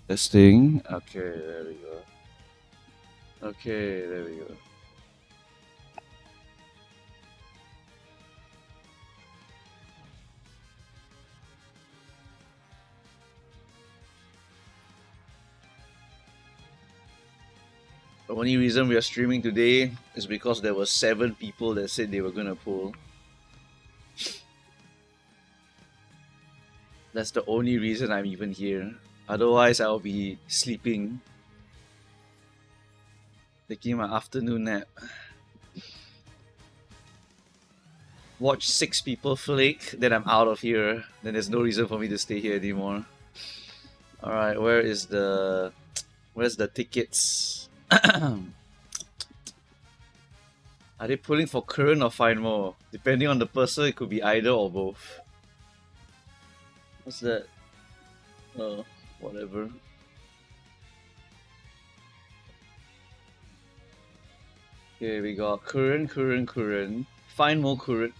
Testing. Okay, there we go. Okay, there we go. The only reason we are streaming today is because there were 7 people that said they were gonna pull. That's the only reason I'm even here. Otherwise, I'll be sleeping, taking my afternoon nap. Watch 6 people flake, then I'm out of here. Then there's no reason for me to stay here anymore. Alright, where's the tickets? Are they pulling for current or find more? Depending on the person, it could be either or both. What's that? Oh, whatever. Okay, we got current. Find more current.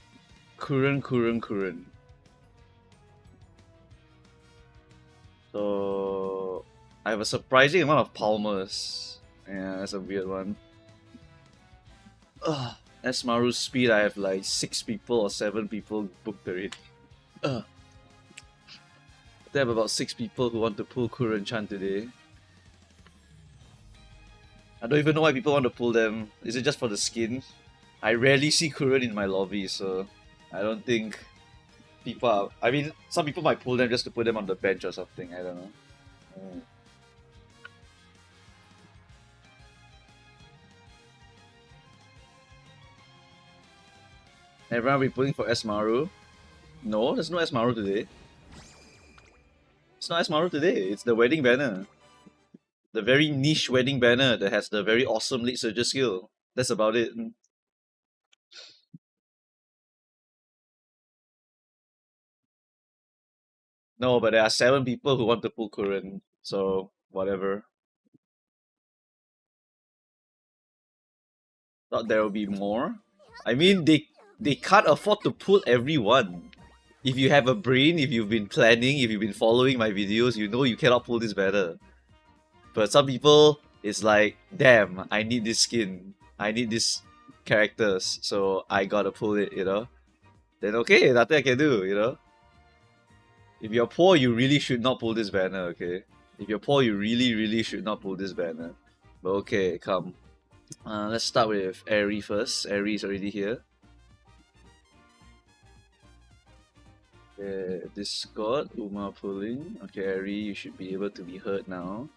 So I have a surprising amount of Palmers. Yeah, that's a weird one. As Maru's speed, I have like 6 people or 7 people booked already. I have about 6 people who want to pull Kuren Chan today. I don't even know why people want to pull them. Is it just for the skin? I rarely see Kuren in my lobby, so I don't think people are... I mean, some people might pull them just to put them on the bench or something, I don't know. Everyone will be pulling for Esmaru. No, there's no Esmaru today. It's not Esmaru today, it's the wedding banner. The very niche wedding banner that has the very awesome lead surger skill. That's about it. No, but there are 7 people who want to pull Kuren, so whatever. Thought there will be more. I mean, they can't afford to pull everyone. If you have a brain, if you've been planning, if you've been following my videos, you know you cannot pull this banner. But some people, it's like, damn, I need this skin. I need these characters, so I gotta pull it, you know? Then okay, nothing I can do, you know? If you're poor, you really should not pull this banner, okay? If you're poor, you really should not pull this banner. But okay, come. Let's start with Airy first. Airy is already here. Okay, Discord, Uma pulling. Okay, Airy, you should be able to be heard now.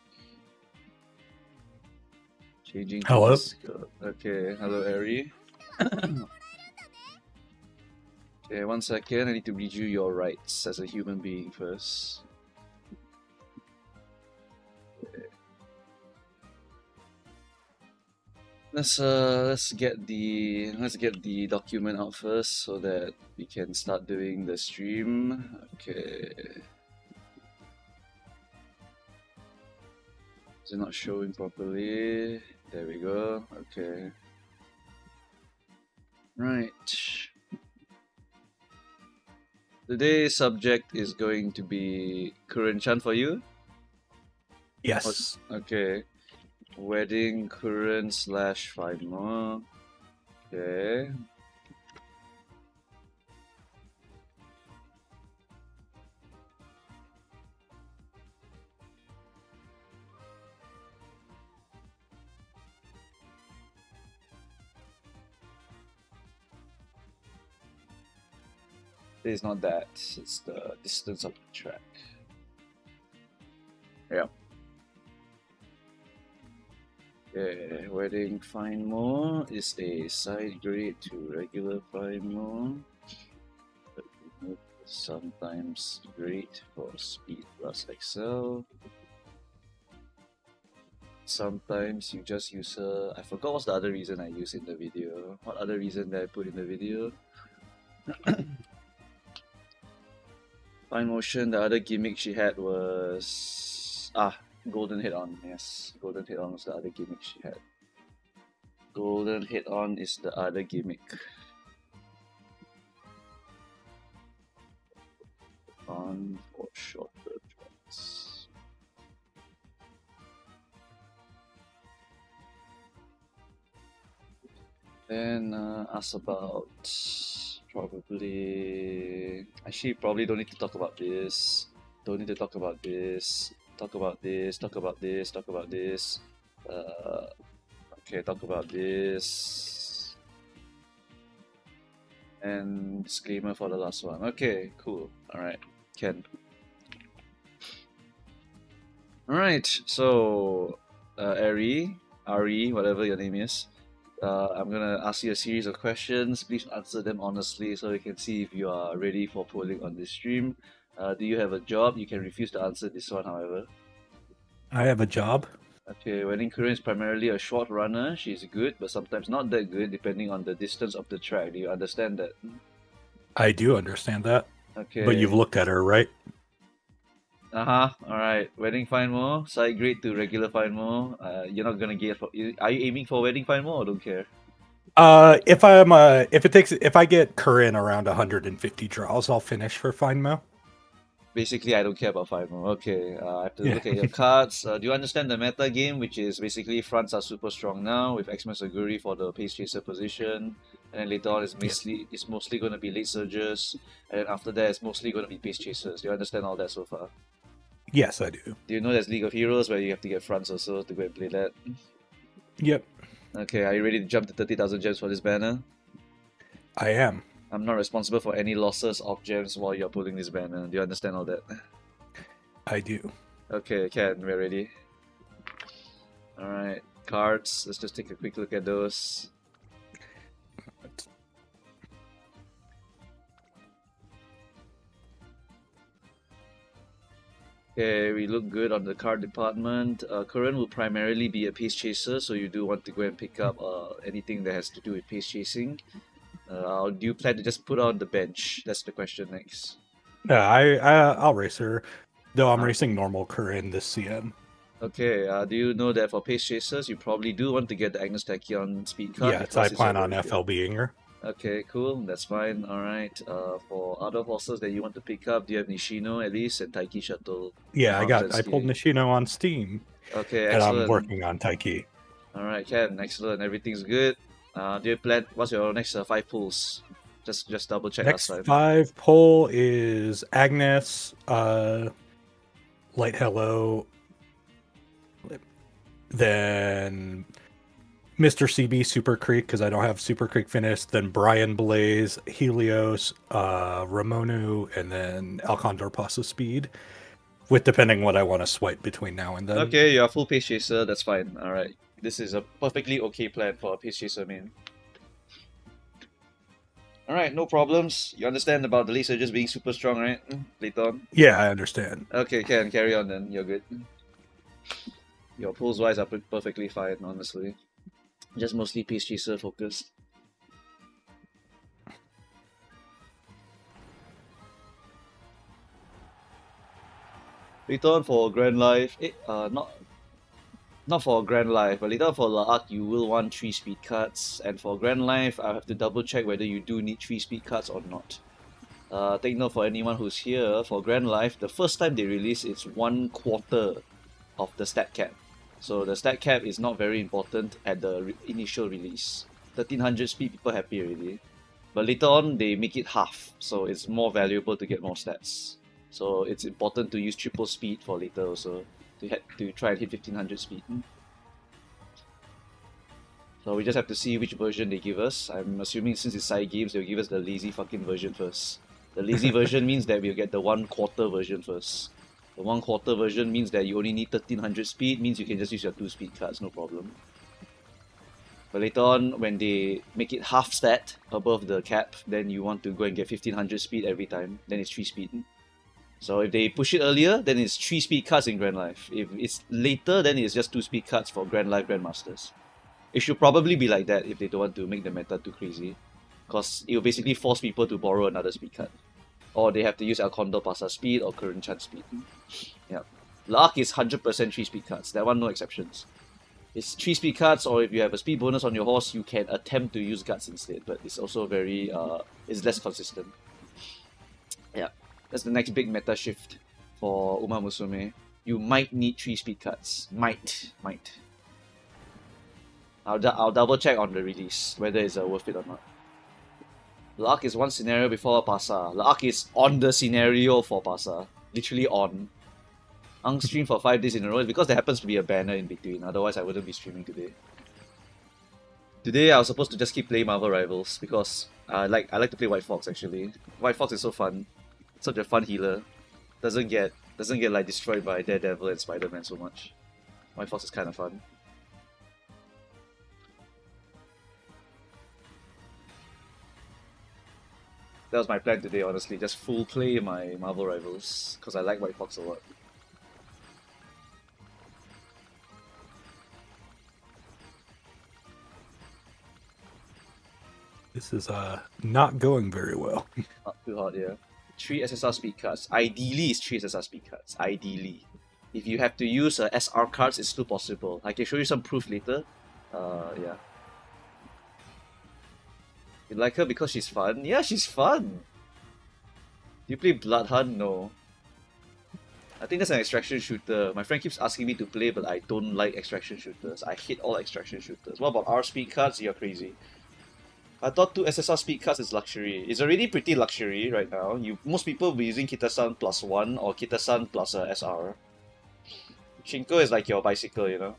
Changing to Hello. Discord. Okay, hello Airy. Okay, 1 second, I need to read you your rights as a human being first. Okay. Let's get the document out first so that we can start doing the stream. Okay. Is it not showing properly? There we go. Okay. Right. Today's subject is going to be Kuren-chan for you? Yes. Okay. Wedding Kuren / find more. Okay. It's not that, it's the distance of the track. Yeah. Okay, wedding find more is a side grade to regular find more. Sometimes great for speed plus excel. Sometimes you just use her. I forgot what's the other reason I used in the video. What other reason did I put in the video? Fine motion, the other gimmick she had was golden hit on. Yes, golden hit on was the other gimmick she had. Golden hit on is the other gimmick. On for shorter tracks. Then ask about probably. Actually, probably don't need to talk about this. Don't need to talk about this. Talk about this. Talk about this. Talk about this. Okay, talk about this. And disclaimer for the last one. Okay, cool. Alright, Ken. Alright, so Ari, whatever your name is, I'm gonna ask you a series of questions. Please answer them honestly so we can see if you are ready for polling on this stream. Do you have a job? You can refuse to answer this one, however. I have a job. Okay, wedding Korean is primarily a short runner. She's good, but sometimes not that good depending on the distance of the track. Do you understand that? I do understand that. Okay. But you've looked at her, right? Alright. Wedding find more. Side grade to regular find more. You're not gonna get. Are you aiming for wedding find more or don't care? If I get Corinne around 150 draws, I'll finish for Fine Mo. Basically, I don't care about find more. Okay. I have to look at your cards. Do you understand the meta game, which is basically fronts are super strong now with X-Men Saguri for the pace chaser position, and then later on it's mostly gonna be late surgers, and then after that it's mostly gonna be pace chasers. Do you understand all that so far? Yes, I do. Do you know there's League of Heroes where you have to get fronts also to go and play that? Yep, Okay, are you ready to jump to 30,000 gems for this banner? I am. I'm not responsible for any losses of gems while you're pulling this banner. Do you understand all that? I do. Okay, Ken, we're ready. Alright, cards. Let's just take a quick look at those. Okay, we look good on the card department. Current will primarily be a pace chaser, so you do want to go and pick up anything that has to do with pace chasing. Do you plan to just put her on the bench? That's the question next. Yeah, I'll race her. Though I'm racing normal Corinne this CN. Okay, do you know that for pace chasers, you probably do want to get the Agnes Tachyon speed card? Yeah, I plan on FLBing her. Okay, cool. That's fine. Alright. For other horses that you want to pick up, do you have Nishino at least and Taiki Shuttle? Yeah, I pulled Nishino on Steam. Okay, excellent. And I'm working on Taiki. Alright, Ken, excellent. Everything's good. Do you plan? What's your next 5 pulls? Just double check next last time. 5 pull is Agnes, Light Hello, then Mr. CB Super Creek because I don't have Super Creek finished, then Brian Blaze, Helios, Ramonu, and then Alcondor Pasa Speed, with depending what I want to swipe between now and then. Okay, you're a full pace chaser, that's fine. Alright. This is a perfectly okay plan for a pace chaser main. Alright, no problems. You understand about the laser just being super strong, right? Later on? Yeah, I understand. Okay, Ken, carry on then. You're good. Your pulls wise are perfectly fine, honestly. Just mostly pace chaser focused. Later on for Grand Life, not for Grand Life, but later for La Arc you will want 3 speed cards, and for Grand Life I have to double check whether you do need 3 speed cards or not. Take note for anyone who's here, for Grand Life, the first time they release it's 1/4 of the stat cap. So the stat cap is not very important at the initial release. 1300 speed, people happy already. But later on they make it half, so it's more valuable to get more stats. So it's important to use triple speed for later also, to try and hit 1500 speed. So we just have to see which version they give us. I'm assuming since it's side games, they'll give us the lazy fucking version first. The lazy version means that we'll get the 1/4 version first. The 1/4 version means that you only need 1300 speed, means you can just use your 2 speed cards, no problem. But later on, when they make it half stat above the cap, then you want to go and get 1500 speed every time. Then it's 3 speed. So if they push it earlier, then it's 3 speed cards in Grand Life. If it's later, then it's just 2 speed cards for Grand Life Grandmasters. It should probably be like that if they don't want to make the meta too crazy. Because it will basically force people to borrow another speed card. Or they have to use El Condor Pasa speed or Current Chan speed. Yeah. Lark is 100% 3 speed cards. That one no exceptions. It's 3 speed cards, or if you have a speed bonus on your horse, you can attempt to use guts instead, but it's also very it's less consistent. Yeah, that's the next big meta shift for Uma Musume. You might need 3 speed cards. Might. I'll double check on the release whether it's worth it or not. Lark is one scenario before Pasa. Lark is on the scenario for Pasa. Literally on. Ang stream for 5 days in a row because there happens to be a banner in between. Otherwise, I wouldn't be streaming today. Today, I was supposed to just keep playing Marvel Rivals because I like to play White Fox actually. White Fox is so fun, such a fun healer. Doesn't get like destroyed by Daredevil and Spider-Man so much. White Fox is kind of fun. That was my plan today, honestly. Just full play my Marvel Rivals because I like White Fox a lot. This is not going very well. Not too hot, yeah. 3 SSR speed cards. Ideally, it's 3 SSR speed cards. Ideally. If you have to use SR cards, it's still possible. I can show you some proof later. Yeah. You like her because she's fun? Yeah, she's fun! Do you play Blood Hunt? No. I think that's an extraction shooter. My friend keeps asking me to play, but I don't like extraction shooters. I hate all extraction shooters. What about R speed cards? You're crazy. I thought 2 SSR speed cards is luxury. It's already pretty luxury right now. Most people will be using Kita-san plus 1 or Kita-san plus SR. Shinko is like your bicycle, you know?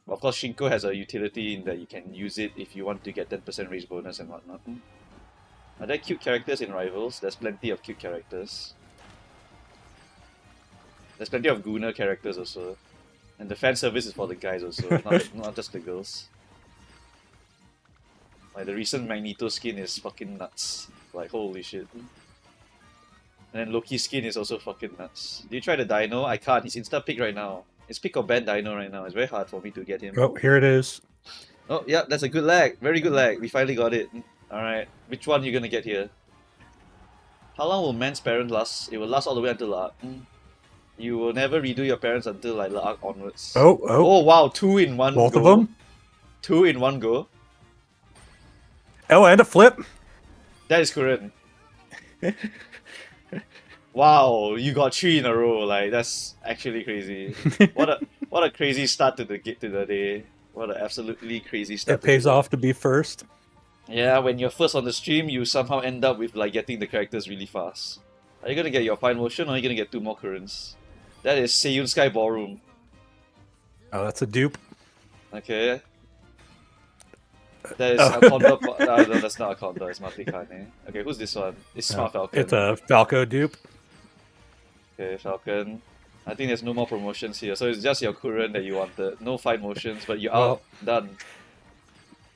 Of course, Shinko has a utility in that you can use it if you want to get 10% raise bonus and whatnot. Are there cute characters in Rivals? There's plenty of cute characters. There's plenty of Gooner characters also. And the fan service is for the guys also, not just the girls. Like the recent Magneto skin is fucking nuts. Like holy shit. And then Loki's skin is also fucking nuts. Do you try the Dino? I can't, he's insta pick right now. It's pick or ban Dino right now. It's very hard for me to get him. Oh, here it is. Oh yeah, that's a good lag. Very good lag. We finally got it. Alright, which one are you gonna get here? How long will Man's Parent last? It will last all the way until Lark. You will never redo your parents until like Lark onwards. Oh wow, 2 in 1 both go. of them? 2 in 1 go. Oh, and a flip. That is correct. Wow, you got 3 in a row. Like that's actually crazy. What a crazy start to the day. What an absolutely crazy start. It pays off to be first. Yeah, when you're first on the stream, you somehow end up with like getting the characters really fast. Are you gonna get your fine motion or are you gonna get 2 more currents? That is Seiyun Sky Ballroom. Oh, that's a dupe. Okay. That is a Condor. No, that's not a Condor, it's Matikane. Okay, who's this one? It's Smart Falcon. It's a Falco dupe. Okay, Falcon. I think there's no more promotions here, so it's just your current that you wanted. No fine motions, but you're out. Done.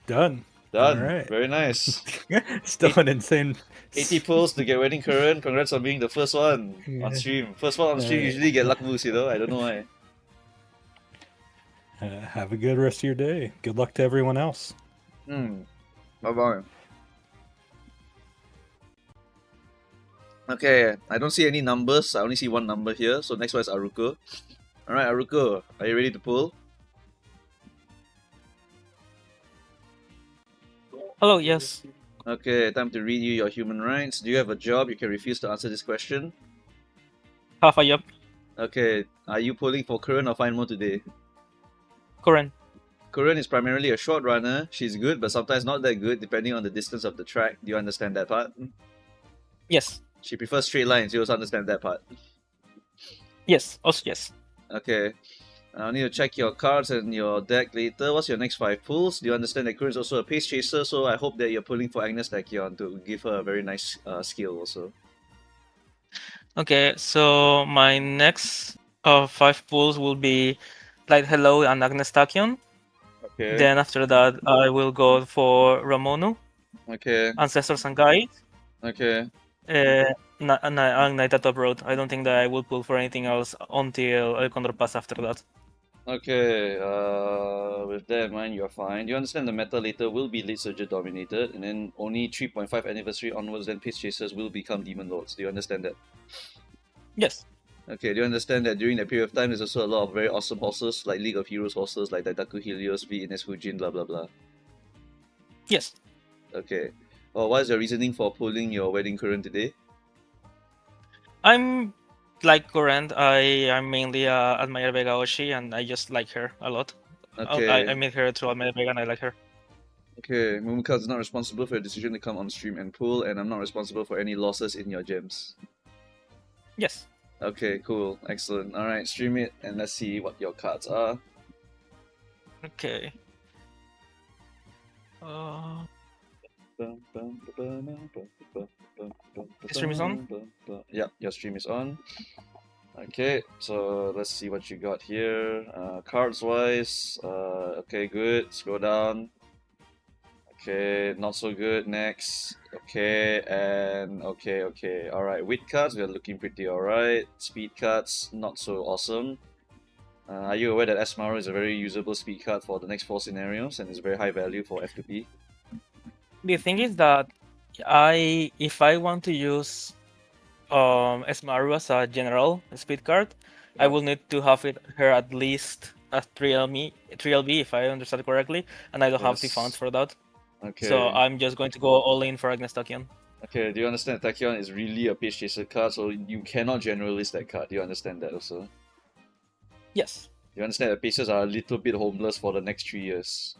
Done. Right. Very nice. Still an insane 80 pulls to get wedding current. Congrats on being the first one on stream. First one on stream usually get luck boost, you know? I don't know why. Have a good rest of your day. Good luck to everyone else. Bye-bye. Okay, I don't see any numbers. I only see one number here. So next one is Aruko. Alright, Aruko, are you ready to pull? Hello, yes. Okay, time to read you your human rights. Do you have a job? You can refuse to answer this question. Half a yup. Okay, are you pulling for Current or Fine Mode today? Current. Current is primarily a short runner. She's good, but sometimes not that good depending on the distance of the track. Do you understand that part? Yes. She prefers straight lines. You also understand that part? Yes. Also yes. Okay. I'll need to check your cards and your deck later. What's your next 5 pulls? Do you understand that Current is also a pace chaser? So I hope that you're pulling for Agnes Tachyon to give her a very nice skill also. Okay, so my next 5 pulls will be Light Hello and Agnes Tachyon. Okay. Then after that, I will go for Ramonu, Okay. Ancestors and Guides, Okay. Night at Top Road. I don't think that I will pull for anything else until El Condor Pass after that. Okay, with that in mind, you're fine. You understand the meta later will be Late Surger dominated, and then only 3.5 anniversary onwards, then Pace Chasers will become Demon Lords. Do you understand that? Yes. Okay, do you understand that during that period of time, there's also a lot of very awesome horses, like League of Heroes horses, like Daidaku Helios, V Ines Fujin, blah blah blah. Yes. Okay. What is your reasoning for pulling your wedding current today? I'm like Current. I'm mainly admire Vega Oshi, and I just like her a lot. Okay. I met her through Almeda Vega, and I like her. Okay, Mumuka is not responsible for your decision to come on stream and pull, and I'm not responsible for any losses in your gems. Yes. Okay, cool, excellent. Alright, stream it and let's see what your cards are. Okay. Stream is on? Yep, your stream is on. Okay, so let's see what you got here. Cards wise, okay, good. Scroll down. Okay, not so good. Next. Okay, and okay. Alright, wit cards, we are looking pretty alright. Speed cards, not so awesome. Are you aware that Esmaro is a very usable speed card for the next 4 scenarios and is very high value for F2P? The thing is that if I want to use Esmaru as a general speed card, I Yep. will need to have her at least at 3LB if I understand correctly, and I don't have the Yes. funds for that. Okay. So I'm just going to go all in for Agnes Tachyon. Okay, do you understand that Tachyon is really a page chaser card, so you cannot generalist that card. Do you understand that also? Yes. You understand that Pacers are a little bit homeless for the next 3 years.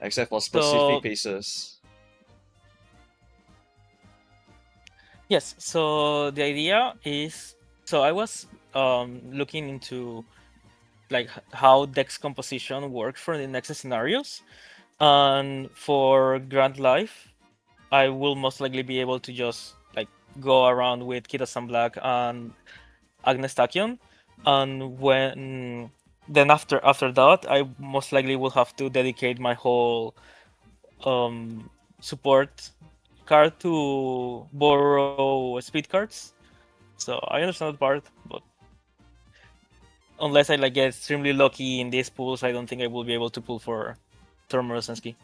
Except for specific Pacers. Yes, so the idea is, so I was looking into like how Dex composition works for the next scenarios, and for Grand Life, I will most likely be able to just like go around with Kitasan Black and Agnes Tachyon, and when then after that, I most likely will have to dedicate my whole support card to borrow speed cards. So I understand that part, but unless I like get extremely lucky in these pools, I don't think I will be able to pull for Tormorosensky.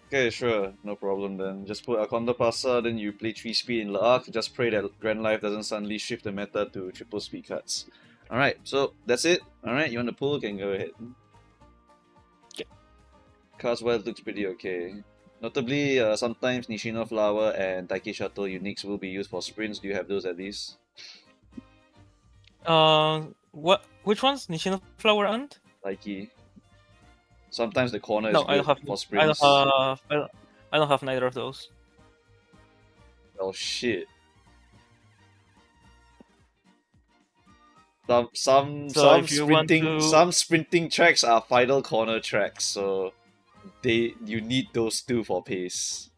Okay, sure, no problem then. Just put Akonda Pasa, then you play 3 speed in Laak. Just pray that Grand Life doesn't suddenly shift the meta to triple speed cards. Alright, so that's it. Alright, you want to pull? Can go ahead. Okay. Cards wise looks pretty okay. Notably, sometimes Nishino Flower and Taiki Shuttle uniques will be used for sprints. Do you have those at least? What? Which ones? Nishino Flower and? Taiki. Sometimes the corner No, is I good don't have. for I sprints. I don't have neither of those. Oh shit. So if you want to- Some sprinting tracks are final corner tracks, so you need those two for pace.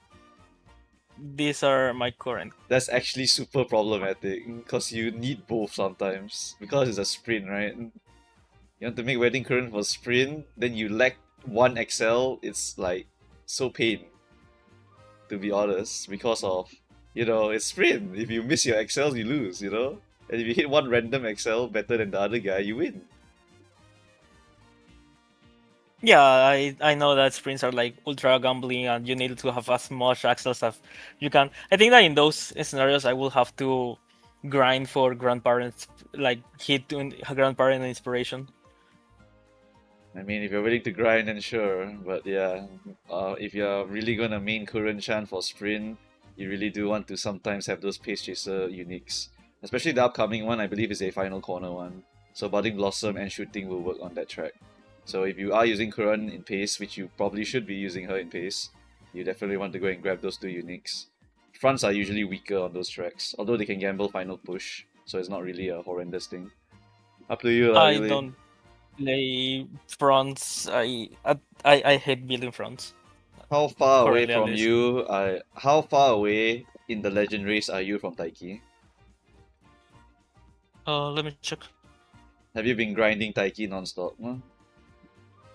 These are my current. That's actually super problematic because you need both sometimes because it's a sprint, right? You want to make wedding current for sprint, then you lack one XL. It's like so pain, to be honest, because of it's sprint. If you miss your XLs, you lose. And if you hit one random XL better than the other guy, you win. Yeah, I know that sprints are like ultra gambling, and you need to have as much access as you can. I think that in those scenarios, I will have to grind for grandparents, like hit grandparent inspiration. I mean, if you're willing to grind, then sure. But yeah, if you're really gonna main current Chan for sprint, you really do want to sometimes have those pace chaser uniques. Especially the upcoming one, I believe, is a final corner one. So Budding Blossom and Shooting will work on that track. So if you are using Current in pace, which you probably should be using her in pace, you definitely want to go and grab those two uniques. Fronts are usually weaker on those tracks, although they can gamble final push, so it's not really a horrendous thing. Up to you, I really. don't play fronts. I hate building fronts. How far away Currently, at from least. you? How far away in the legend race are you from Taiki? Let me check. Have you been grinding Taiki non-stop? Huh?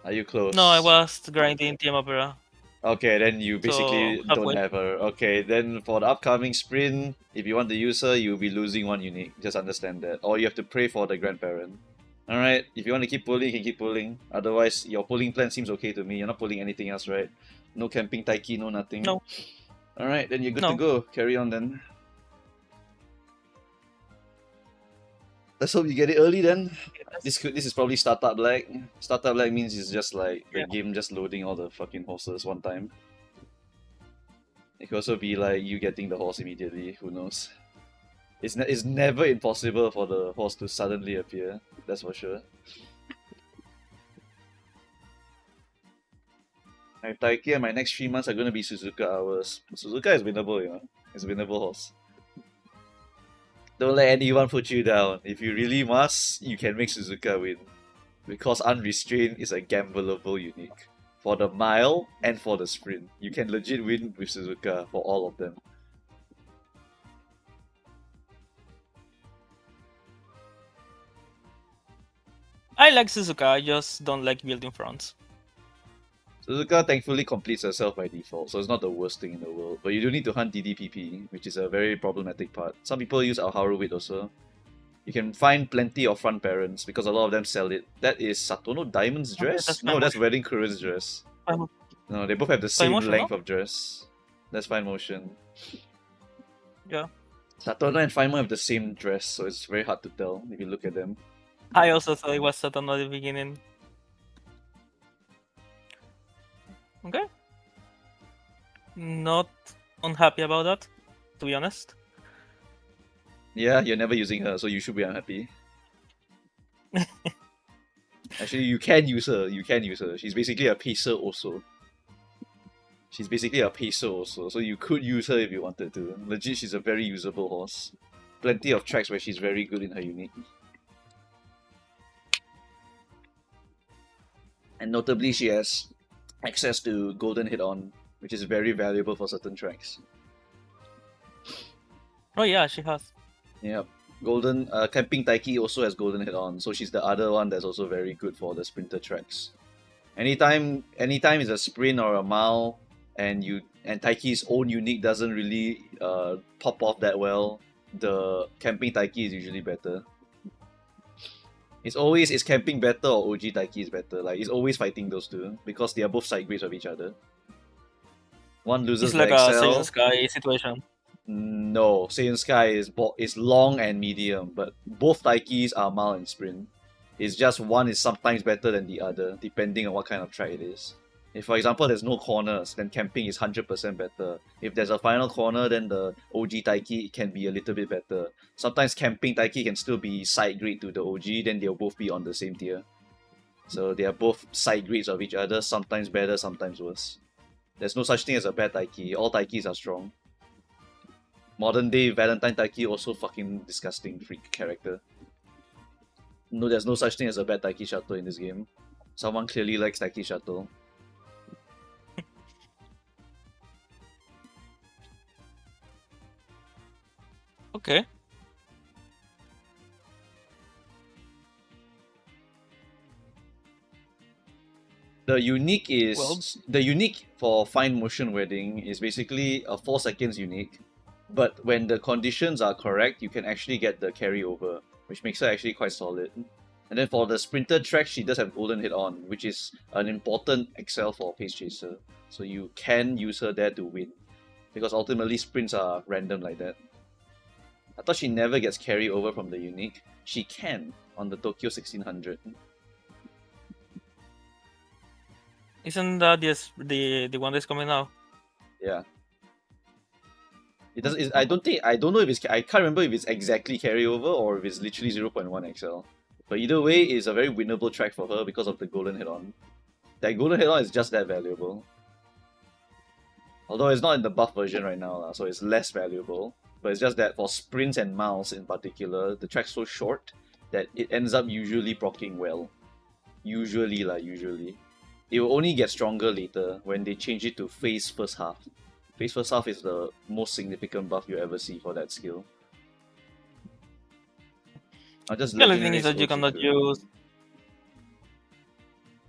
Are you close? No, I was grinding Team Opera. Okay, then you basically So, don't halfway. have her. Okay, then for the upcoming sprint, if you want to use her, you'll be losing one unique. Just understand that. Or you have to pray for the grandparent. Alright, if you want to keep pulling, you can keep pulling. Otherwise, your pulling plan seems okay to me. You're not pulling anything else, right? No camping Taiki, no nothing. No. Alright, then you're good to No. go. Carry on then. Let's hope you get it early then. This is probably startup lag. Startup lag means it's just like the Yeah. game just loading all the fucking horses one time. It could also be like you getting the horse immediately, who knows. It's never impossible for the horse to suddenly appear, that's for sure. My Taiki and my next 3 months are gonna be Suzuka hours. Suzuka is winnable, you know. It's a winnable horse. Don't let anyone put you down. If you really must, you can make Suzuka win. Because Unrestrained is a gambleable unique. For the mile and for the sprint. You can legit win with Suzuka for all of them. I like Suzuka, I just don't like building fronts. Suzuka thankfully completes herself by default, so it's not the worst thing in the world. But you do need to hunt DDPP, which is a very problematic part. Some people use Alharu Wit also. You can find plenty of front parents because a lot of them sell it. That is Satono Diamond's Okay, dress? that's No, fine that's motion. Wedding Kuren's dress. Fine No, they both have the same motion, length no? of dress. That's fine motion. Yeah. Satono and Feynman have the same dress, so it's very hard to tell if you look at them. I also thought it was Satan at the beginning. Okay. Not unhappy about that, to be honest. Yeah, you're never using her, so you should be unhappy. Actually, you can use her. You can use her. She's basically a pacer also. She's basically a pacer also, so you could use her if you wanted to. Legit, she's a very usable horse. Plenty of tracks where she's very good in her unique. And notably, she has access to golden hit on, which is very valuable for certain tracks. Oh yeah, she has. Yep. Golden Camping Taiki also has golden hit on, so she's the other one that's also very good for the sprinter tracks. Anytime it's a sprint or a mile, and Taiki's own unique doesn't really pop off that well, the Camping Taiki is usually better. Is Camping better or OG Taiki is better? Like it's always fighting those two because they are both side grades of each other. One loses It's like the a XL. Saiyan Sky situation. No, Saiyan Sky is long and medium, but both Taikis are mile and sprint. It's just one is sometimes better than the other, depending on what kind of track it is. If, for example, there's no corners, then camping is 100% better. If there's a final corner, then the OG Taiki can be a little bit better. Sometimes camping Taiki can still be side grade to the OG, then they'll both be on the same tier. So they are both side grades of each other, sometimes better, sometimes worse. There's no such thing as a bad Taiki. All Taikis are strong. Modern day Valentine Taiki also fucking disgusting freak character. No, there's no such thing as a bad Taiki Shuttle in this game. Someone clearly likes Taiki Shuttle. Okay. The unique is Well- the unique for fine motion wedding is basically a 4 seconds unique. But when the conditions are correct, you can actually get the carryover, which makes her actually quite solid. And then for the sprinter track, she does have golden hit on, which is an important excel for Pace Chaser. So you can use her there to win. Because ultimately sprints are random like that. I thought she never gets carryover from the unique. She can on the Tokyo 1600. Isn't that the one that's coming now? Yeah. It does. I don't know if it's. I can't remember if it's exactly carryover or if it's literally 0.1 XL. But either way, it's a very winnable track for her because of the golden hit on. That golden hit on is just that valuable. Although it's not in the buff version right now, so it's less valuable. But it's just that for sprints and miles in particular, the track's so short that it ends up usually proccing well. Usually. It will only get stronger later when they change it to phase first half. Phase first half is the most significant buff you ever see for that skill. I'll just The only legendary thing is that you Soul cannot Seeker. use.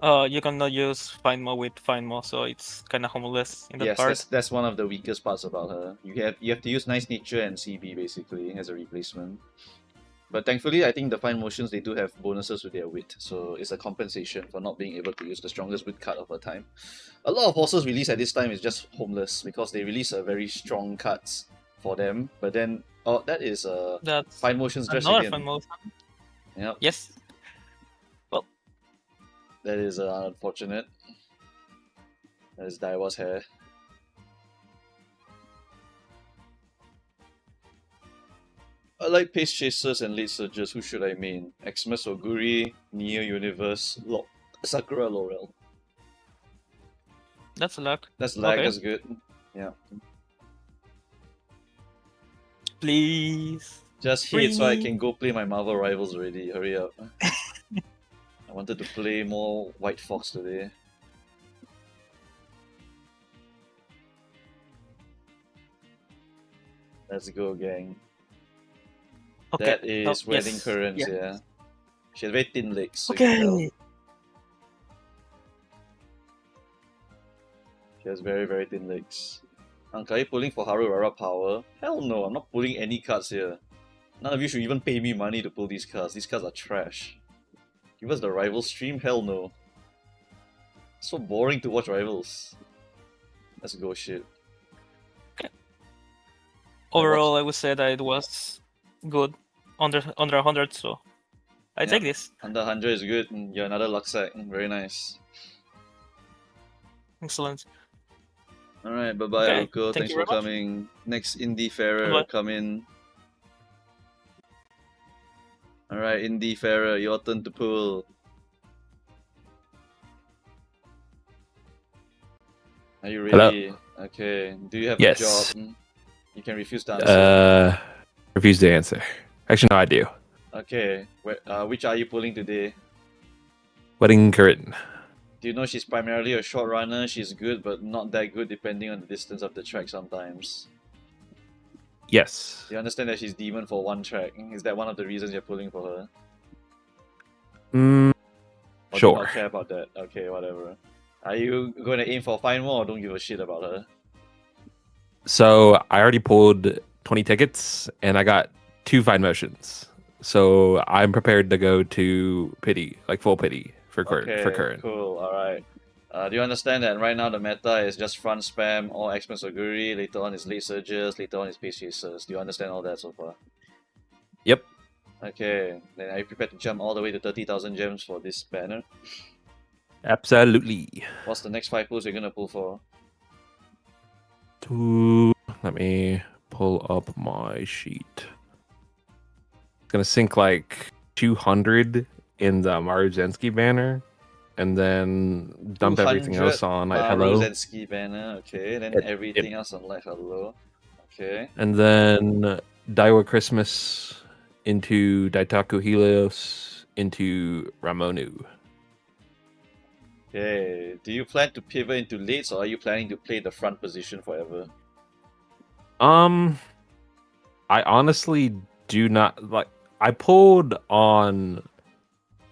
You cannot use Find Mo with Find Mo, so it's kind of homeless in that Yes, part. that's one of the weakest parts about her. You have to use Nice Nature and CB basically as a replacement. But thankfully, I think the fine motions, they do have bonuses with their wit, so it's a compensation for not being able to use the strongest wit card of her time. A lot of horses released at this time is just homeless because they release a very strong cards for them. But then, oh, that is That's fine motions dress another again. Find Mo. Yep, Yes. Well, that is unfortunate. That is Daiwa's hair. I like Pace Chasers and Late Surges. Who should I main? Xmas Oguri, Neo Universe, Sakura Laurel. that's luck. That's lag, Okay. that's good. Yeah. Please. Just hit so I Free. can go play my Marvel Rivals already. Hurry up. I wanted to play more White Fox today. Let's go, gang. Okay. That is Oh, Wedding yes. Currents, Yeah. yeah. She has very thin legs, so you can tell. Okay. She has very, very thin legs. Uncle, are you pulling for Harurara Power? Hell no, I'm not pulling any cards here. None of you should even pay me money to pull these cards. These cards are trash. Give us the rival stream? Hell no. So boring to watch rivals. Let's go, shit. Overall, I would say that it was good. Under 100, so I take this. Under 100 is good. You're another luck sack. Very nice. Excellent. Alright, bye bye, Okay, Aruko. thank Thanks you for very much. coming. Next Indie Fairer, Bye-bye. come in. Alright, Indie Fairer, your turn to pull. Are you ready? Hello? Okay. Do you have Yes. a job? You can refuse to answer. Refuse to answer. Actually, no, I do. Okay. Which are you pulling today? Wedding curtain. Do you know she's primarily a short runner? She's good, but not that good depending on the distance of the track sometimes. Yes. Do you understand that she's demon for one track? Is that one of the reasons you're pulling for her? Mm, Or do you sure. not care about that? Okay, whatever. Are you going to aim for fine more or don't give a shit about her? So I already pulled 20 tickets and I got 2 fine motions. So I'm prepared to go to pity, like full pity for current. Cool, alright. Do you understand that right now the meta is just front spam, all Xmas Oguri, later on is late surges, later on is pace chasers. Do you understand all that so far? Yep. Okay, then are you prepared to jump all the way to 30,000 gems for this banner? Absolutely. What's the next 5 pulls you're gonna pull for? Let me pull up my sheet. It's gonna sink like 200 in the Maruzensky banner, and then dump everything else on like hello, Rosensky banner, okay, then Yep, everything else on like hello. Okay. and then Daiwa Christmas into Daitaku Helios into Ramonu. Okay. Do you plan to pivot into lates or are you planning to play the front position forever? I honestly do not like. I pulled on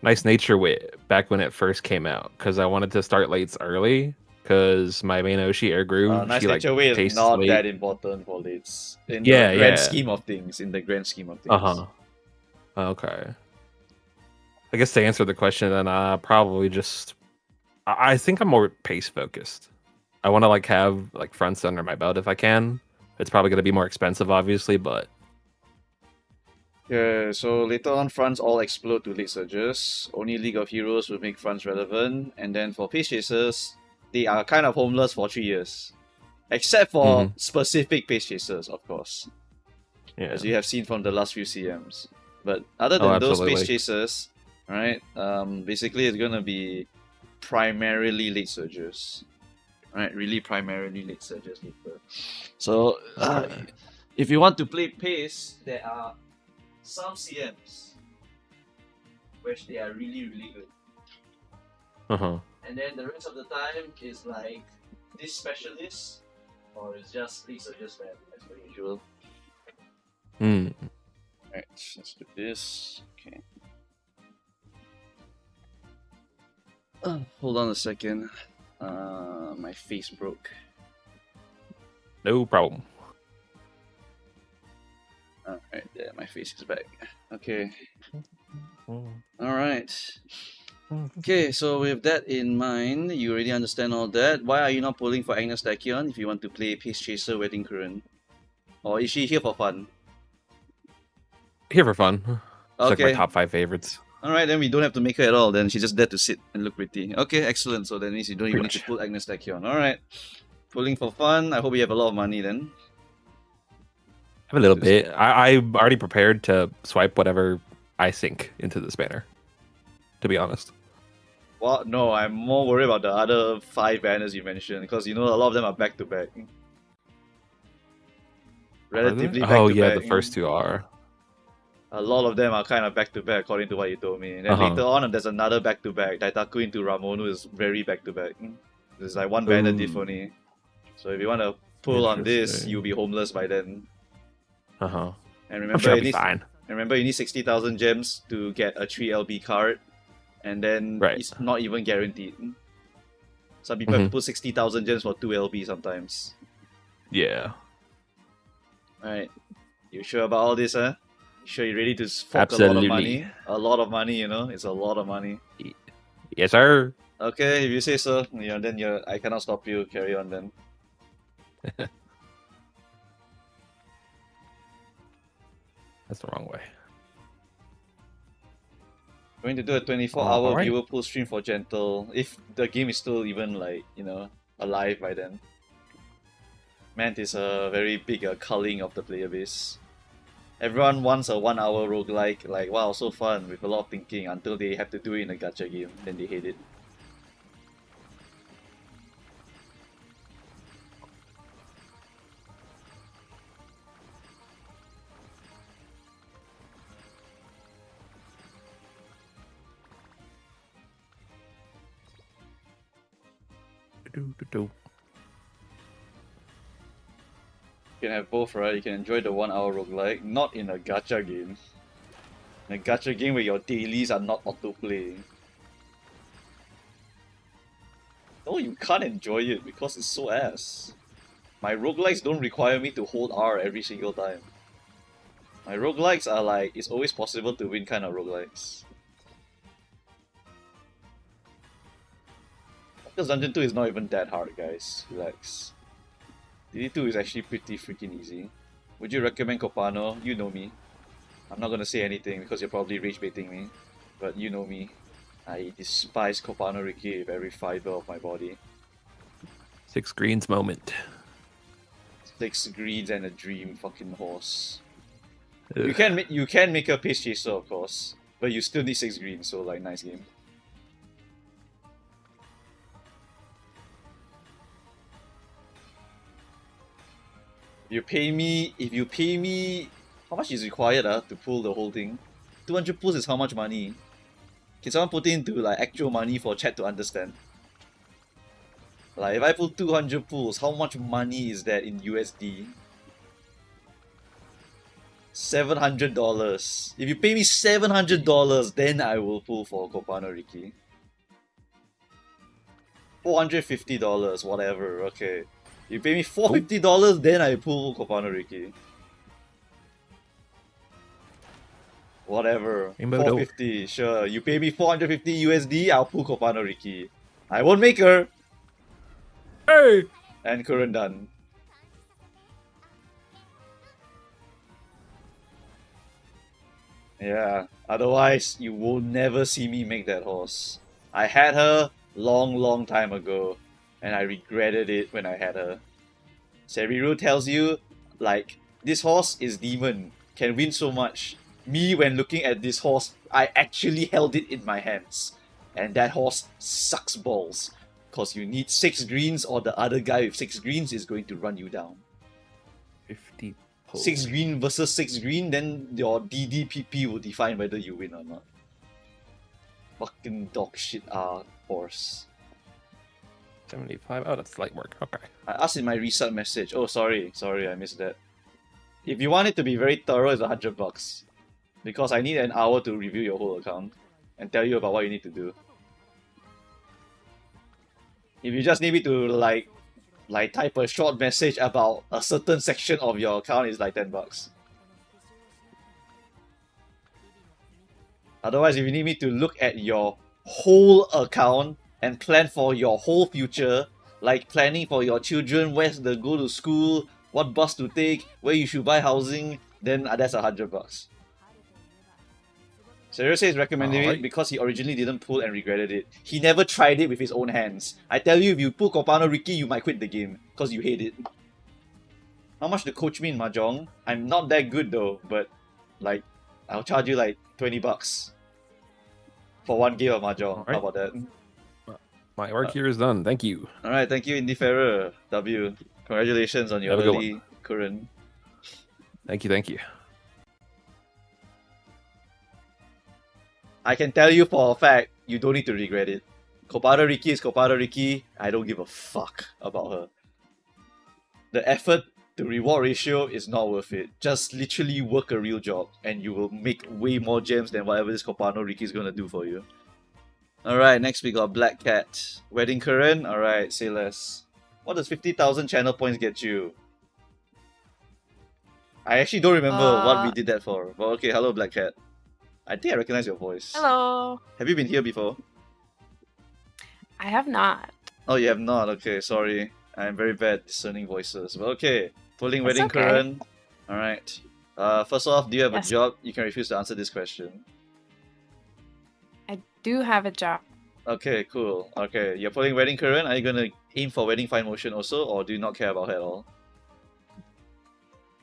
Nice Nature Wit back when it first came out because I wanted to start lates early because my main Oshi Air Groove Nice she like Nature Way is tastes not late. that important for lates. In the Yeah, grand yeah. scheme of things. In the grand scheme of things. Uh-huh. Okay. I guess to answer the question, then probably just I think I'm more pace focused. I want to like have like fronts under my belt if I can. It's probably gonna be more expensive, obviously, but Yeah, so later on fronts all explode to late surges. Only League of Heroes will make fronts relevant, and then for pace chasers, they are kind of homeless for 3 years. Except for specific pace chasers, of course. yeah. As you have seen from the last few CMs. But other than those pace absolutely. chasers, right? Basically it's gonna be primarily late surges. Right, really primarily late surges later. So if you want to play pace, there are some CMs which they are really really good. Uh-huh. And then the rest of the time is like this specialist or it's just late surges man, as per usual. Hmm. Alright, let's do this. Okay. Hold on a second. My face broke. No problem. Alright, there, my face is back. Okay. Mm. Alright. Okay, so with that in mind, you already understand all that. Why are you not pulling for Agnes Tachyon if you want to play Pace Chaser Wedding Current? Or is she here for fun? Here for fun. It's like my Okay. top 5 favorites. Alright, then we don't have to make her at all. Then she's just there to sit and look pretty. Okay, excellent. So that means you don't even need to pull Agnes Tachyon. Alright. Pulling for fun. I hope you have a lot of money then. I have a little bit. I'm already prepared to swipe whatever I sink into this banner. To be honest. Well, no, I'm more worried about the other 5 banners you mentioned because you know a lot of them are back to back. Relatively back Oh to yeah, back. the first 2 are. A lot of them are kind of back to back according to what you told me. And then later on, there's another back to back. Daitaku into Ramonu is very back to back. There's like one banner diff Ooh. only. So if you want to pull on this, Interesting. you'll be homeless by then. And And I'm sure I'll you be need, fine. remember you need 60,000 gems to get a 3 LB card. And then Right. it's not even guaranteed. Some people have to put 60,000 gems for 2 LB sometimes. Yeah. Alright. You sure about all this, huh? You sure you're ready to fork a lot of Absolutely. money? A lot of money, you know? It's a lot of money. Yes, sir. Okay, if you say so, then I cannot stop you. Carry on then. That's the wrong way. Going to do a 24-hour Alright. viewer pool stream for Gentle, if the game is still even like, alive by then. Mant is a very big culling of the player base. Everyone wants a 1-hour roguelike, like wow, so fun with a lot of thinking until they have to do it in a gacha game, then they hate it. Do-do-do-do. You can have both, right? You can enjoy the 1-hour roguelike, not in a gacha game. In a gacha game where your dailies are not autoplay. No, you can't enjoy it because it's so ass. My roguelikes don't require me to hold R every single time. My roguelikes are like, it's always possible to win kind of roguelikes. Because Dungeon 2 is not even that hard, guys. Relax. DD2 is actually pretty freaking easy. Would you recommend Copano? You know me. I'm not gonna say anything because you're probably rage baiting me. But you know me. I despise Copano Riki with every fiber of my body. 6 greens moment. 6 greens and a dream fucking horse. Ugh. You can make a pace chaser, of course. But you still need 6 greens, so like nice game. If you pay me, how much is required to pull the whole thing? 200 pulls is how much money? Can someone put it into like actual money for chat to understand? Like if I pull 200 pulls, how much money is that in USD? $700. If you pay me $700, then I will pull for Copano Riki. $450, whatever, okay. You pay me $450, then I pull Copano Riki. Whatever. Rainbow 450, sure. You pay me 450 USD, I'll pull Copano Riki. I won't make her. Hey! And current done. Yeah, otherwise you will never see me make that horse. I had her long time ago, and I regretted it when I had her. Seriru tells you, like, this horse is demon, can win so much. Me, when looking at this horse, I actually held it in my hands. And that horse sucks balls. Cause you need 6 greens or the other guy with 6 greens is going to run you down. 50 pulls. 6 green versus 6 green, then your DDPP will define whether you win or not. Fucking dog shit horse. 75. Oh, that's light work. Okay. I asked in my reset message. Oh, sorry, I missed that. If you want it to be very thorough, it's $100. Because I need an hour to review your whole account and tell you about what you need to do. If you just need me to like type a short message about a certain section of your account, it's like $10. Otherwise, if you need me to look at your whole account and plan for your whole future, like planning for your children, where to go to school, what bus to take, where you should buy housing, then that's $100. Seriously is recommending it Alright. because he originally didn't pull and regretted it. He never tried it with his own hands. I tell you, if you pull Copano Ricky, you might quit the game because you hate it. How much to coach me in Mahjong? I'm not that good though, but like, I'll charge you like $20 for one game of Mahjong. Alright. How about that? My work here is done. Thank you. Alright, thank you, Indieferrer. W. Congratulations on your Have a good early current. Thank you. Thank you. I can tell you for a fact, you don't need to regret it. Copado Ricky is Copado Ricky. I don't give a fuck about her. The effort to reward ratio is not worth it. Just literally work a real job and you will make way more gems than whatever this Copano Ricky is gonna do for you. Alright, next we got Black Cat. Wedding Current? Alright, say less. What does 50,000 channel points get you? I actually don't remember what we did that for. But okay, hello Black Cat. I think I recognize your voice. Hello. Have you been here before? I have not. Oh, you have not? Okay, sorry. I'm very bad discerning voices. But okay, pulling That's Wedding okay. Current. Alright. First off, do you have Yes. a job? You can refuse to answer this question. I do have a job. Okay, cool. Okay, you're pulling Wedding Current. Are you gonna aim for Wedding Fine Motion also, or do you not care about her at all?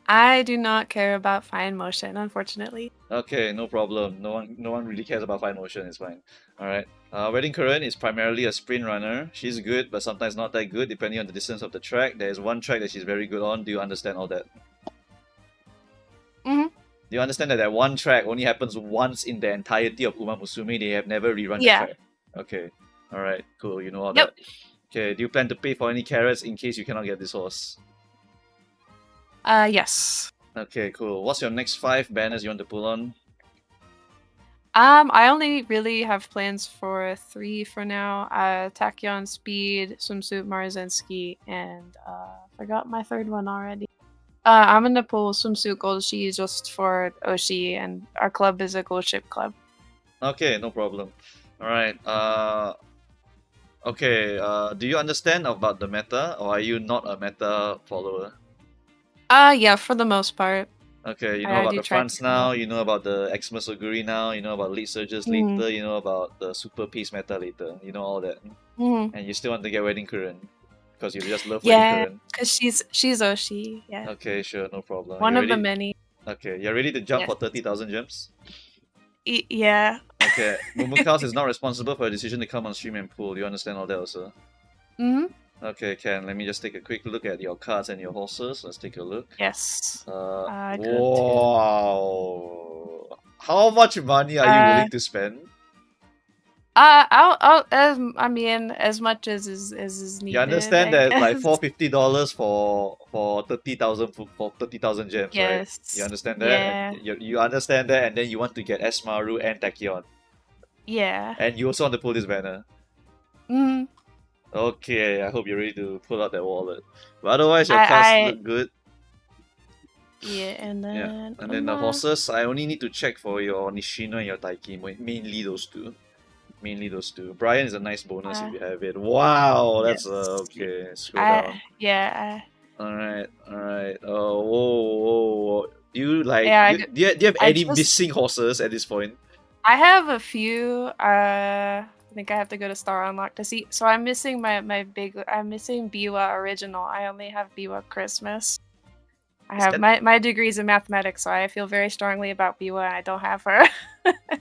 I do not care about fine motion, unfortunately. Okay, no problem. No one really cares about Fine Motion. It's fine. Alright. Wedding Current is primarily a sprint runner. She's good, but sometimes not that good, depending on the distance of the track. There is one track that she's very good on. Do you understand all that? Mhm. Do you understand that one track only happens once in the entirety of Uma Musume? They have never rerun Yeah. the track. Okay. Alright, cool. You know all Yep. that. Okay, do you plan to pay for any carrots in case you cannot get this horse? Yes. Okay, cool. What's your next 5 banners you want to pull on? I only really have plans for 3 for now. Tachyon, Speed, Swimsuit, Marzensky, and forgot my third one already. I'm gonna pull Swimsuit Golshi just for Oshi, and our club is a Gold Ship club. Okay, no problem. Alright, okay, do you understand about the meta, or are you not a meta follower? Yeah, for the most part. Okay, you know I about do the try fronts to now, follow. you know about the Xmas Oguri now, you know about Lead Surges Mhm. later, you know about the Super Pace meta later, you know all that. Mhm. And you still want to get Wedding Current, because you just love Yeah. Wedding Current. Cause she's Oshi, yeah. Okay, sure, no problem. One You of the ready? many. Okay, you're ready to jump Yes. for 30,000 gems? Yeah. Okay, Mumukaus is not responsible for a decision to come on stream and pull. Do you understand all that also? Hmm. Okay, Ken, let me just take a quick look at your cards and your horses. Let's take a look. Yes. good Wow. How much money are you willing to spend? I'll I mean as much as is needed. You understand I that like guess. $450 for 30,000 gems, Yes. right? You understand that? Yeah. And you understand that, and then you want to get Esmaru and Tachyon. Yeah. And you also want to pull this banner. Hmm. Okay, I hope you're ready to pull out that wallet. But otherwise, your I- cards I- look good. Yeah, and then Yeah, and then the horses, I only need to check for your Nishino and your Taiki. Mainly those two. Mainly those two. Brian is a nice bonus if you have it. Wow, that's Yes. okay. Scroll down. Yeah. Alright. Oh, whoa. Do you like? Yeah, do you have I any just- missing horses at this point? I have a few. I think I have to go to Star Unlock to see. So I'm missing I'm missing Biwa Original. I only have Biwa Christmas. I Is have that- my degrees in mathematics, so I feel very strongly about Biwa. I don't have her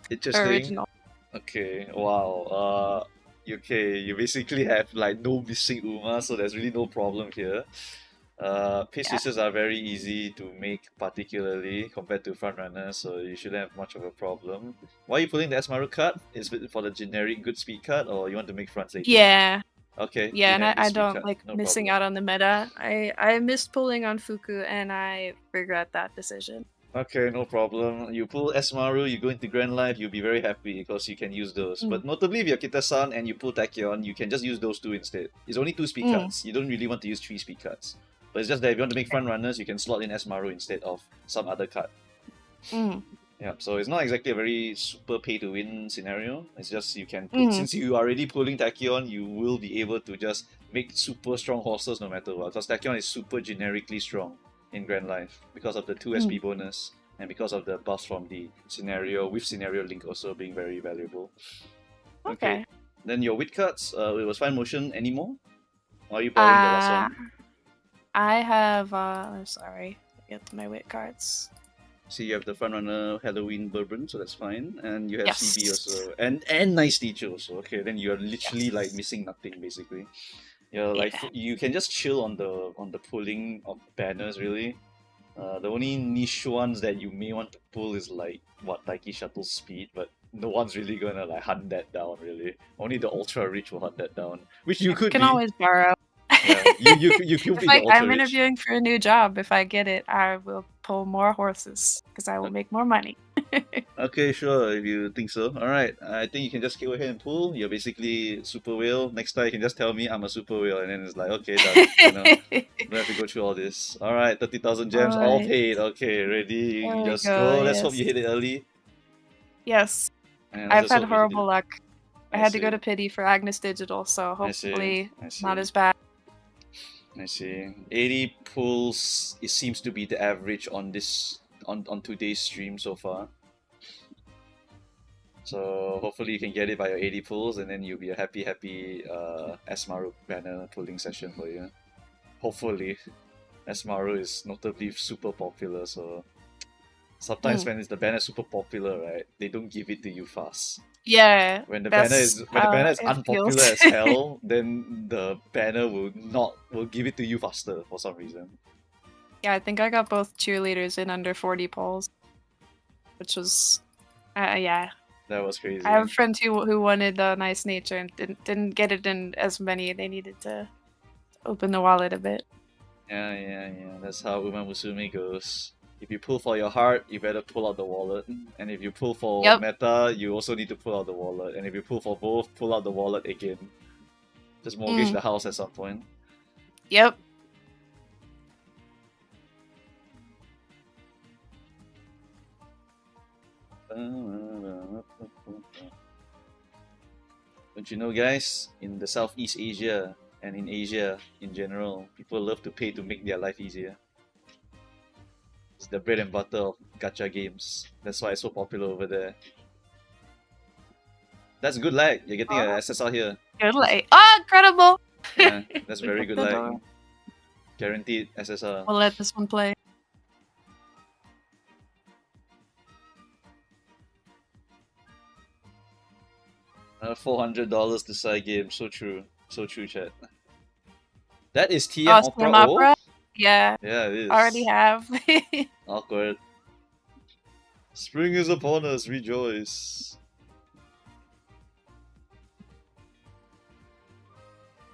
Interesting. original. Okay. Wow. Okay. You basically have like no missing Uma, so there's really no problem here. Pace Yeah. races are very easy to make, particularly compared to front runners, so you shouldn't have much of a problem. Why are you pulling the Esmaru card? Is it for the generic good speed card, or you want to make fronts later? Yeah, Okay. yeah, and generic good I speed don't card, like no missing problem. out on the meta. I missed pulling on Fuku, and I regret that decision. Okay, no problem. You pull Esmaru, you go into Grand Life, you'll be very happy because you can use those. But notably, if you're Kita-san and you pull Tachyon, you can just use those two instead. It's only 2 speed cards. You don't really want to use 3 speed cards. But it's just that if you want to make front runners, you can slot in Esmaru instead of some other card. Yeah, so it's not exactly a very super pay to win scenario. It's just you can put, since you are already pulling Tachyon, you will be able to just make super strong horses no matter what. Because Tachyon is super generically strong in Grand Life because of the 2 SP bonus and because of the buffs from the scenario, with scenario link also being very valuable. Okay. Then your wit cards, it was fine motion anymore? Or are you borrowing the last one? I have I'm sorry. Get my wit cards. See, you have the frontrunner Halloween Bourbon, so that's fine. And you have Yes. CB also. And nice teacher also. Okay, then you're literally like missing nothing basically. You're like you can just chill on the pulling of banners really. The only niche ones that you may want to pull is like what Taiki Shuttle Speed, but no one's really gonna like hunt that down really. Only the ultra rich will hunt that down. Which you could can be. always borrow. Yeah, you could be If the ultra I'm rich. interviewing for a new job. If I get it, I will pull more horses because I will make more money. Okay, sure, if you think so. Alright, I think you can just go ahead and pull. You're basically super whale. Next time you can just tell me I'm a super whale, and then it's like, okay, done. You know, don't have to go through all this. Alright, 30,000 gems, all Alright. paid. Okay, ready? There You we just go, go. Let's hope yes. you hit it early. Yes, And let's I've just had hope you hit horrible it. luck. I I had to go see. to pity for Agnes Digital, so I see, hopefully I not see. as bad. I see. 80 pulls, it seems to be the average on this on today's stream so far. So hopefully you can get it by your 80 pulls, and then you'll be a happy Asmaru banner pulling session for you. Hopefully. Asmaru is notably super popular, so sometimes when the banner is super popular, right, they don't give it to you fast. Yeah, When the that's banner is how it unpopular feels. as hell, then the banner will give it to you faster for some reason. Yeah, I think I got both cheerleaders in under 40 polls, which was, yeah. That was crazy. I have a friend who wanted Nice Nature and didn't get it in as many. They needed to open the wallet a bit. Yeah. That's how Musume goes. If you pull for your heart, you better pull out the wallet. And if you pull for meta, you also need to pull out the wallet. And if you pull for both, pull out the wallet again. Just mortgage the house at some point. Yep. Don't you know, guys, in the Southeast Asia and in Asia in general, people love to pay to make their life easier. It's the bread and butter of gacha games. That's why it's so popular over there. That's good lag. You're getting an SSR here. Good lag. Oh, incredible! Yeah, that's very good the lag. door. Guaranteed SSR. We'll let this one play. $400 to side game. So true. So true, chat. That is TM Oh, Opera TM O? Opera? Yeah. Yeah, it is. Already have. Awkward. Spring is upon us, rejoice.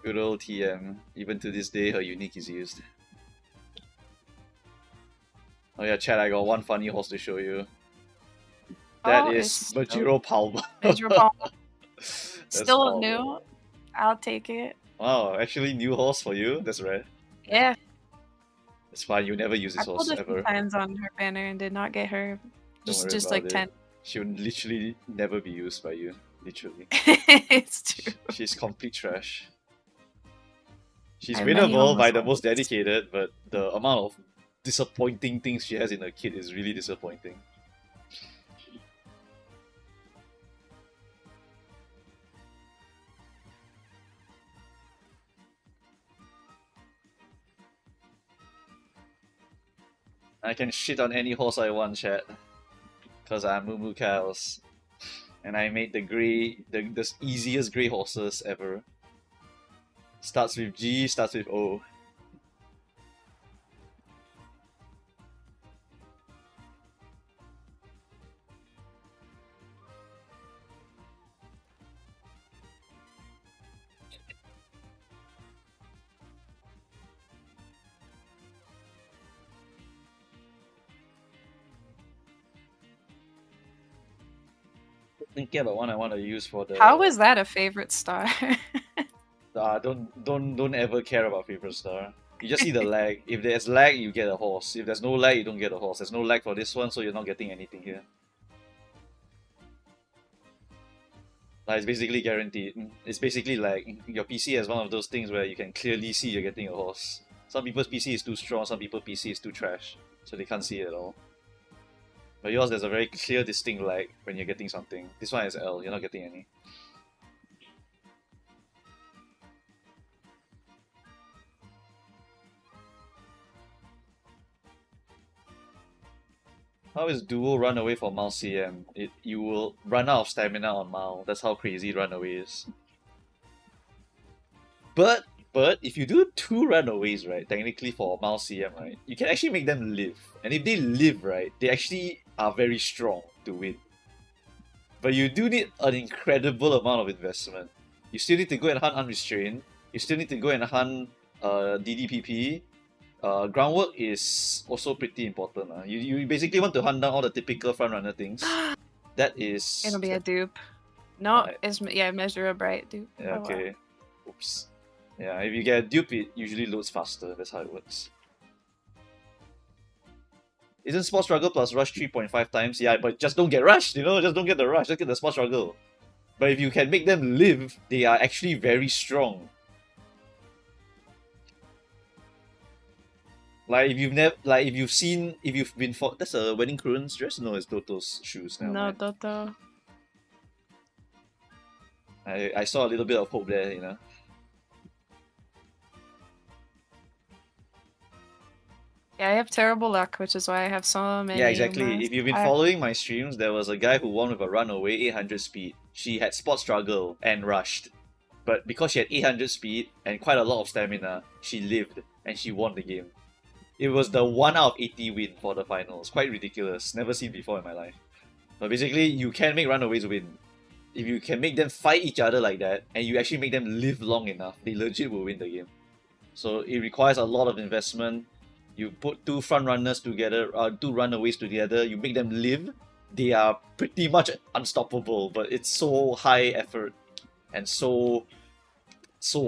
Good old TM. Even to this day, her unique is used. Oh yeah, chat, I got one funny horse to show you. That is Majiro Palma. Majiro Palma. That's Still Palma. new. I'll take it. Wow, actually new horse for you? That's rare. Yeah. It's fine, you never use this I pulled horse a few ever. times on her banner and did not get her. Don't worry Just about like it. 10. She would literally never be used by you. Literally. It's true. She's complete trash. She's I have many winnable by the homos most dedicated, but the amount of disappointing things she has in her kit is really disappointing. I can shit on any horse I want, chat. Cause I'm Mumu Cows. And I made the easiest grey horses ever. Starts with G, starts with O. Thinking about one I want to use for the. How is that a favorite star? Don't ever care about favorite star. You just see the lag. If there's lag, you get a horse. If there's no lag, you don't get a horse. There's no lag for this one, so you're not getting anything here. It's basically guaranteed. It's basically like your PC has one of those things where you can clearly see you're getting a horse. Some people's PC is too strong, some people's PC is too trash, so they can't see it at all. But yours, there's a very clear, distinct lag when you're getting something. This one is L, you're not getting any. How is Duo run away from Mao CM? You will run out of stamina on Mao. That's how crazy runaway is. But if you do 2 runaways, right, technically for Mao CM, right, you can actually make them live. And if they live, right, they actually are very strong to win. But you do need an incredible amount of investment. You still need to go and hunt Unrestrained. You still need to go and hunt DDPP. Groundwork is also pretty important. You basically want to hunt down all the typical frontrunner things. That is... It'll be a dupe. No, it's measure a bright dupe. Yeah, Oh, okay. Oops. Yeah, if you get a dupe, it usually loads faster. That's how it works. Isn't Spot Struggle plus Rush 3.5 times? Yeah, but just don't get rushed, you know? Just don't get the rush, just get the Spot Struggle. But if you can make them live, they are actually very strong. Like if you've been for that's a Wedding Crew's dress? No, it's Toto's shoes now. No, man. Toto. I saw a little bit of hope there, you know. Yeah, I have terrible luck, which is why I have so many. Yeah, exactly. Umas. If you've been following my streams, there was a guy who won with a runaway 800 speed. She had Spot Struggle and rushed. But because she had 800 speed and quite a lot of stamina, she lived and she won the game. It was the 1 out of 80 win for the finals. Quite ridiculous. Never seen before in my life. But basically, you can make runaways win. If you can make them fight each other like that, and you actually make them live long enough, they legit will win the game. So it requires a lot of investment. You put 2 front runners together, 2 runaways together, you make them live, they are pretty much unstoppable, but it's so high effort and so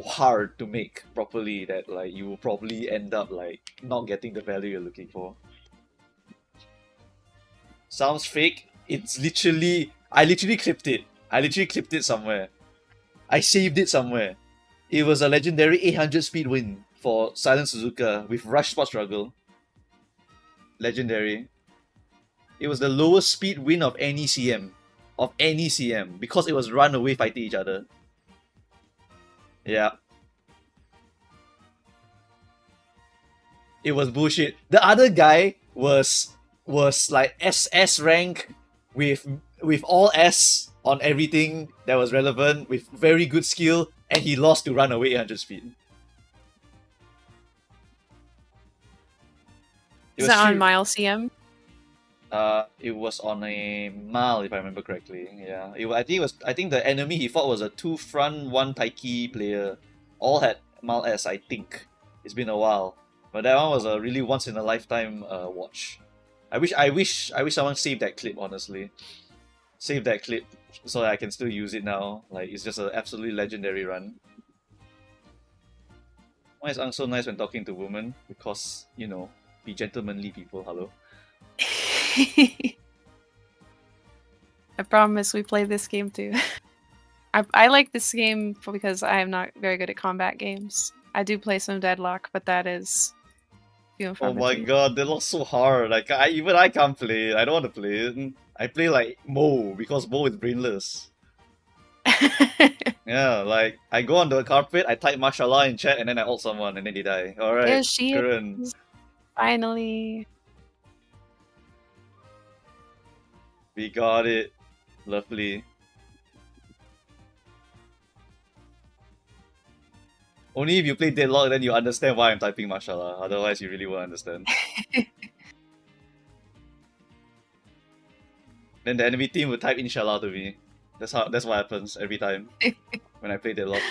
hard to make properly that like you will probably end up like not getting the value you're looking for. Sounds fake. It's literally, I literally clipped it. I literally clipped it somewhere. I saved it somewhere. It was a legendary 800 speed win for Silent Suzuka with Rush Spot Struggle. Legendary. It was the lowest speed win of any CM. Because it was runaway fighting each other. Yeah. It was bullshit. The other guy was like SS rank with all S on everything that was relevant, with very good skill, and he lost to runaway 800 speed. Is that on Mile CM? It was on a Mal, if I remember correctly. Yeah, I think the enemy he fought was a 2 front 1 Taiki player. All had Mal S, I think. It's been a while, but that one was a really once in a lifetime watch. I wish someone saved that clip. Honestly, save that clip so that I can still use it now. Like it's just an absolutely legendary run. Why is Ang so nice when talking to women? Because you know, be gentlemanly people. Hello. I promise we play this game too. I like this game because I am not very good at combat games. I do play some Deadlock, but that is few and far Oh my between. god, Deadlock's so hard. Like even I can't play it. I don't want to play it. I play like Mo because Mo is brainless. Yeah, like I go on the carpet, I type mashallah in chat, and then I ult someone, and then they die. Alright, There she Curran. is. Finally. We got it. Lovely. Only if you play Deadlock, then you understand why I'm typing mashallah. Otherwise, you really won't understand. Then the enemy team will type inshallah to me. That's what happens every time when I play Deadlock.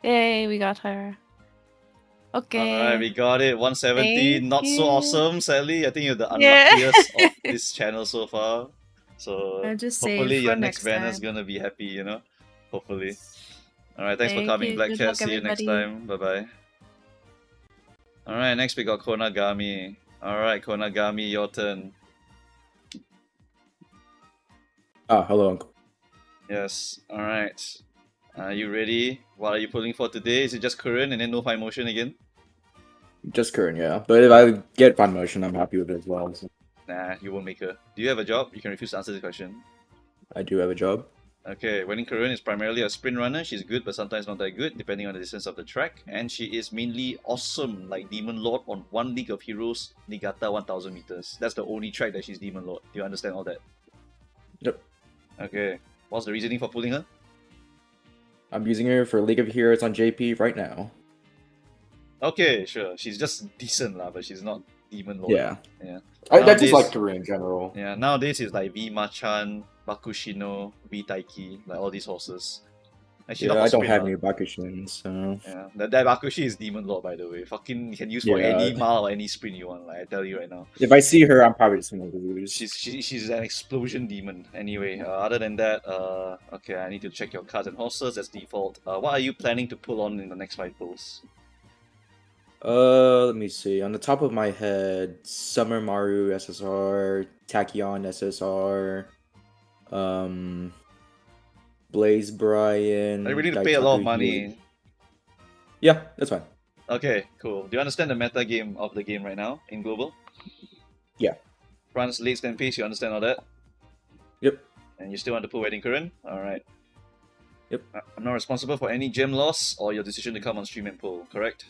Yay, we got her. Okay. Alright, we got it. 170. Thank Not so you. awesome, sadly. I think you're the Yeah. unluckiest of this channel so far. So I'll just save hopefully for your next next banner's time. gonna be happy, you know? Hopefully. Alright, thanks for Thank coming, you. Black Good Cat. luck, See you next everybody. time. Bye bye. Alright, next we got Konagami. Alright, Konagami, your turn. Ah, hello, Uncle. Yes. Alright. Are you ready? What are you pulling for today? Is it just current and then no fine motion again? Just current, yeah. But if I get fine motion, I'm happy with it as well. So Nah, you won't make her. Do you have a job? You can refuse to answer this question. I do have a job. Okay, Wedding Current is primarily a sprint runner. She's good, but sometimes not that good, depending on the distance of the track. And she is mainly awesome, like Demon Lord on one League of Heroes, Nigata 1000 meters. That's the only track that she's Demon Lord. Do you understand all that? Yep. Okay, what's the reasoning for pulling her? I'm using her for League of Heroes on JP right now. Okay, sure. She's just decent, lah, but she's not Demon Lord. Yeah. Yeah. I Nowadays- just like Korea in general. Yeah, nowadays it's like V Machan, Bakushino, V Taiki, like all these horses. Actually, Yeah, not I for don't sprint, have lah. any Bakushin, so Yeah, that Bakushi is Demon Lord, by the way. Fucking, you can use for Yeah. any mile or any sprint you want. Like I tell you right now, if I see her, I'm probably just gonna lose. she's an explosion demon. Anyway, other than that, okay, I need to check your cards and horses as default. What are you planning to pull on in the next 5 pulls? Let me see. On the top of my head, Summer Maru SSR, Tachyon SSR, Blaze Brian. I really need to pay a lot of Daitaku money. Healy. Yeah, that's fine. Okay, cool. Do you understand the meta game of the game right now in global? Yeah. France late stand pace. You understand all that? Yep. And you still want to pull Wedding Current? Alright. Yep. I'm not responsible for any gem loss or your decision to come on stream and pull, correct?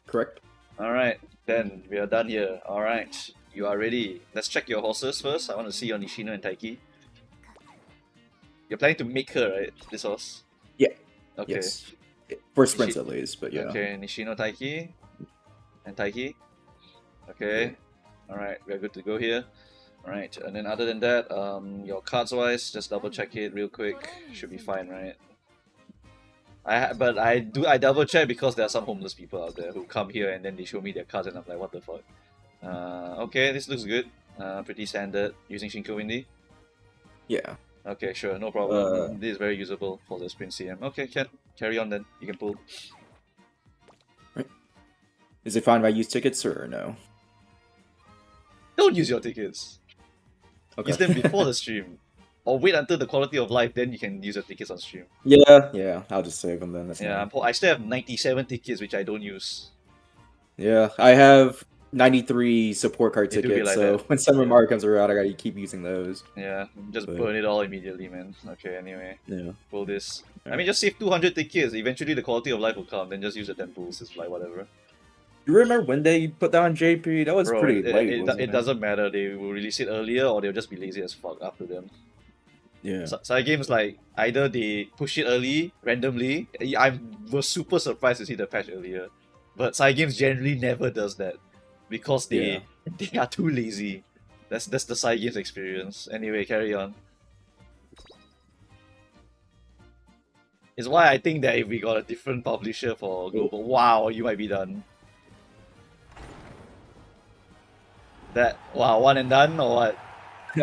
Correct. Alright, then we are done here. Alright, you are ready. Let's check your horses first. I want to see your Nishino and Taiki. You're planning to make her, right? This horse? Yeah. Okay. Yes. For sprints at least, but yeah. Okay, Nishino, Taiki. And Taiki. Okay. Alright, we're good to go here. Alright, and then other than that, your cards wise, just double check it real quick. Should be fine, right? But I double check because there are some homeless people out there who come here and then they show me their cards and I'm like, what the fuck? Okay, this looks good. Pretty standard. Using Shinko Windy? Yeah. Okay, sure, no problem. This is very usable for the sprint CM. Okay, can carry on then. You can pull. Is it fine if I use tickets or no? Don't use your tickets. Okay. Use them before the stream. Or wait until the quality of life, then you can use your tickets on stream. Yeah. I'll just save them then. That's Yeah, fine. I still have 97 tickets which I don't use. Yeah, I have 93 support card It do be tickets, like so that. when Summer Yeah. Maru comes around, I gotta keep using those. Yeah, just But- burn it all immediately, man. Okay, anyway, Yeah. pull this. I Alright. mean, just save 200 tickets. Eventually, the quality of life will come. Then just use the 10 pulls. It's like whatever. You remember when they put that on JP? That was Bro, pretty late. it wasn't it doesn't matter. They will release it earlier or they'll just be lazy as fuck after them. Yeah. Side games like either they push it early randomly. I was super surprised to see the patch earlier, but side games generally never does that because they are too lazy. That's the side games experience. Anyway, carry on. It's why I think that if we got a different publisher for global, wow, you might be done. That wow, one and done or what?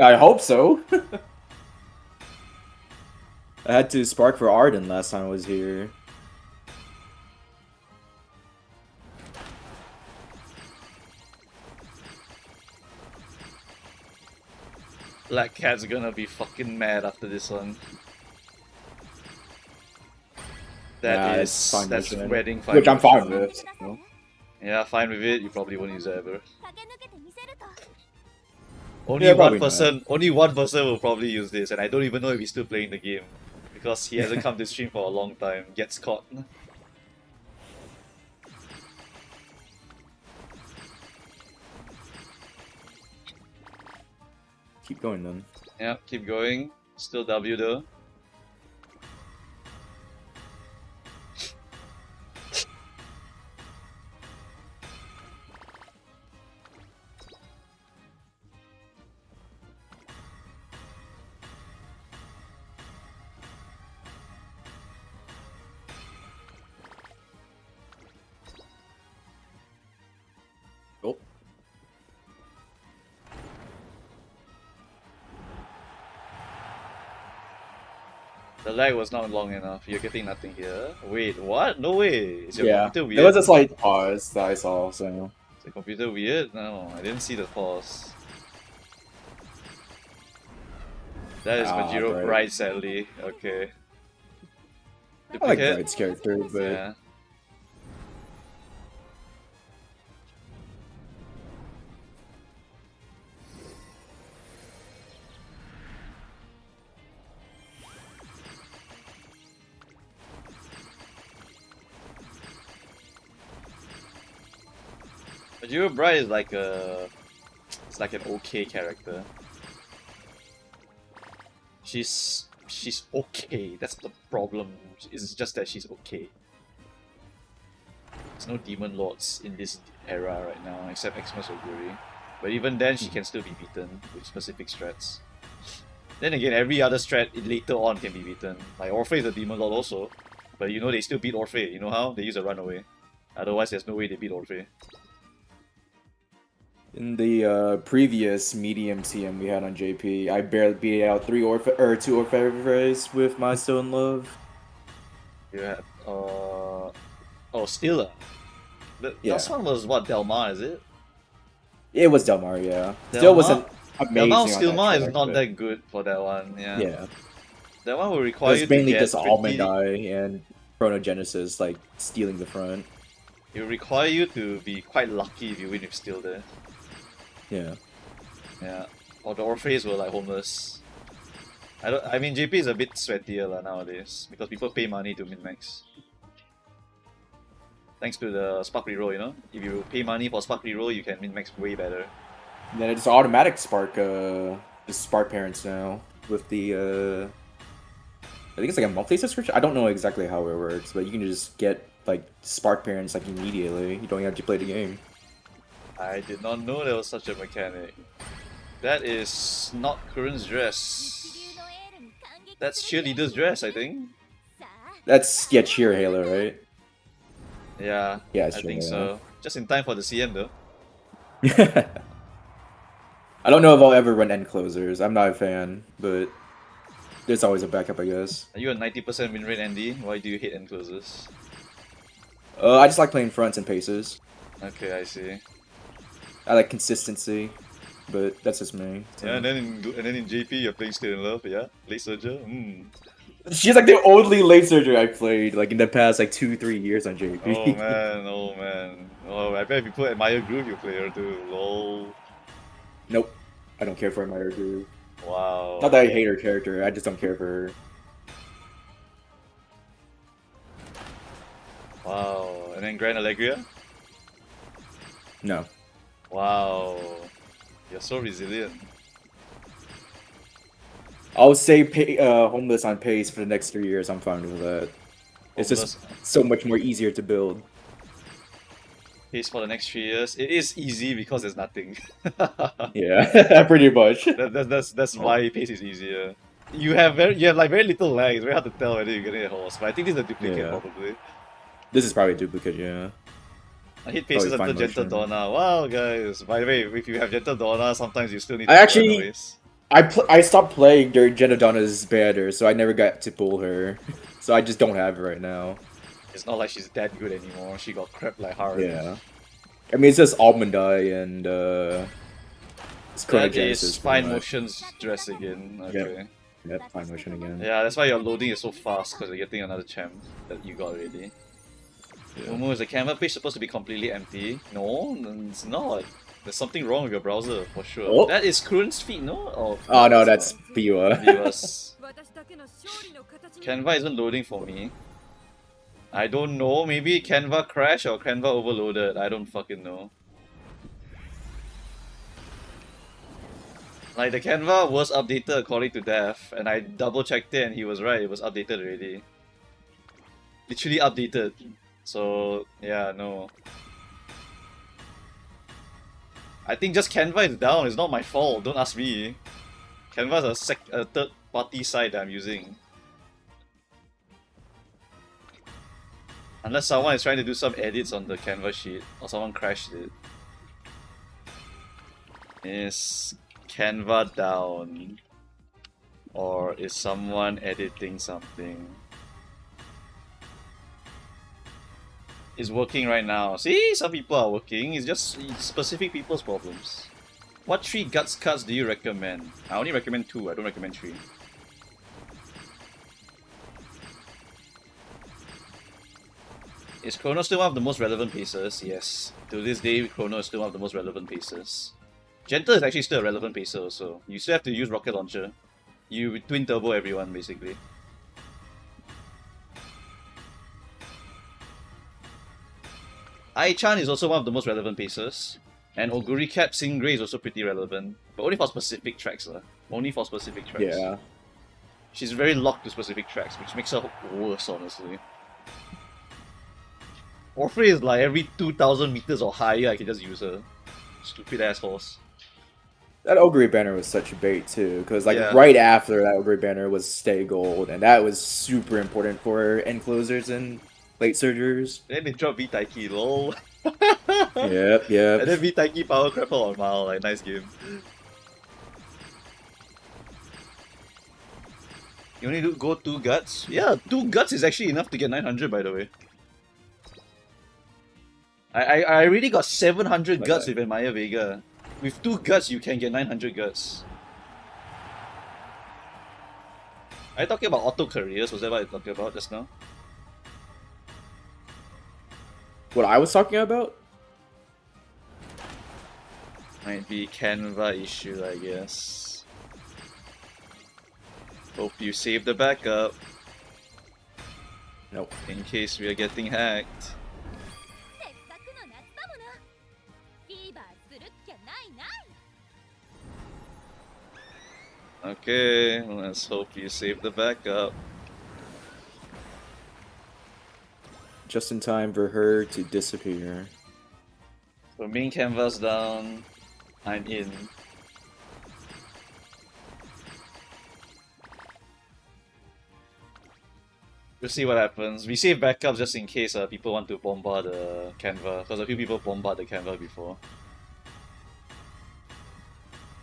I hope so. I had to spark for Arden last time I was here. Black Cat's gonna be fucking mad after this one. It's fine That's motion. wedding fine. Which I'm fine motion. with. you know. Yeah, fine with it. You probably won't use it ever. 駆け抜けてみせると Only Yeah, one probably not. only one person will probably use this, and I don't even know if he's still playing the game because he hasn't come to stream for a long time. Gets caught. Keep going then. Yeah, keep going. Still W though. Oh. The lag was not long enough. You're getting nothing here. Wait, what? No way. Is your Yeah, computer weird? there was a slight pause that I saw. So Is the computer weird? No, I didn't see the pause. That is Majiro Bright. Bright, sadly. Okay. I like Duplicate? Bright's character, but Yeah. Majiro Bright is like it's like an okay character. She's okay. That's the problem. It's just that she's okay. There's no demon lords in this era right now, except Xmas Oguri. But even then, she can still be beaten with specific strats. Then again, every other strat later on can be beaten. Like Orphe is a demon lord also, but you know they still beat Orphe. You know how? They use a runaway. Otherwise, there's no way they beat Orphe. in the previous medium TM we had on JP, I barely beat out two Orpheus with my Stone Love. You have oh, Stilla. The Yeah. last one was what, Delmar, is it? It was Delmar, yeah. Still wasn't amazing. Delmar on that Stillmar is track, not but- that good for that one, yeah. Yeah, That one will require you it's to mainly get just Almond pretty... Eye and Chronogenesis like stealing the front. It will require you to be quite lucky if you win with Still there. Yeah. Yeah. Or the Orpheus were like homeless. I mean JP is a bit sweatier lah nowadays because people pay money to min-max. Thanks to the Spark reroll, you know? If you pay money for Spark reroll, you can min-max way better. And then it's automatic Spark Spark Parents now with the I think it's like a monthly subscription. I don't know exactly how it works, but you can just get like Spark Parents like immediately. You don't even have to play the game. I did not know there was such a mechanic. That is not Kurun's dress. That's Cheerleader's dress, I think. That's Cheer Halo, right? Yeah, Yeah, I it's think Cheer so. Just in time for the CM though. Halo. I don't know if I'll ever run end closers. I'm not a fan, but there's always a backup, I guess. Are you a 90% win rate, Andy? Why do you hate enclosers? I just like playing fronts and paces. Okay, I see. I like consistency, but that's just me. so. Yeah, and then in JP you're playing Still in Love, yeah? Late Surger? She's like the only late surgery I played like in the past like 2-3 years on JP. Oh man, oh man. Oh, I bet if you put Admire Groove, you play her too. Lol. Nope, I don't care for Admire Groove. Wow. Not that I hate her character, I just don't care for her. Wow. And then Grand Allegria? No. Wow. You're so resilient. I'll say homeless on pace for the next 3 years. I'm fine with that. It's just so much more easier to build. Pace for the next 3 years. It is easy because there's nothing. Yeah, pretty much. That's why pace is easier. You have like very little lag. It's very hard to tell whether you're getting a horse. But I think this is a duplicate Yeah. probably. This is probably a duplicate, yeah. I hit paces Probably until fine Gentle motion. Donna. Wow, guys. By the way, if you have Gentle Donna, sometimes you still need to I do actually- runaways. I stopped playing during Genodonna's banner, so I never got to pull her. So I just don't have her right now. It's not like she's that good anymore. She got crept like hard. Yeah. I mean, it's just Almond Eye and it's That Chronogenesis. is pretty Fine much. Motion's dress again. Okay. Yep, Fine Motion again. Yeah, that's why your loading is so fast because you're getting another champ that you got already. Momo, is the canvas page supposed to be completely empty? No, it's not. There's something wrong with your browser for sure. Oh. That is Kurun's feed, no? Or Oh no, that's Biwa. viewers. Canva isn't loading for me. I don't know. Maybe Canva crashed or Canva overloaded. I don't fucking know. Like the Canva was updated according to Dev, and I double checked it and he was right. It was updated already. Literally updated. So yeah, no. I think just Canva is down. It's not my fault. Don't ask me. Canva is a third-party site that I'm using. Unless someone is trying to do some edits on the Canva sheet, or someone crashed it. Is Canva down? Or is someone editing something? It's working right now. See, some people are working. It's just specific people's problems. What 3 guts cards do you recommend? I only recommend 2. I don't recommend 3. Is Chrono still one of the most relevant pieces? Yes. To this day, Chrono is still one of the most relevant pieces. Gentle is actually still a relevant piecer also. You still have to use Rocket Launcher. You twin turbo everyone basically. Ai-chan is also one of the most relevant pieces. And Oguri Cap Singray is also pretty relevant. But only for specific tracks. Only for specific tracks. Yeah. She's very locked to specific tracks, which makes her worse, honestly. Orphrey is like every 2,000 meters or higher, I can just use her. Stupid ass horse. That Ogre banner was such a bait too, because like Yeah. right after that Ogre banner was Stay Gold, and that was super important for end closers and late surgers. Then they drop V Taiki, lol. Yep, yep. And then V Taiki power crapple on Mao, like nice game. You only go 2 guts? Yeah, 2 guts is actually enough to get 900 by the way. I already got 700 guts with Maya Vega. With 2 guts you can get 900 guts. Are you talking about auto careers? Was that what I talking about just now? What I was talking about? Might be Canva issue, I guess. Hope you save the backup. Nope. In case we are getting hacked. Okay, let's hope you save the backup. Just in time for her to disappear. So main canvas down, I'm in. We'll see what happens. We save backups just in case people want to bombard the Canva, because a few people bombard the Canva before.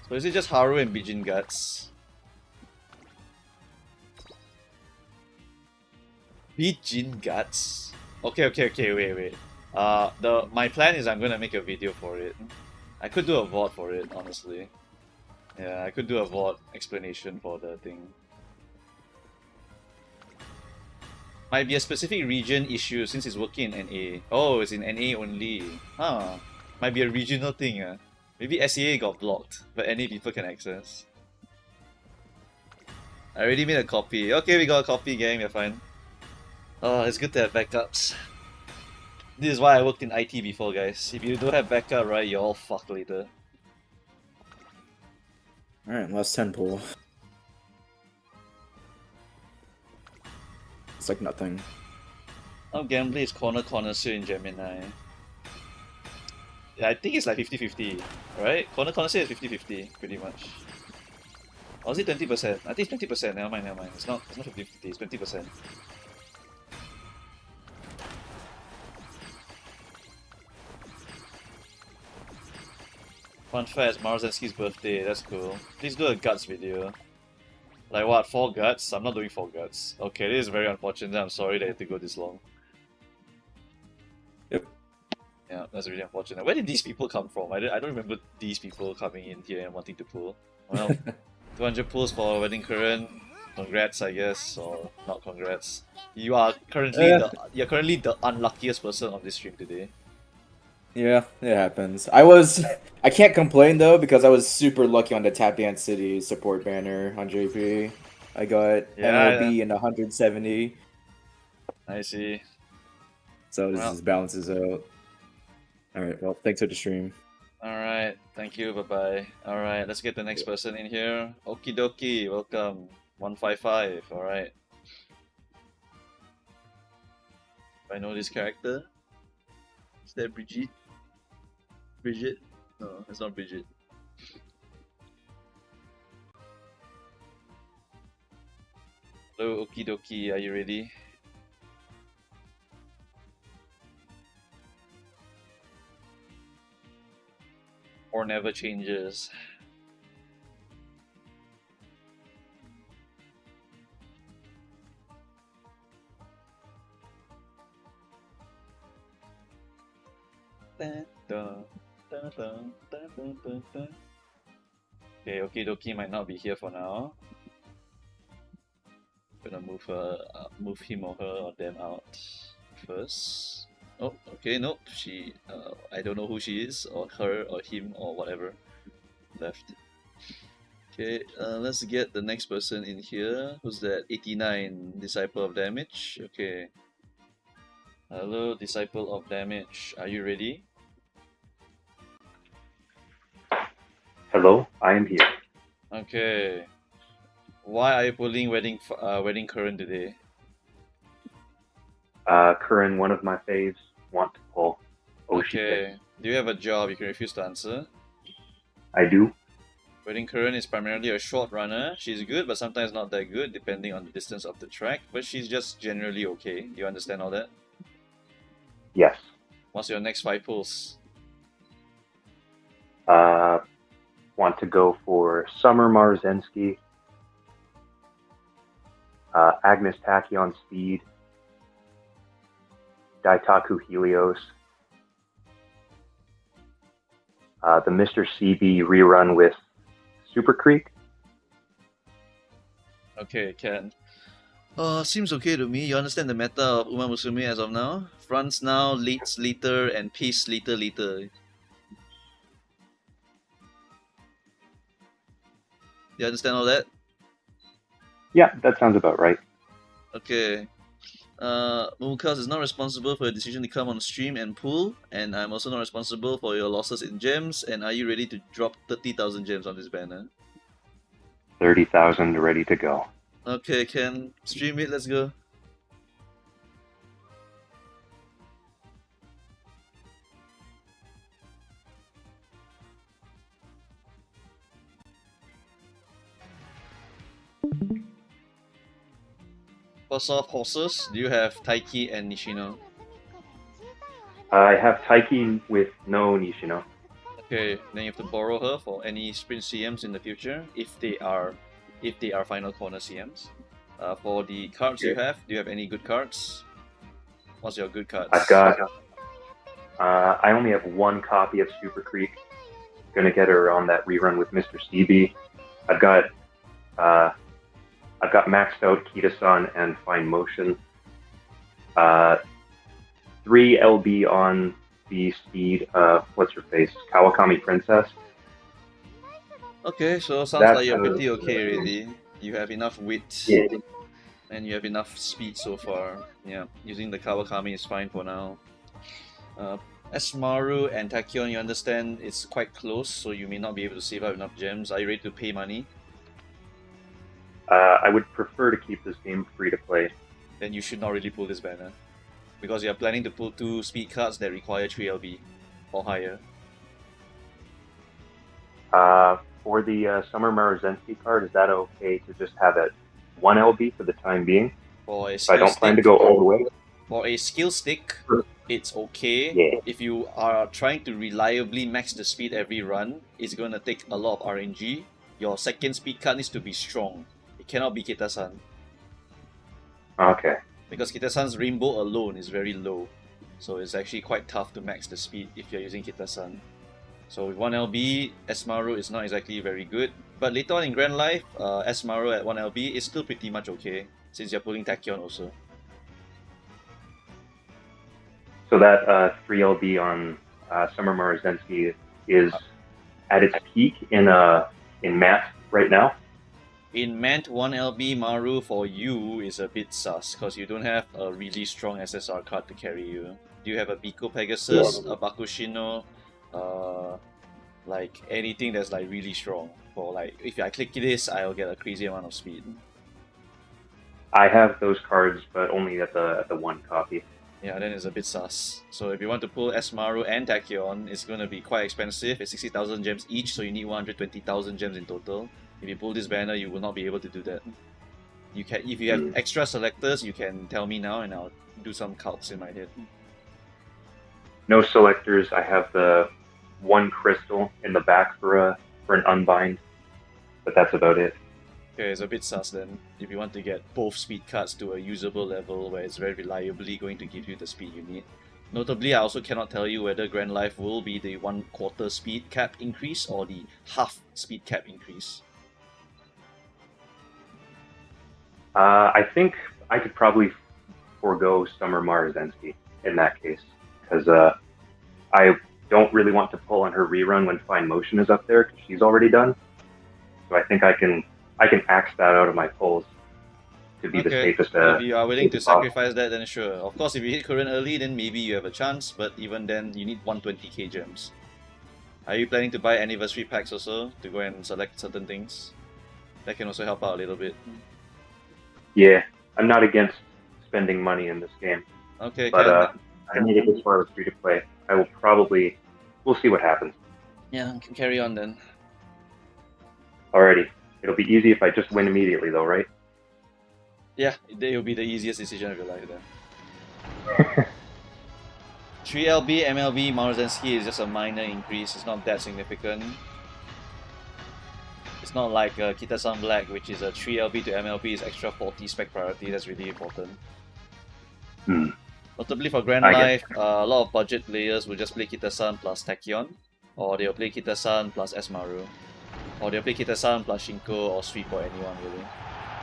So is it just Haru and Bijin Guts? Bijin Guts? Okay, wait. My plan is I'm gonna make a video for it. I could do a VOD for it, honestly. Yeah, I could do a VOD explanation for the thing. Might be a specific region issue since it's working in NA. Oh, it's in NA only. Huh. Might be a regional thing. Maybe SEA got blocked, but NA people can access. I already made a copy. Okay, we got a copy, gang. We're fine. Oh, it's good to have backups. This is why I worked in IT before, guys. If you don't have backup, right, you're all fucked later. Alright, last 10 pull. It's like nothing. Now Gambler is connoisseur in Gemini. Yeah, I think it's like 50-50, right? Connoisseur is 50-50, pretty much. Or is it 20%? I think it's 20%, never mind. It's not 50-50, it's 20%. Fun fact, Marzensky's birthday, that's cool. Please do a guts video. Like what, 4 guts? I'm not doing 4 guts. Okay, this is very unfortunate, I'm sorry that it had to go this long. Yep. Yeah, that's really unfortunate. Where did these people come from? I don't remember these people coming in here and wanting to pull. Well, 200 pulls for Wedding Current. Congrats, I guess, or not congrats. You are currently you're currently the unluckiest person on this stream today. Yeah, it happens. I can't complain though because I was super lucky on the Tap Dance City support banner on JP. I got MLB and 170. I see. So this just balances out. Alright, well, thanks for the stream. Alright, thank you, bye-bye. Alright, let's get the next person in here. Okie dokie, welcome. 155, alright. I know this character. Is that Brigitte? Bridget? No, it's not Bridget. Hello, okie dokie, are you ready? Or never changes. Dun, dun, dun, dun, dun, dun, dun, dun. Okay, Okidoki might not be here for now. Gonna move him or her or them out first. Oh, okay, nope. I don't know who she is, or her, or him, or whatever. Left. Okay, let's get the next person in here. Who's that? 89, Disciple of Damage. Okay. Hello, Disciple of Damage. Are you ready? Hello, I am here. Okay. Why are you pulling Wedding Current today? Curran, one of my faves, want to pull Oshi. Okay. Do you have a job you can refuse to answer? I do. Wedding Current is primarily a short runner. She's good, but sometimes not that good, depending on the distance of the track. But she's just generally okay. You understand all that? Yes. What's your next 5 pulls? Want to go for Summer Marzensky, Agnes Tachyon Speed, Daitaku Helios, the Mr. CB rerun with Super Creek. Okay, Ken. Seems okay to me. You understand the meta of Uma Musume as of now? Fronts now, leads later, and pace later. You understand all that? Yeah, that sounds about right. Okay. Momokas is not responsible for your decision to come on stream and pull, and I'm also not responsible for your losses in gems. And are you ready to drop 30,000 gems on this banner? 30,000 ready to go. Okay, Ken. Stream it, let's go. First off, horses. Do you have Taiki and Nishino? I have Taiki with no Nishino. Okay, then you have to borrow her for any sprint CMs in the future if they are final corner CMs. For the cards you have, do you have any good cards? What's your good cards? I've got. I only have one copy of Super Creek. Gonna get her on that rerun with Mr. CB. I've got maxed out Kita-san and Fine Motion. 3 LB on the speed. What's her face? Kawakami Princess. Okay, so sounds like you're pretty okay already. You have enough wit. Yeah. And you have enough speed so far. Yeah, using the Kawakami is fine for now. Esmaru and Tachyon, you understand it's quite close, so you may not be able to save up enough gems. Are you ready to pay money? I would prefer to keep this game free to play. Then you should not really pull this banner. Because you are planning to pull 2 speed cards that require 3 LB or higher. For the Summer Marzensky card, is that okay to just have it 1 LB for the time being? For a If I don't plan to go all the way? For a skill stick, it's okay. Yeah. If you are trying to reliably max the speed every run, it's going to take a lot of RNG. Your second speed card needs to be strong. It cannot be Kita-san. Okay. Because Kita-san's Rainbow alone is very low. So it's actually quite tough to max the speed if you're using Kita-san. So with 1 LB, Esmaru is not exactly very good. But later on in Grand Life, Esmaru at 1 LB is still pretty much okay, since you're pulling Tachyon also. So that 3 LB on Summer Marzensky is at its peak in Matt right now? In Mant, 1 LB Maru for you is a bit sus, because you don't have a really strong SSR card to carry you. Do you have a Biko Pegasus, a Bakushino, like anything that's like really strong? For like, if I click this, I'll get a crazy amount of speed. I have those cards, but only at the 1 copy. Yeah, then it's a bit sus. So if you want to pull Esmaru and Tachyon, it's going to be quite expensive. It's 60,000 gems each, so you need 120,000 gems in total. If you pull this banner, you will not be able to do that. You can, if you have extra selectors, you can tell me now, and I'll do some calcs in my head. No selectors. I have the 1 crystal in the back for an unbind, but that's about it. Okay, it's a bit sus then. If you want to get both speed cards to a usable level where it's very reliably going to give you the speed you need, Notably, I also cannot tell you whether Grand Life will be the 1/4 speed cap increase or the half speed cap increase. I think I could probably forego Summer Marzensky in that case, because I don't really want to pull on her rerun when Fine Motion is up there, because she's already done. So I think I can axe that out of my pulls to be the safest. If you are willing to safest option. sacrifice that, then sure. Of course, if you hit current early, then maybe you have a chance, but even then, you need 120k gems. Are you planning to buy anniversary packs also to go and select certain things? That can also help out a little bit. Yeah, I'm not against spending money in this game, Okay, but I made it this far with free to play. I will probably, we'll see what happens. yeah, carry on then. Alrighty, it'll be easy if I just win immediately, though, right? Yeah, it will be the easiest decision of your life then. 3LB, MLB, Marzensky is just a minor increase, it's not that significant. It's not like Kita-san Black, which is a 3LB to MLB is extra 40 spec priority, that's really important. Notably for Grand Life, a lot of budget players will just play Kita-san plus Tachyon, or they'll play Kita-san plus Esmaru, or they'll play Kita-san plus Shinko or Sweep or anyone really.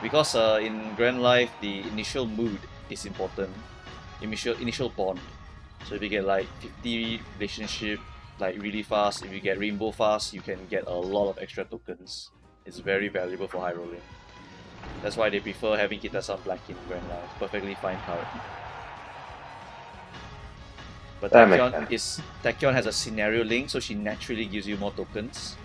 Because in Grand Life, the initial mood is important, initial bond. So if you get like 50 relationship, like really fast, if you get Rainbow fast, you can get a lot of extra tokens. It's very valuable for high rolling. That's why they prefer having Kita-san Black in Grand Life. Perfectly fine card. But Tachyon has a scenario link, so she naturally gives you more tokens.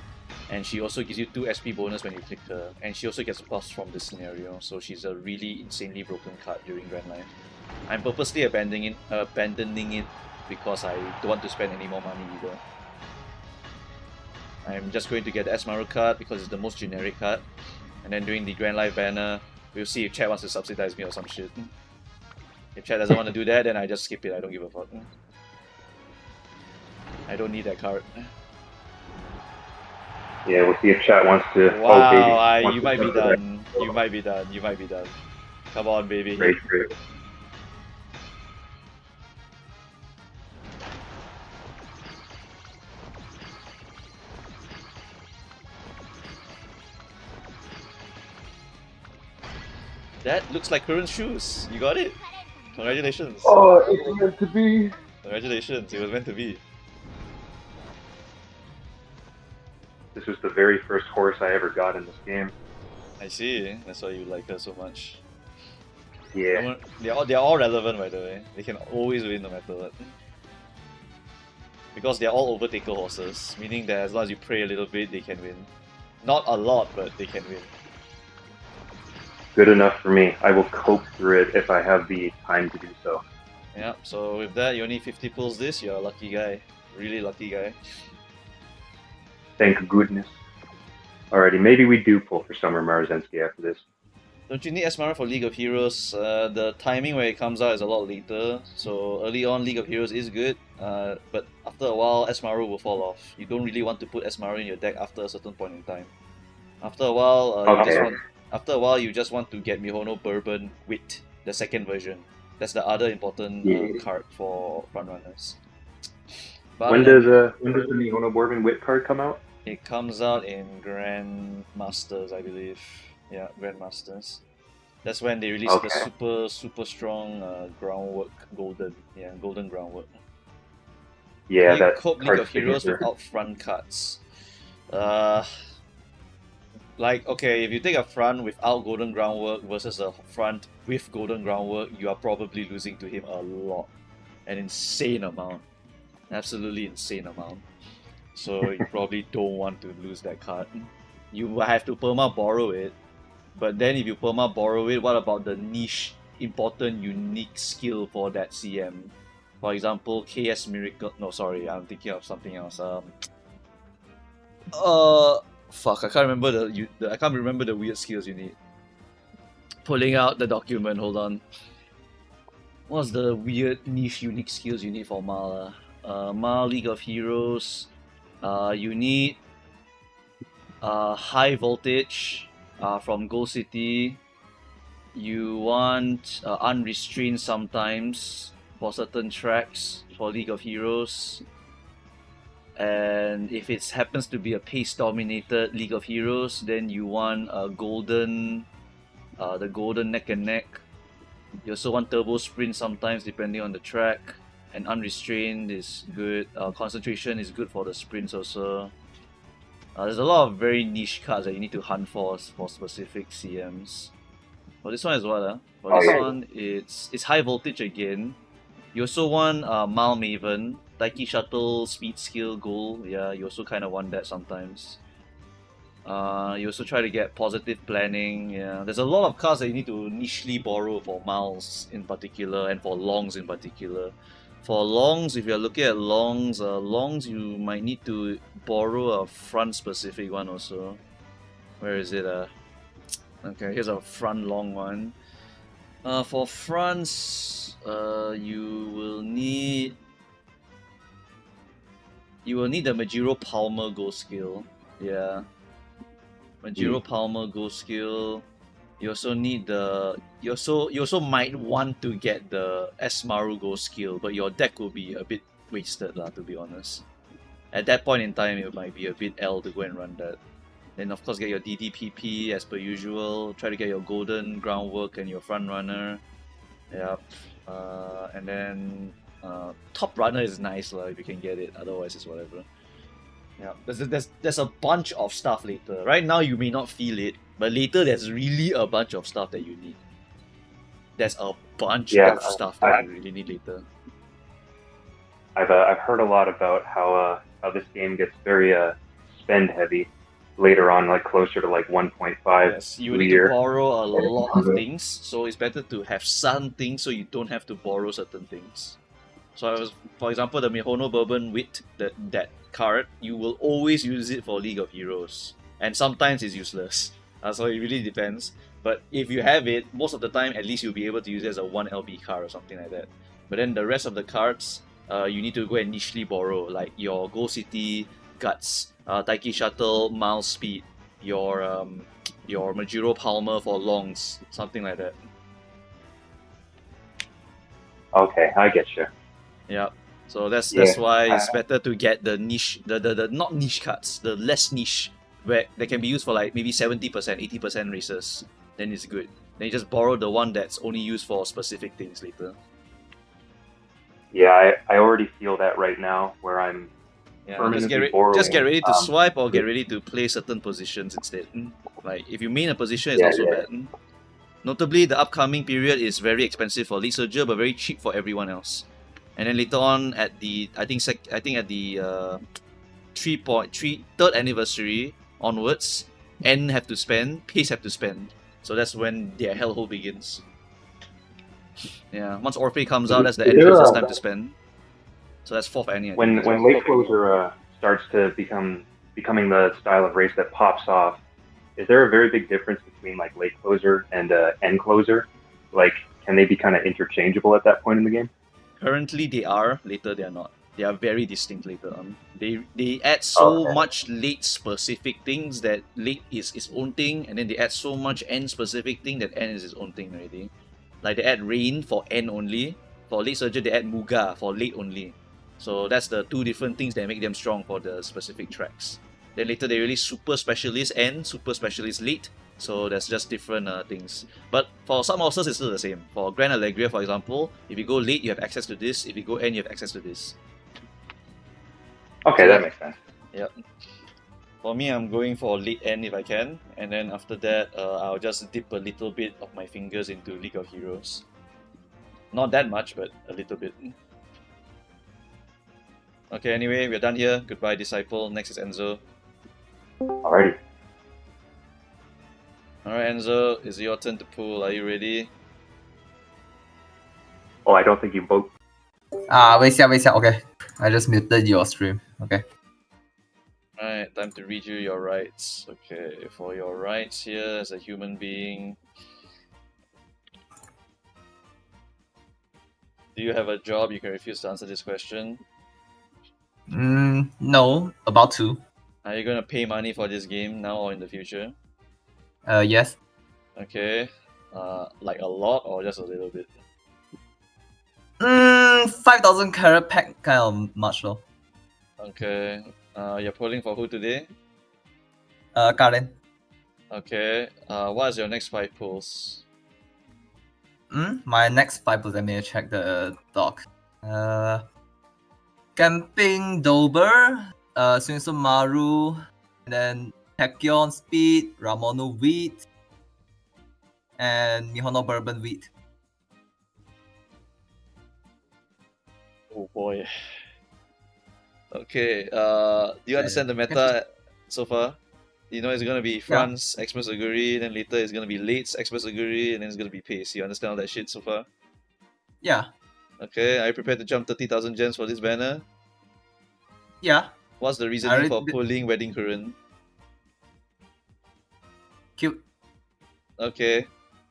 And she also gives you 2 SP bonus when you click her. And she also gets buffs from the scenario, so she's a really insanely broken card during Grand Life. I'm purposely abandoning it because I don't want to spend any more money either. I'm just going to get the Esmaru card because it's the most generic card. And then during the Grand Life banner, we'll see if chat wants to subsidize me or some shit. If chat doesn't want to do that, then I just skip it, I don't give a fuck. I don't need that card. Yeah, we'll see if chat wants to. Wow, wants you to might be subsidize. done. You might be done. You might be done. Come on, baby. Great. That looks like current shoes. You got it. Congratulations. Oh, it's meant to be. Congratulations. It was meant to be. This was the very first horse I ever got in this game. I see. That's why you like her so much. Yeah. They're all relevant, by the way. They can always win no matter what. Because they're all overtaker horses, meaning that as long as you pray a little bit, they can win. Not a lot, but they can win. Good enough for me. I will cope through it if I have the time to do so. Yeah, so with that, you only 50 pulls this, you're a lucky guy. Really lucky guy. Thank goodness. Alrighty, maybe we do pull for Summer Marzensky after this. Don't you need Esmara for League of Heroes? The timing where it comes out is a lot later, so early on League of Heroes is good, but after a while Esmaru will fall off. You don't really want to put Esmaru in your deck after a certain point in time. After a while, you just want to get Mihono Bourbon Wit, the second version. That's the other important card for frontrunners. When does the Mihono Bourbon Wit card come out? It comes out in Grandmasters, I believe. Yeah, Grandmasters. That's when they release the super strong groundwork golden. Yeah, golden groundwork. Yeah, that's League of Heroes without front cards. Like, okay, if you take a front without golden groundwork versus a front with golden groundwork, you are probably losing to him a lot. An insane amount. Absolutely insane amount. So you probably don't want to lose that card. You will have to perma borrow it. But then if you perma borrow it, what about the niche, important, unique skill for that CM? For example, KS Miracle... No, sorry, I'm thinking of something else. Fuck, I can't remember the weird skills you need. Pulling out the document, hold on. What's the weird, niche, unique skills you need for Mala? Mal League of Heroes. You need high voltage from Gold City. You want unrestrained sometimes. for certain tracks for League of Heroes. And if it happens to be a pace-dominated League of Heroes, then you want a golden, the golden neck and neck. You also want turbo sprint sometimes, depending on the track. And unrestrained is good. Concentration is good for the sprints also. There's a lot of very niche cards that you need to hunt for specific CMs. For this one as well, for this one, it's high voltage again. You also want Mile Maven, Daiki Shuttle, Speed Skill, Goal. Yeah, you also kind of want that sometimes. You also try to get Positive Planning. Yeah, there's a lot of cards that you need to nichely borrow for Miles in particular and for Longs in particular. For Longs, if you're looking at Longs, you might need to borrow a front specific one also. Where is it? Okay, here's a front long one. For fronts, you will need the Majiro Palmer Ghost skill. Yeah, Majiro Palmer Ghost skill. You also need the you also might want to get the Esmaru Ghost skill, but your deck will be a bit wasted lah, to be honest. At that point in time, it might be a bit L to go and run that. Then of course get your DDPP as per usual. Try to get your golden groundwork and your front runner. Yep. And then top runner is nice lah if you can get it. Otherwise it's whatever. Yeah. There's a bunch of stuff later. Right now you may not feel it, but later there's really a bunch of stuff that you need. There's a bunch of stuff that you really need later. I've heard a lot about how this game gets very spend heavy later on, like closer to like 1.5. Yes, you need to borrow a lot of things, so it's better to have some things so you don't have to borrow certain things. So, for example, the Mihono Bourbon Wit, that card, you will always use it for League of Heroes, and sometimes it's useless. So it really depends. But if you have it, most of the time, at least you'll be able to use it as a 1LB card or something like that. But then the rest of the cards, you need to go and nichely borrow, like your Gold City, Guts, Daiki Shuttle, Miles Speed, your Majiro Palmer for longs, something like that. Okay, I get you. Yeah. So that's why it's better to get the niche, the not niche cards, the less niche, where they can be used for like maybe 70%, 80% races. Then it's good. Then you just borrow the one that's only used for specific things later. Yeah, I already feel that right now, where I'm just get ready to swipe or get ready to play certain positions instead. Like if you main a position, it's also bad. Notably, the upcoming period is very expensive for League Surger, but very cheap for everyone else. And then later on at the I think at the 3rd anniversary onwards, N have to spend, Pace have to spend. So that's when their hellhole begins. Yeah, once Orphe comes out, that's the end user's time to spend. So that's 4th annie. When late closer starts to becoming the style of race that pops off, is there a very big difference between like late closer and end closer? Like, can they be kind of interchangeable at that point in the game? Currently they are, later they are not. They are very distinct later on. They add so much late specific things that late is its own thing, and then they add so much end specific thing that end is its own thing already. Like they add rain for end only. For late surgery they add Muga for late only. So that's the two different things that make them strong for the specific tracks. Then later they release Super Specialist and Super Specialist Late. So that's just different things. But for some monsters it's still the same. For Grand Allegria, for example, if you go late you have access to this. If you go end you have access to this. Okay, that makes sense. Yep. For me, I'm going for late end if I can. And then after that, I'll just dip a little bit of my fingers into League of Heroes. Not that much, but a little bit. Okay, anyway, we're done here. Goodbye, Disciple. Next is Enzo. Alrighty. Alright, Enzo, it's your turn to pull. Are you ready? Oh, I don't think you both. 微笑 okay. I just muted your stream. Okay. Alright, time to read you your rights. Okay, for your rights here as a human being. Do you have a job? You can refuse to answer this question. No, about to. Are you gonna pay money for this game now or in the future? Yes. Okay. Like a lot or just a little bit? 5,000 carat pack kind of much though. Okay. You're pulling for who today? Karen. Okay. What is your next 5 pulls? My next 5 pulls, let me check the doc. Camping Dober, Sunsum Maru, and then Tachyon Speed, Ramono Wheat, and Mihono Bourbon Wheat. Oh boy. Okay. Do you understand the meta so far? You know it's gonna be France, Express Aguri, then later it's gonna be Lates, Express Aguri, and then it's gonna be Pace. You understand all that shit so far? Yeah. Okay, are you prepared to jump 30,000 gems for this banner? Yeah. What's the reasoning for already- pulling Wedding Current? Cute. Okay.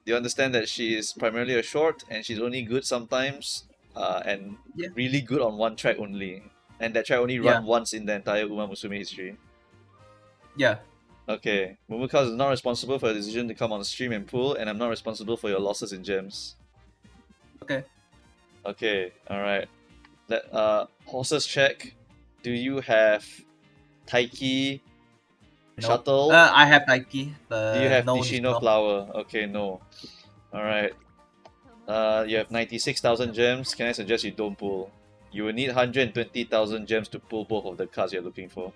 Do you understand that she is primarily a short and she's only good sometimes and Yeah. really good on one track only? And that track only run once in the entire Uma Musume history. Yeah. Okay. Mumukas is not responsible for your decision to come on stream and pull, and I'm not responsible for your losses in gems. Okay. Okay, alright. Horses check. Do you have Taiki Shuttle? I have Nike, but Do you have no Nishino Flower? Okay, no. Alright. You have 96,000 gems. Can I suggest you don't pull? You will need 120,000 gems to pull both of the cards you're looking for.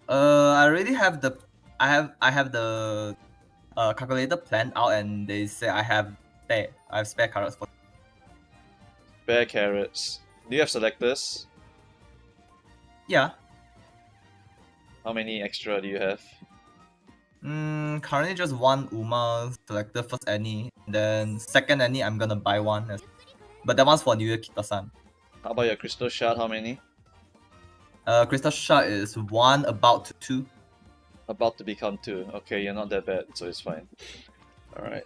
I already have the I have the calculator planned out, and they say I have spare carrots for. Spare carrots. Do you have selectors? Yeah. How many extra do you have? Currently just one Uma selector, first any, then second any I'm gonna buy one, but that one's for New Year Kita-san. How about your crystal shard? How many? Crystal Shard is 1, about to 2. About to become 2. Okay, you're not that bad, so it's fine. Alright.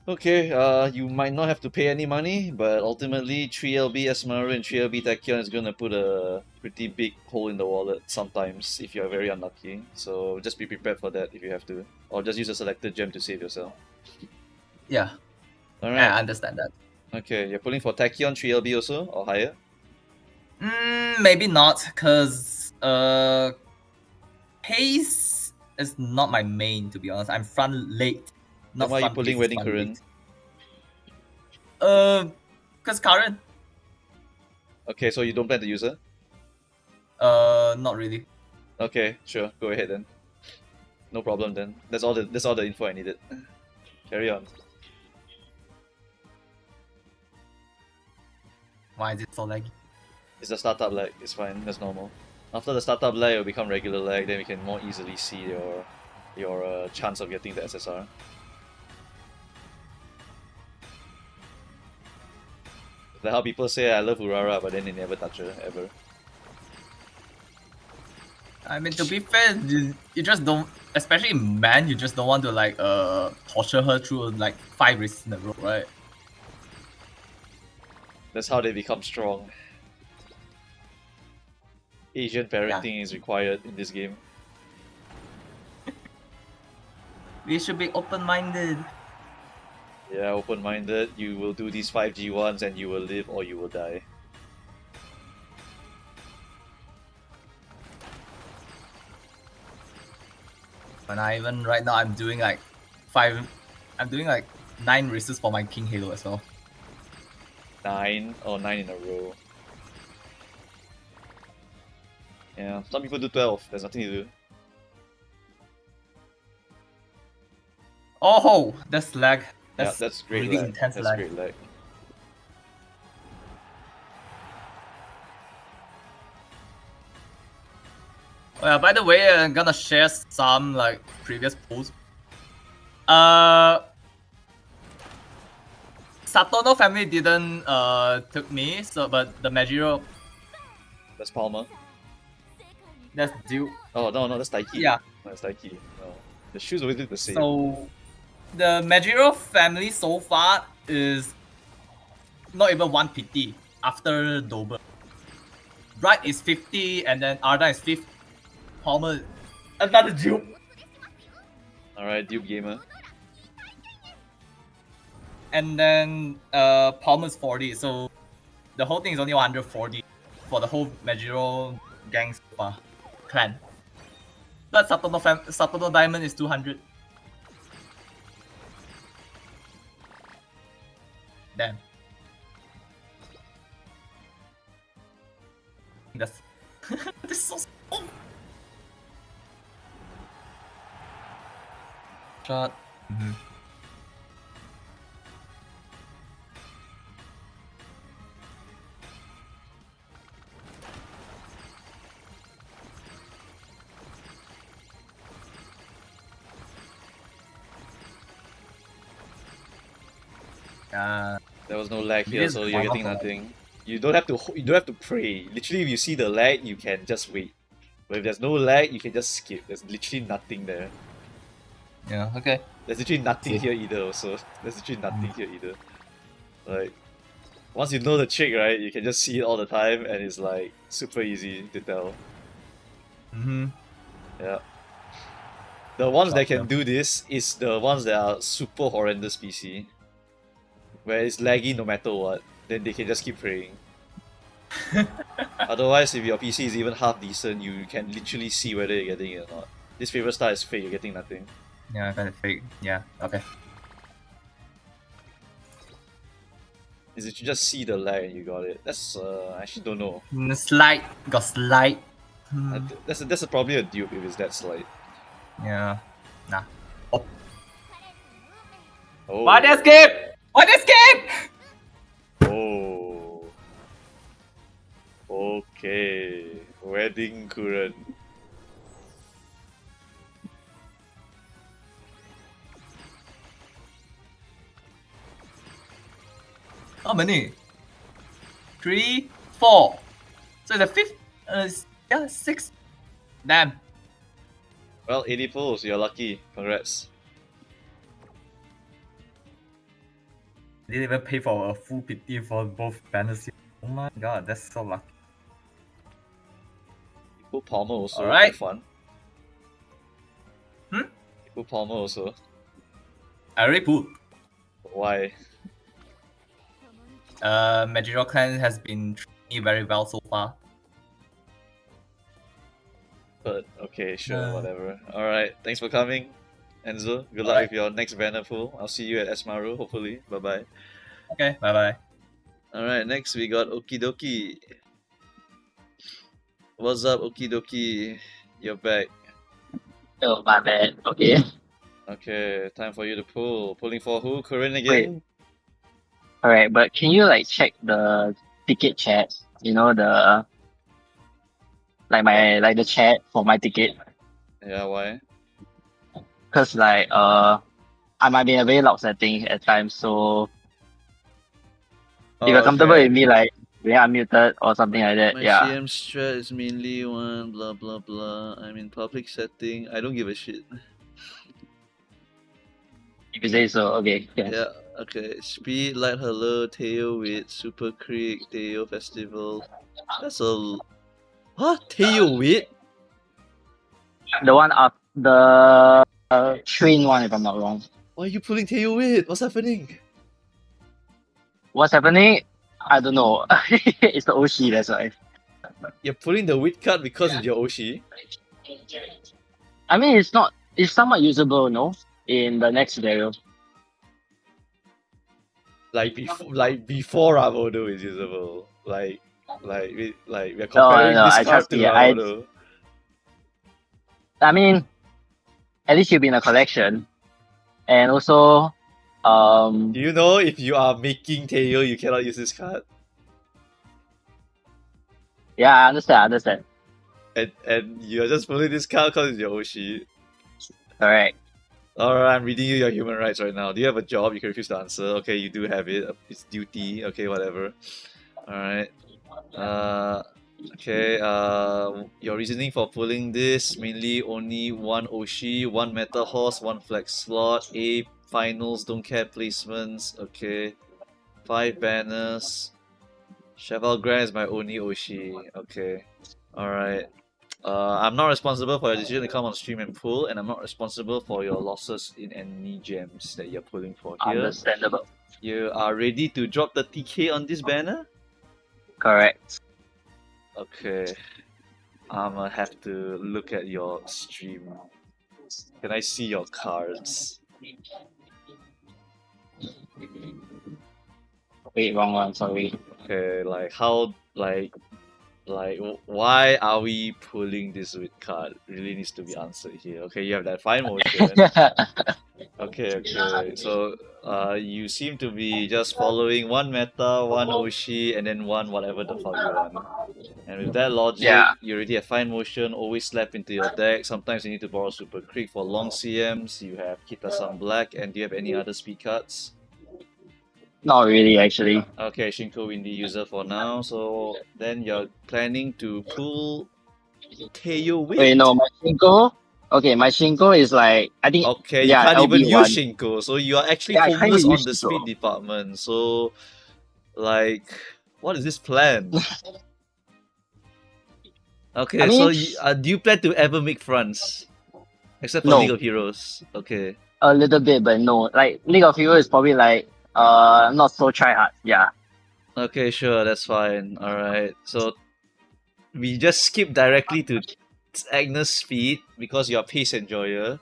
Okay, you might not have to pay any money, but ultimately 3LB Esmaru and 3LB Tachyon is gonna put a pretty big hole in the wallet sometimes if you're very unlucky. So just be prepared for that if you have to. Or just use a selected gem to save yourself. Yeah. Alright. I understand that. Okay, you're pulling for Tachyon 3LB also, or higher? Maybe not, cause pace is not my main, to be honest. I'm front late. Then why are you pulling Wedding Current? Cause current. Okay, so you don't plan to use her? Not really. Okay, sure, go ahead then. No problem then. That's all the info I needed. Carry on. Why is it so laggy? It's the startup lag, it's fine, that's normal. After the startup lag, it'll become regular lag, then we can more easily see your chance of getting the SSR. Like how people say I love Urara, but then they never touch her, ever. I mean, to be fair, you just don't, especially in man, you just don't want to like torture her through like 5 races in a row, right? That's how they become strong. Asian parenting is required in this game. We should be open-minded. Yeah, open-minded. You will do these 5 G1s and you will live or you will die. And even right now, I'm doing like 9 races for my King Halo as well. 9 or 9 in a row. Yeah, some people do 12. There's nothing to do. Oh, that's lag. That's great really lag. intense That's lag. great lag. Well, by the way, I'm gonna share some like previous posts. Satono family didn't took me, so but the Majiro, That's Palmer. that's due. Oh, no, that's Taiki. Yeah. No, that's Taiki. No. The shoes always look the same. So the Majiro family so far is not even 1 PT after Dober. Bright is 50 and then Arda is 50. Palmer, another dupe. Alright, Duke Gamer. And then Palmer's 40. So the whole thing is only 140 for the whole Majiro gang so far. Clan. But Satono Diamond is 200. Damn. That's this is so slow. Shot. There was no lag here, Yes, so why you're not getting for lag? nothing. You don't have to pray. Literally, if you see the lag, you can just wait. But if there's no lag, you can just skip. There's literally nothing there. Yeah, okay. There's literally nothing Okay. here either. Also, there's literally nothing here either. Like, once you know the trick, right, you can just see it all the time, and it's like super easy to tell. Mm-hmm. Yeah. The ones that Shot can them. do this is the ones that are super horrendous PC. Where it's laggy no matter what, then they can just keep praying. Otherwise, if your PC is even half decent, you can literally see whether you're getting it or not. This favorite star is fake, you're getting nothing. Yeah, I got it fake. Yeah, okay. Is it you just see the lag and you got it? That's I actually don't know. Slide. Got slide. That's probably a dupe if it's that slight. Yeah. Nah. Oh. Why the escape? Why the escape? Oh. Okay. Wedding current. How many? 3, 4. So the fifth. Yeah, 6. Damn. Well, 80 pulls, you're lucky. Congrats. Didn't even pay for a full PT for both banners. Oh my god, that's so lucky. You put Palmer also, Alright. quite fun. Hmm? You put Palmer also. I already put. Why? Majiro Clan has been treating me very well so far. But okay, sure, Uh. whatever. Alright, thanks for coming, Enzo. Good luck Alright. with your next banner pool. I'll see you at Esmaru, hopefully. Bye bye. Okay, bye bye. Alright, next we got Okidoki. What's up, Okidoki? You're back. Oh, my bad. Okay. Okay, time for you to pull. Pulling for who? Corinne again? Alright, but can you like check the ticket chat? You know the the chat for my ticket? Yeah, why? Cause I might be in a very loud setting at times, so if you're comfortable with me like being unmuted or something like that, My yeah. CM strat is mainly one blah blah blah. I'm in public setting. I don't give a shit. If you say so, okay. Yeah. Yeah, okay. Speed, Light Hello, Teo with Super Creek, Teo Festival. That's a. Huh? Teo with? The one up the train one if I'm not wrong. Why are you pulling Teo with? What's happening? What's happening? I don't know. It's the Oshi, that's why. You're pulling the wit card because it's your Oshi? I mean it's somewhat usable, no? In the next scenario. Like before Ravodo is usable. We're comparing no, this I card trust to me, Ravodo. I mean, at least you'll be in a collection. And also, Do you know if you are making Teo, you cannot use this card? yeah, I understand. And you're just pulling this card because it's your Oshi. Correct. Alright, I'm reading you your human rights right now. Do you have a job? You can refuse to answer. Okay, you do have it. It's duty. Okay, whatever. Alright. Okay, your reasoning for pulling this, mainly only one Oshi, one Meta Horse, one Flex slot, A finals, don't care placements, okay. 5 banners. Cheval Grand is my only Oshi, okay. Alright. I'm not responsible for your decision to come on stream and pull, and I'm not responsible for your losses in any gems that you're pulling for here. Understandable. You are ready to drop the TK on this banner? Correct. Okay. I'ma have to look at your stream. Can I see your cards? Wait, wrong one. Sorry. Okay, like how why are we pulling this with card? Really needs to be answered here. Okay, you have that fine motion. Okay. So you seem to be just following one meta, one Oshi, and then one whatever the fuck you want. And with that logic, Yeah. you already have fine motion, always slap into your deck. Sometimes you need to borrow Super Creek for long CMs. You have Kita-san Black, and do you have any other speed cards? Not really, actually. Okay, Shinko Windy user for now. So then you're planning to pull Teo Wind. Wait, no, my Shinko. Okay, my Shinko is like I think. Okay, yeah, you can't even LB1. use Shinko, so you are actually Yeah, I can't homeless even on use the Shinko. speed department. So, like, what is this plan? Okay, I mean, so do you plan to ever make fronts? Except for No. League of Heroes. Okay. A little bit, but no. Like League of Heroes is probably like not so try hard. Yeah. Okay, sure, that's fine. Alright. So we just skip directly to Agnes speed because you're a pace enjoyer.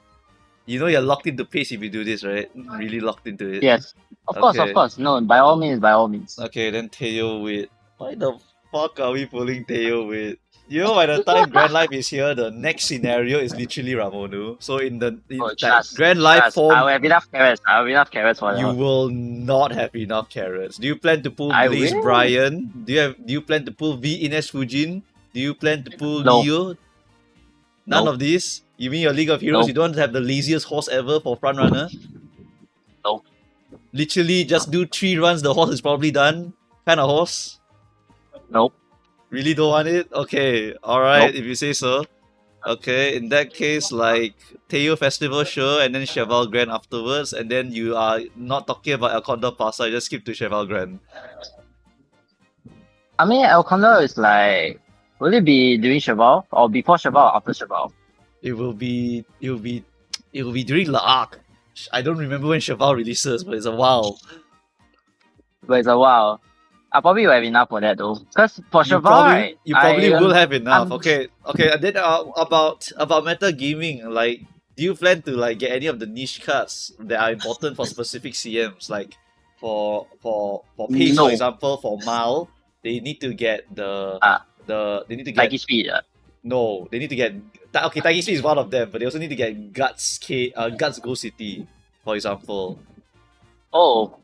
You know you're locked into pace if you do this, right? Really locked into it. Yes. Of course, Okay. of course. No, by all means, by all means. Okay, then Teo with. Why the fuck are we pulling Teo with? You know, by the time Grand Life is here, the next scenario is literally Ramonu. So in like, Trust, Grand Life trust. form, I will have enough carrots. I will have enough carrots for you that. will not have enough carrots. Do you plan to pull I Blaze will. Brian? Do you plan to pull V Ines Fujin? Do you plan to pull No. Leo? None Nope. of these? You mean your League of Heroes? Nope. You don't have the laziest horse ever for front runner? Nope. Literally just do 3 runs, the horse is probably done. Kind of horse? Nope. Really don't want it? Okay, alright, Nope. if you say so. Okay, in that case, like Teo Festival, sure, and then Cheval Grand afterwards, and then you are not talking about El Condor Pasa, you just skip to Cheval Grand. I mean, El Condor is like, will it be during Cheval or before Cheval or after Cheval? It will be during La Arc. I don't remember when Cheval releases, but it's a while. But it's a while. I probably will have enough for that though. Because for Cheval, right, You probably I, will have enough. I'm- Okay, and then about meta gaming, like, do you plan to like get any of the niche cards that are important for specific CMs? Like for Pace, No. for example, for Mal, they need to get they need to get Taiki speed. no, they need to get okay. Taiki Speed is one of them, but they also need to get Guts Guts Go City, for example. Oh,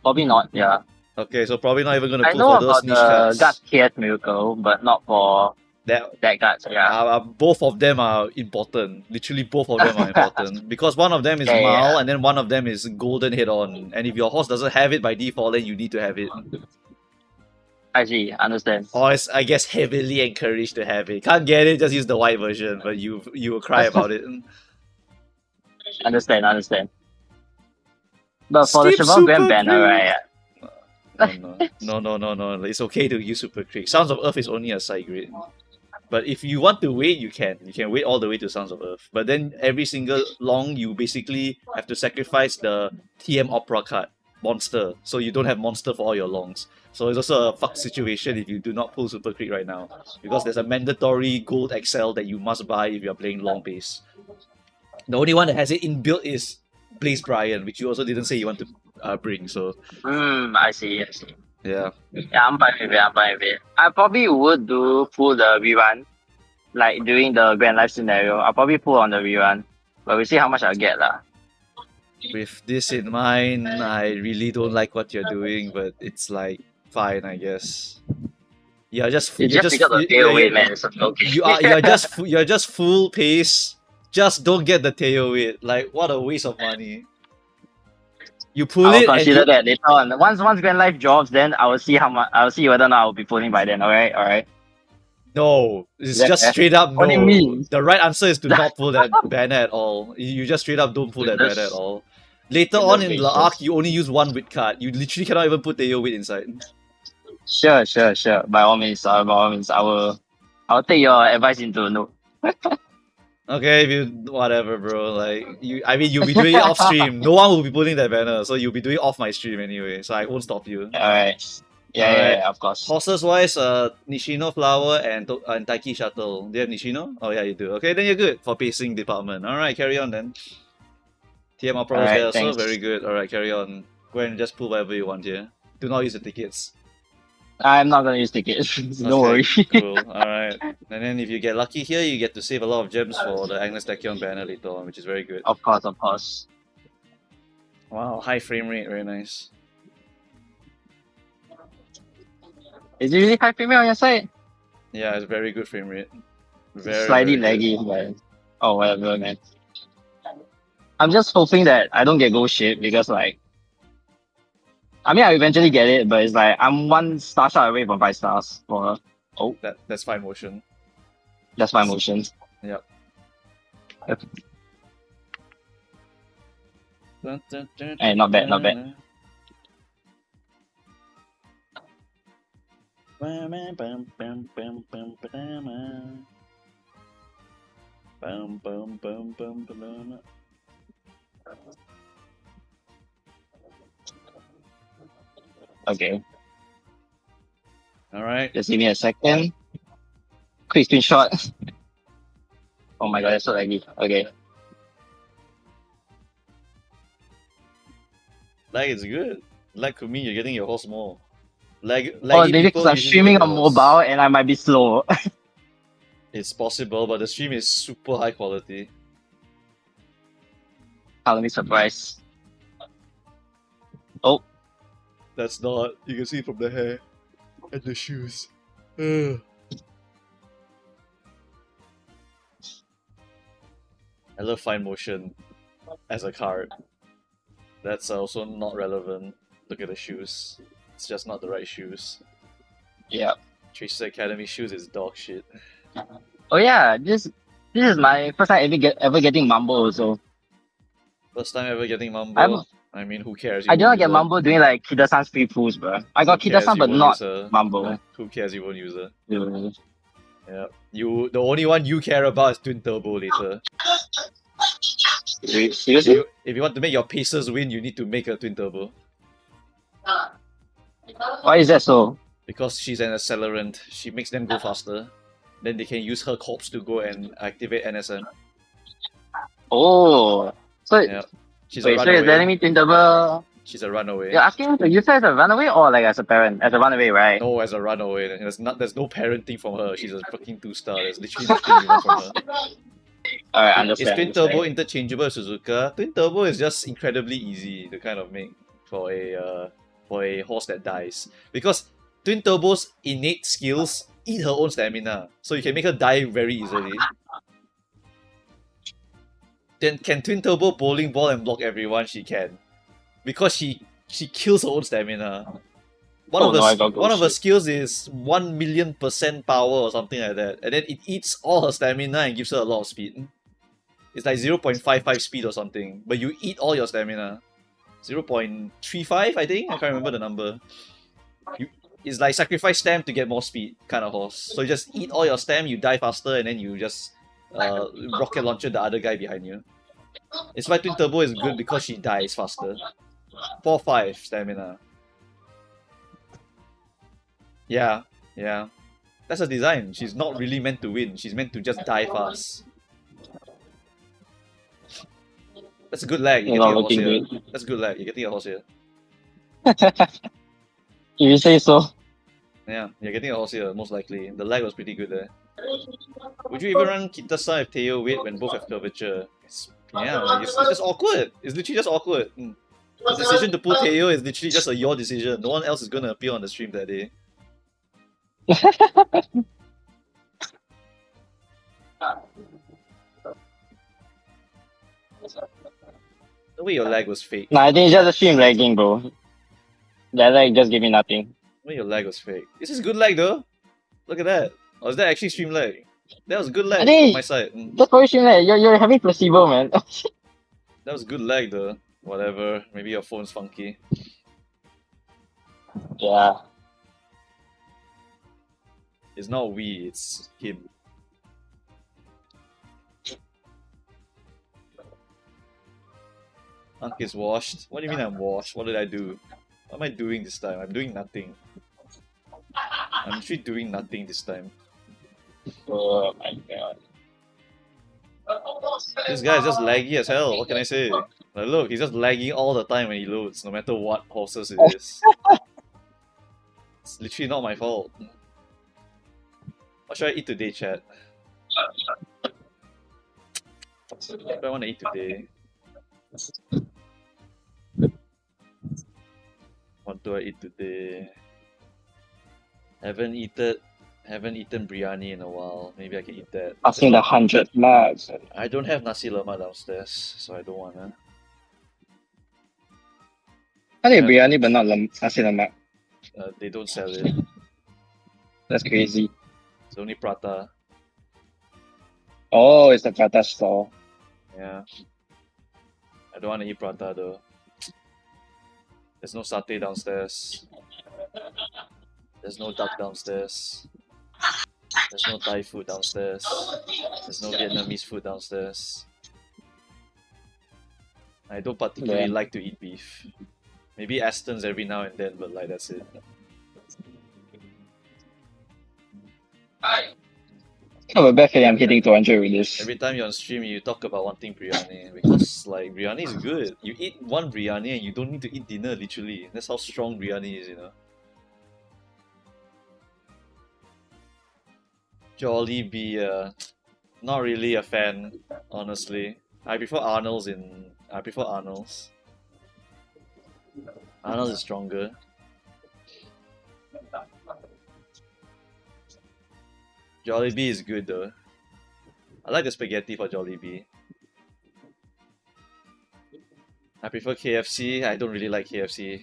probably not. Yeah. Okay, so probably not even gonna I pull know for those about niche the cards. Guts KS Miracle, but not for That Guts. Yeah. both of them are important. Literally, both of them are important because one of them is Yeah, Mal, yeah. and then one of them is Golden Head On. And if your horse doesn't have it by default, then you need to have it. I see. Understand. Or it's, I guess, heavily encouraged to have it. Can't get it, just use the white version. But you will cry about it. Understand. But for the Skip Cheval Grand Super banner, Creek. right? No. It's okay to use Super Creek. Sounds of Earth is only a side grid. But if you want to wait, you can. You can wait all the way to Sounds of Earth. But then every single long, you basically have to sacrifice the TM Opera card, Monster. So you don't have Monster for all your longs. So it's also a fuck situation if you do not pull Super Creek right now. Because there's a mandatory gold XL that you must buy if you're playing long base. The only one that has it inbuilt is Blaze Brian, which you also didn't say you want to bring. So I see. yeah. Yeah, I'm fine with it. I probably would pull the rerun. Like during the Grand Life scenario, I'll probably pull on the rerun. But we'll see how much I'll get lah. With this in mind, I really don't like what you're doing, but it's like fine, I guess. You're just It's just because of tail weight, man. It's okay. you're just full pace. Just don't get the tail weight. Like, what a waste of money. You pull I'll it consider and that later on. Once Grand Life drops, then I will see how much. I will see whether or not I will be pulling by then. All right. no, it's Yeah. just straight up no. What do you mean? The right answer is to not pull that banner at all. You just straight up don't pull that banner at all. Later on in La Arc, you only use one wit card. You literally cannot even put Tail wit inside. Sure. By all means, I will. I'll take your advice into note. Okay, if you whatever, bro. Like you'll be doing it off stream. No one will be pulling that banner, so you'll be doing it off my stream anyway. So I won't stop you. All right. Alright. Of course. Horses wise, Nishino Flower and Taiki Shuttle. Do you have Nishino? Oh yeah, you do. Okay, then you're good for pacing department. Alright, carry on then. TM Opera was Alright, there also, thanks. very good. Alright, carry on. Go and just pull whatever you want here. Do not use the tickets. I'm not gonna use tickets. Don't worry. Cool. Alright. And then if you get lucky here, you get to save a lot of gems for the Agnes Tachyon banner later on, which is very good. Of course. Wow, high frame rate, very nice. Is it really high frame rate on your side? Yeah, it's very good frame rate. Very, Slightly very good. laggy, but oh whatever, man. I'm just hoping that I don't get gold ship because like, I mean I eventually get it, but it's like I'm 1 star shot away from 5 stars for That's fine motion. that's my motion. Yep. Hey, not bad, not bad. Okay, Alright. just give me a second. Quick screenshot. Oh my god, that's so laggy. Okay. Lag is good. Lag could mean you're getting your horse more. Laggy Oh, maybe people because I'm usually streaming get on your horse. mobile and I might be slow. It's possible, but the stream is super high quality. Let me surprise. Oh, That's not. You can see from the hair and the shoes. Ugh. I love fine motion as a card. That's also not relevant. Look at the shoes. It's just not the right shoes. yeah. Tracer's Academy shoes is dog shit. Oh yeah, this is my first time ever getting Mambo also. First time ever getting I'm- Mambo. I mean, who cares? You I did won't not get use her. Mambo doing like Kida-san's free pools, bro. I got Who cares? Kida-san You but won't not use her. Mambo. Who cares? You won't use her. Yeah. Yeah. The only one you care about is Twin Turbo later. Seriously? If you want to make your Pacers win, you need to make a Twin Turbo. Why is that so? Because she's an accelerant. She makes them go faster. Then they can use her corpse to go and activate NSM. Oh, so Yeah. She's a wait, so you're runaway. telling me Twin Turbo? She's a runaway. You're asking me to use her as a runaway or like as a parent? As a runaway, right? No, as a runaway. There's no parenting from her. She's a fucking 2-star. There's literally nothing you want from her. Alright, Is understand. Twin Turbo interchangeable with Suzuka? Twin Turbo is just incredibly easy to kind of make for a horse that dies. Because Twin Turbo's innate skills eat her own stamina. So you can make her die very easily. Then can Twin Turbo bowling ball and block everyone? She can. Because she kills her own stamina. One of her skills is 1,000,000% power or something like that. And then it eats all her stamina and gives her a lot of speed. It's like 0.55 speed or something. But you eat all your stamina. 0.35 I think? I can't remember the number. It's like sacrifice stam to get more speed kind of horse. So you just eat all your stam, you die faster, and then you just rocket launcher the other guy behind you. It's why Twin Turbo is good because she dies faster. 4-5 stamina. Yeah. That's her design. She's not really meant to win. She's meant to just die fast. That's a good lag. You're getting a horse here. That's a good lag. You're getting a horse here. If you say so. Yeah, you're getting a horse here, most likely. The lag was pretty good there. Would you even run Kitasa if Teo weight when both have curvature? It's just awkward. It's literally just awkward. The decision to pull Teo is literally just your decision. No one else is gonna appear on the stream that day. The way your lag was fake. Nah, I think it's just a stream lagging, bro. That lag just gave me nothing. The way your lag was fake. This is good lag though. Look at that. Or is that actually stream lag? That was good lag from my side. That's probably stream lag. You're having placebo, man. That was good lag though. Whatever. Maybe your phone's funky. Yeah. It's not we, it's him. Unk is washed. What do you mean I'm washed? What did I do? What am I doing this time? I'm doing nothing. I'm actually doing nothing this time. Oh my god. This guy is just laggy as hell. What can I say? Like, look, he's just lagging all the time when he loads, no matter what horses it is. It's literally not my fault. What should I eat today, chat? What do I want to eat today? What do I eat today? Haven't eaten biryani in a while. Maybe I can eat that. Asking the 100 laps. I don't have nasi lemak downstairs, so I don't wanna. I think biryani, but not nasi lemak. They don't sell it. That's crazy. It's only prata. Oh, it's a prata store. Yeah. I don't want to eat prata though. There's no satay downstairs. There's no duck downstairs. There's no Thai food downstairs. There's no Vietnamese food downstairs. I don't particularly Yeah. like to eat beef. Maybe Aston's every now and then, but like that's it. I have a bad feeling I'm hitting 200 with this. Every time you're on stream, you talk about wanting biryani because like biryani is good. You eat one biryani and you don't need to eat dinner. Literally, that's how strong biryani is. You know. Jollibee, not really a fan, honestly. I prefer Arnold's. Arnold's is stronger. Jollibee is good though. I like the spaghetti for Jollibee. I prefer KFC. I don't really like KFC.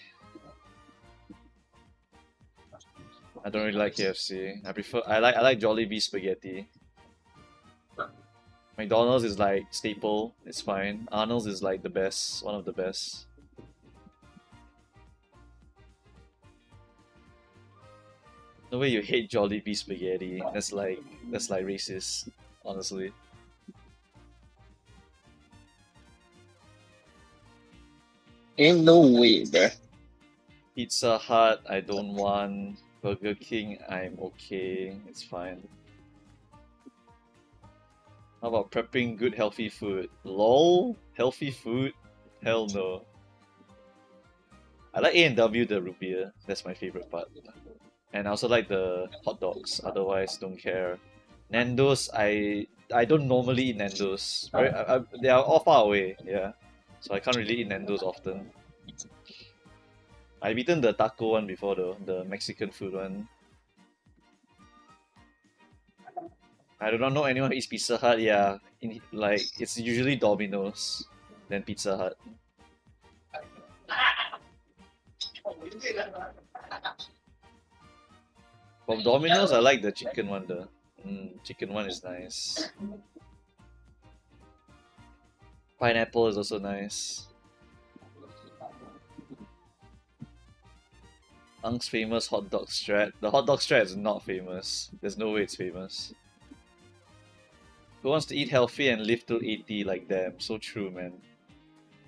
I don't really like KFC. I like Jollibee spaghetti. McDonald's is like staple. It's fine. Arnold's is like the best. One of the best. No way you hate Jollibee spaghetti. That's like racist, honestly. Ain't no way, bruh. Pizza Hut, I don't want. Burger King, I'm okay. It's fine. How about prepping good healthy food? LOL? Healthy food? Hell no. I like A&W the root beer. That's my favorite part. And I also like the hot dogs. Otherwise, don't care. Nando's, I don't normally eat Nando's. They are all far away, yeah. So I can't really eat Nando's often. I've eaten the taco one before though, the Mexican food one. I do not know anyone who eats Pizza Hut, yeah. It's usually Domino's, then Pizza Hut. From Domino's, I like the chicken one though. Chicken one is nice. Pineapple is also nice. Unk's famous hot dog strat. The hot dog strat is not famous. There's no way it's famous. Who wants to eat healthy and live till 80 like them? So true, man.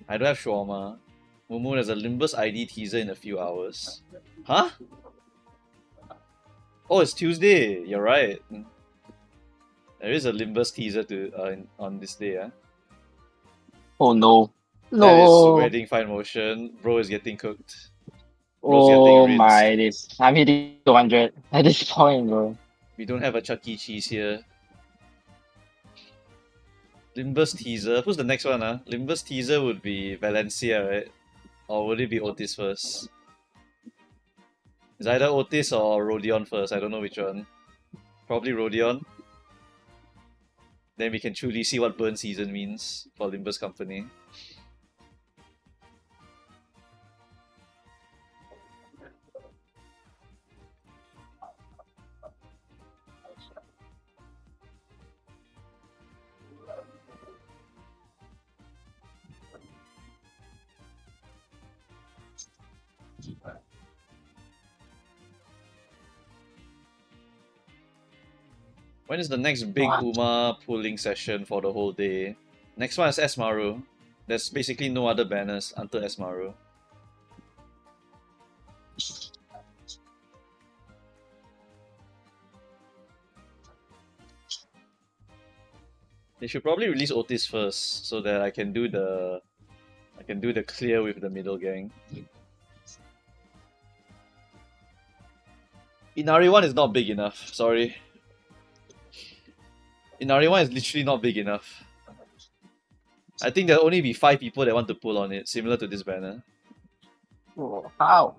I don't have shawarma. Mumu, there's a Limbus ID teaser in a few hours. Huh? Oh, it's Tuesday. You're right. There is a Limbus teaser on this day. Oh no. That is No. wedding fine motion. Bro is getting cooked. Bro's getting Oh rinsed. my, I'm hitting 200 at this point, bro. We don't have a Chuck E. Cheese here. Limbus teaser. Who's the next one? Limbus teaser would be Valencia, right? Or would it be Otis first? It's either Otis or Rodion first. I don't know which one. Probably Rodion. Then we can truly see what burn season means for Limbus Company. When is the next big Uma pulling session for the whole day? Next one is Esmaru. There's basically no other banners until Esmaru. They should probably release Otis first so that I can do the clear with the middle gang. Inari 1 is not big enough, sorry. Inari 1 is literally not big enough. I think there'll only be 5 people that want to pull on it, similar to this banner. Oh, how?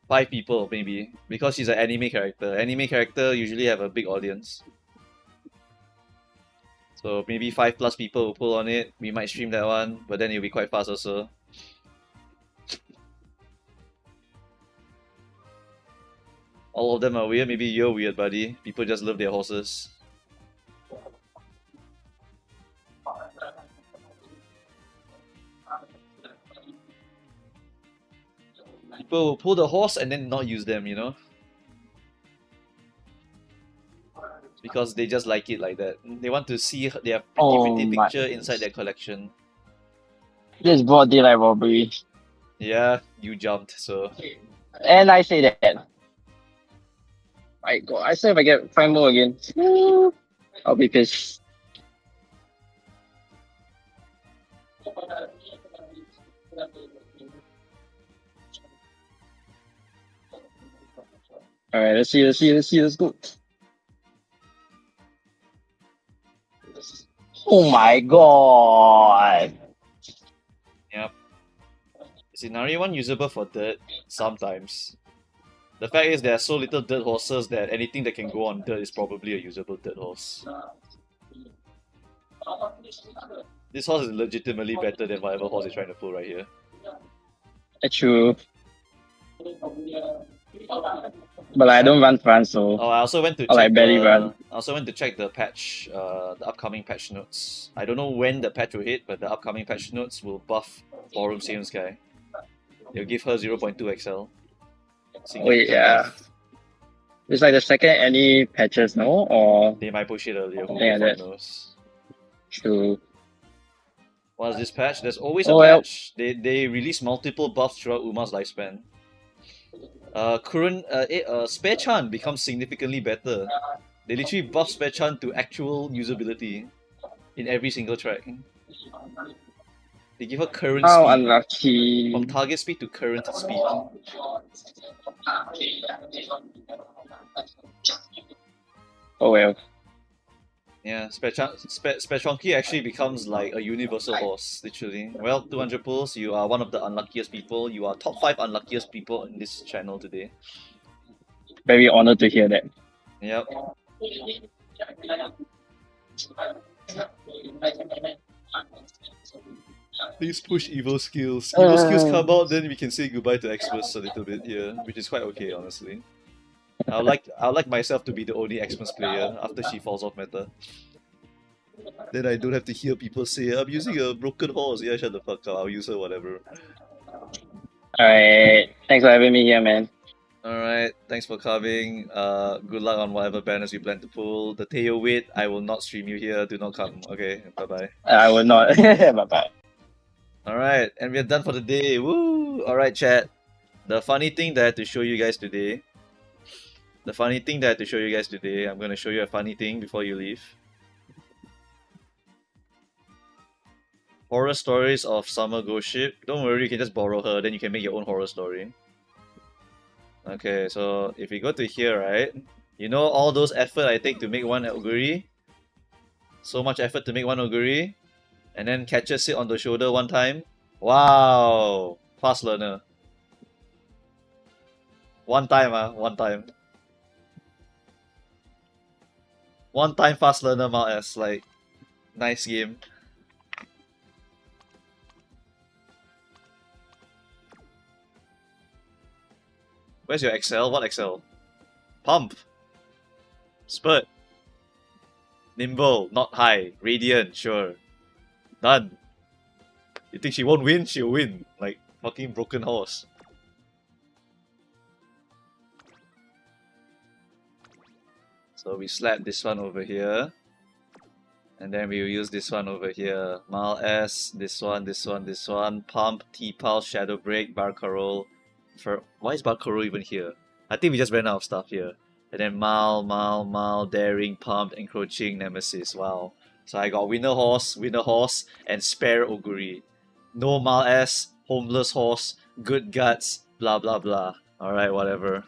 5 people, maybe. Because she's an anime character. Anime character usually have a big audience. So maybe 5 plus people will pull on it. We might stream that one, but then it'll be quite fast also. All of them are weird. Maybe you're weird, buddy. People just love their horses. People will pull the horse and then not use them, you know? Because they just like it like that. They want to see their pretty my. picture inside their collection. This broad daylight robbery. Yeah, you jumped, so... And I say that. My god, I say if I get 5 more again, I'll be pissed. Alright, let's see, let's go. Oh my god! Yep. Is Inari 1 usable for dirt? Sometimes. The fact is there are so little dirt horses that anything that can go on dirt is probably a usable dirt horse. This horse is legitimately better than whatever horse is trying to pull right here. True. But I don't run France, so Oh, I also went to I check like barely run. I also went to check the patch, the upcoming patch notes. I don't know when the patch will hit, but the upcoming patch notes will buff Forum Same Sky. They'll give her 0.2 XL. Wait, yeah. It's like the second any patches, no? Or They might push it earlier, who Yeah, the fuck that- knows. true. What's this patch? There's always Oh, a well. patch. They release multiple buffs throughout Uma's lifespan. Spare Chan becomes significantly better. They literally buff Spare Chan to actual usability in every single track. They give her current How speed. unlucky. From target speed to current speed. Oh well. Yeah, Spechonki actually becomes like a universal horse, literally. Well, 200 pulls, you are one of the unluckiest people. You are top 5 unluckiest people in this channel today. Very honored to hear that. Yep. Please push evil skills. Evil skills come out, then we can say goodbye to Xmas a little bit here, which is quite okay, honestly. I would like myself to be the only Xmas player after she falls off meta. Then I don't have to hear people say, I'm using a broken horse. Yeah, shut the fuck up, I'll use her, whatever. Alright. Thanks for having me here, man. Alright, thanks for coming. Good luck on whatever banners you plan to pull. The Teo wait, I will not stream you here. Do not come. Okay, bye bye. I will not. Bye bye. Alright, and we're done for the day. Woo! Alright, chat. The funny thing that I had to show you guys today. I'm gonna show you a funny thing before you leave. Horror stories of Summer Ghost Ship. Don't worry, you can just borrow her, then you can make your own horror story. Okay, so if you go to here, right? You know all those effort I take to make one Oguri? So much effort to make one Oguri? And then catcher sit on the shoulder one time? Wow! Fast learner. One time, one time. One time fast learner, Mal-S, like, nice game. Where's your XL? What XL? Pump. Spurt. Nimble, not high. Radiant, sure. Done. You think she won't win? She'll win. Like, fucking broken horse. So we slap this one over here. And then we will use this one over here. Mal S, this one, Pump, T-Pulse, Shadow Break, Barcarolle. Why is Barcarolle even here? I think we just ran out of stuff here. And then Mal, Daring, Pumped, Encroaching, Nemesis. Wow. So I got Winner Horse, and Spare Oguri. No Mal S, Homeless Horse, Good Guts, blah blah blah. Alright, whatever.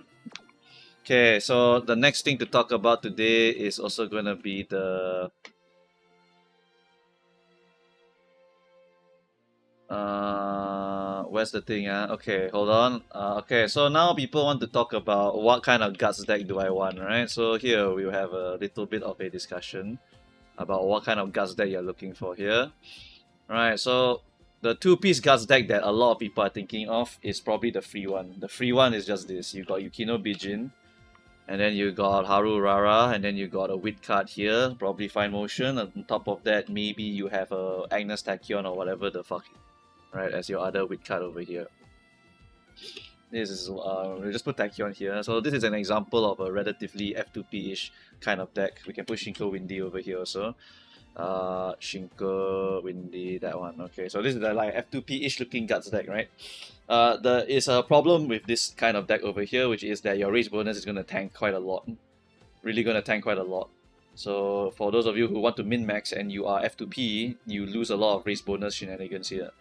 Okay, so the next thing to talk about today is also gonna be the where's the thing? Okay, hold on. Okay, so now people want to talk about what kind of guts deck do I want, right? So here we have a little bit of a discussion about what kind of guts deck you're looking for here. Alright, so the two-piece guts deck that a lot of people are thinking of is probably the free one. The free one is just this. You got Yukino Bijin, and then you got Haru Rara, and then you got a Wit card here, probably Fine Motion. On top of that, maybe you have a Agnes Tachyon or whatever the fuck, right, as your other Wit card over here. This is, we just put Tachyon here. So this is an example of a relatively F2P-ish kind of deck. We can put Shinko Windy over here also. Shinko Windy, that one. Okay, so this is the like F2P-ish looking guts deck, right? There is a problem with this kind of deck over here, which is that your race bonus is going to tank quite a lot. Really going to tank quite a lot. So for those of you who want to min-max and you are F2P, you lose a lot of race bonus shenanigans here.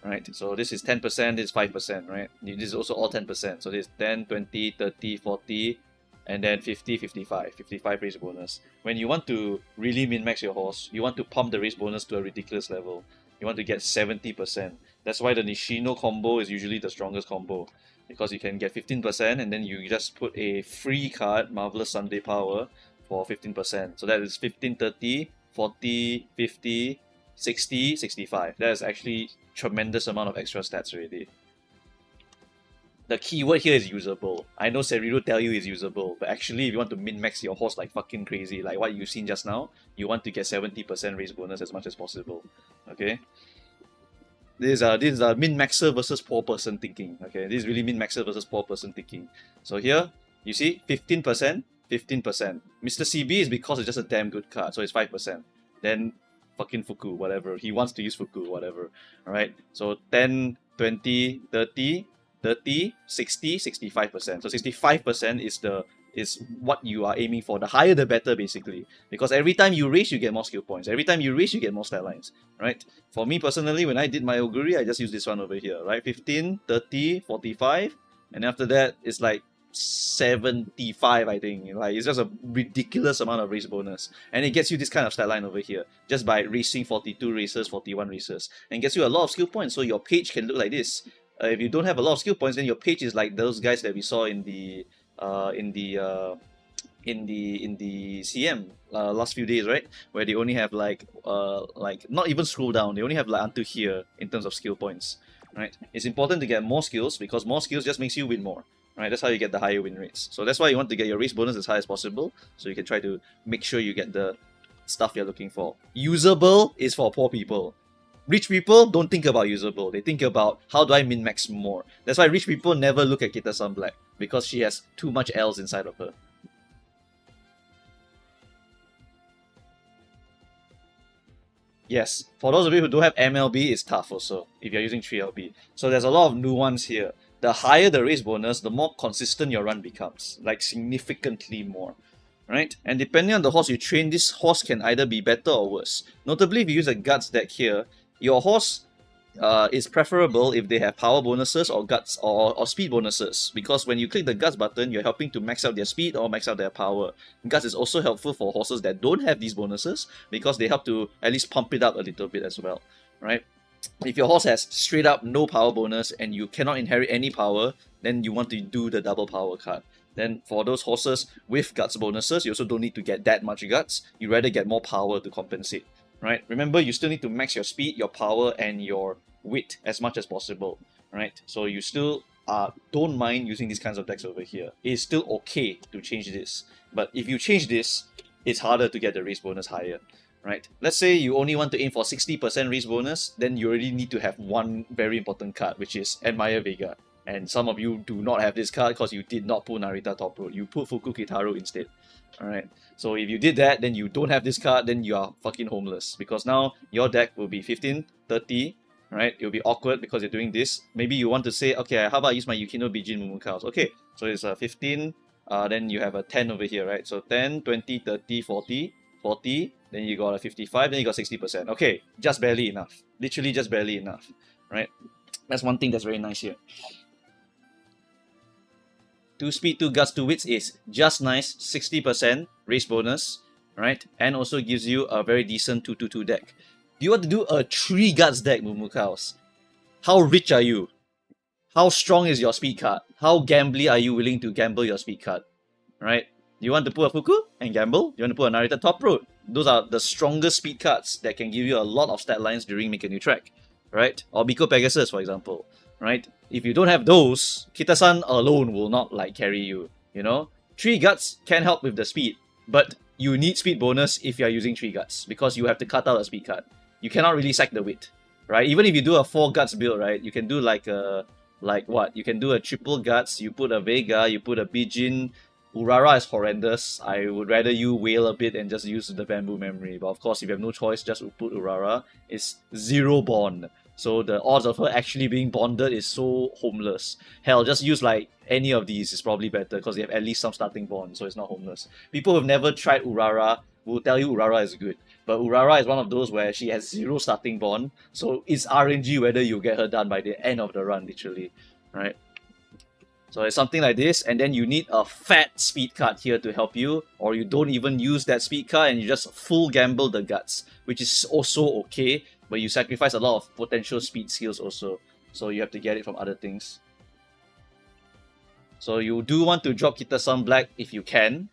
Right, so this is 10%, this is 5%, right? This is also all 10%. So this is 10, 20, 30, 40, and then 50, 55. 55 race bonus. When you want to really min-max your horse, you want to pump the race bonus to a ridiculous level. You want to get 70%. That's why the Nishino combo is usually the strongest combo. Because you can get 15% and then you just put a free card, Marvelous Sunday Power, for 15%. So that is 15, 30, 40, 50, 60, 65. That is actually tremendous amount of extra stats already. The keyword here is usable. I know Seriro tell you is usable, but actually if you want to min-max your horse like fucking crazy, like what you've seen just now, you want to get 70% race bonus as much as possible. Okay? This is a min-maxer versus poor person thinking. Okay, this is really min-maxer versus poor person thinking. So here, you see 15%, 15%. Mr. CB is because it's just a damn good card, so it's 5%. Then fucking Fuku, whatever. He wants to use Fuku, whatever. Alright, so 10, 20, 30, 30, 60, 65%. So 65% is what you are aiming for. The higher the better, basically. Because every time you race, you get more skill points. Every time you race, you get more stat lines. Right? For me personally, when I did my Oguri, I just used this one over here. Right? 15, 30, 45. And after that, it's like 75, I think. Like, it's just a ridiculous amount of race bonus. And it gets you this kind of stat line over here. Just by racing 42 races, 41 races. And gets you a lot of skill points. So your page can look like this. If you don't have a lot of skill points, then your page is like those guys that we saw in the CM last few days, right? Where they only have like not even scroll down, they only have like until here in terms of skill points, right? It's important to get more skills because more skills just makes you win more, right? That's how you get the higher win rates. So that's why you want to get your race bonus as high as possible, so you can try to make sure you get the stuff you're looking for. Usable is for poor people. Rich people don't think about usable. They think about how do I min-max more. That's why rich people never look at Kita Sunblack, because she has too much L's inside of her. Yes, for those of you who don't have MLB, it's tough also, if you're using 3LB. So there's a lot of nuance here. The higher the race bonus, the more consistent your run becomes. Like, significantly more. Right? And depending on the horse you train, this horse can either be better or worse. Notably, if you use a guts deck here, your horse is preferable if they have power bonuses or guts or speed bonuses, because when you click the guts button, you're helping to max out their speed or max out their power. Guts is also helpful for horses that don't have these bonuses, because they help to at least pump it up a little bit as well, right? If your horse has straight up no power bonus and you cannot inherit any power, then you want to do the double power card. Then for those horses with guts bonuses, you also don't need to get that much guts. You rather get more power to compensate, right? Remember, you still need to max your speed, your power, and your wit as much as possible, right? So you still don't mind using these kinds of decks over here. It's still okay to change this. But if you change this, it's harder to get the race bonus higher, right? Let's say you only want to aim for 60% race bonus, then you already need to have one very important card, which is Admire Vega. And some of you do not have this card because you did not pull Narita Top Road. You put Fuku Kitaru instead. Alright, so if you did that, then you don't have this card, then you are fucking homeless. Because now your deck will be 15, 30, right? It will be awkward because you're doing this. Maybe you want to say, okay, how about I use my Yukino Bijin Mumukaos? Okay, so it's 15, Then you have a 10 over here, right? So 10, 20, 30, 40, 40, then you got a 55, then you got 60%. Okay, just barely enough. Literally just barely enough, right? That's one thing that's very nice here. 2 speed, 2 guts, 2 wits is just nice, 60% race bonus, right? And also gives you a very decent 2-2-2 deck. Do you want to do a 3 guts deck, Mumukaos? How rich are you? How strong is your speed card? How gambly are you willing to gamble your speed card? Right? You want to put a Fuku and gamble? You want to put a Narita Top Road? Those are the strongest speed cards that can give you a lot of stat lines during Make a New Track. Right? Or Biko Pegasus, for example. Right? If you don't have those, Kitasan alone will not like carry you. You know? 3 guts can help with the speed, but you need speed bonus if you are using 3 guts because you have to cut out a speed card. You cannot really sack the wit. Right? Even if you do a 4 guts build, right? You can do like a you can do a triple guts, you put a Vega, you put a Bijin. Urara is horrendous. I would rather you wail a bit and just use the bamboo memory. But of course, if you have no choice, just put Urara. It's 0 bond. So the odds of her actually being bonded is so homeless. Hell, just use like any of these is probably better because they have at least some starting bond, so it's not homeless. People who have never tried Urara will tell you Urara is good. But Urara is one of those where she has 0 starting bond, so it's RNG whether you get her done by the end of the run, literally. Right? So it's something like this, and then you need a fat speed card here to help you, or you don't even use that speed card and you just full gamble the guts, which is also okay, but you sacrifice a lot of potential speed skills also, so you have to get it from other things. So you do want to drop Kitasan Black if you can,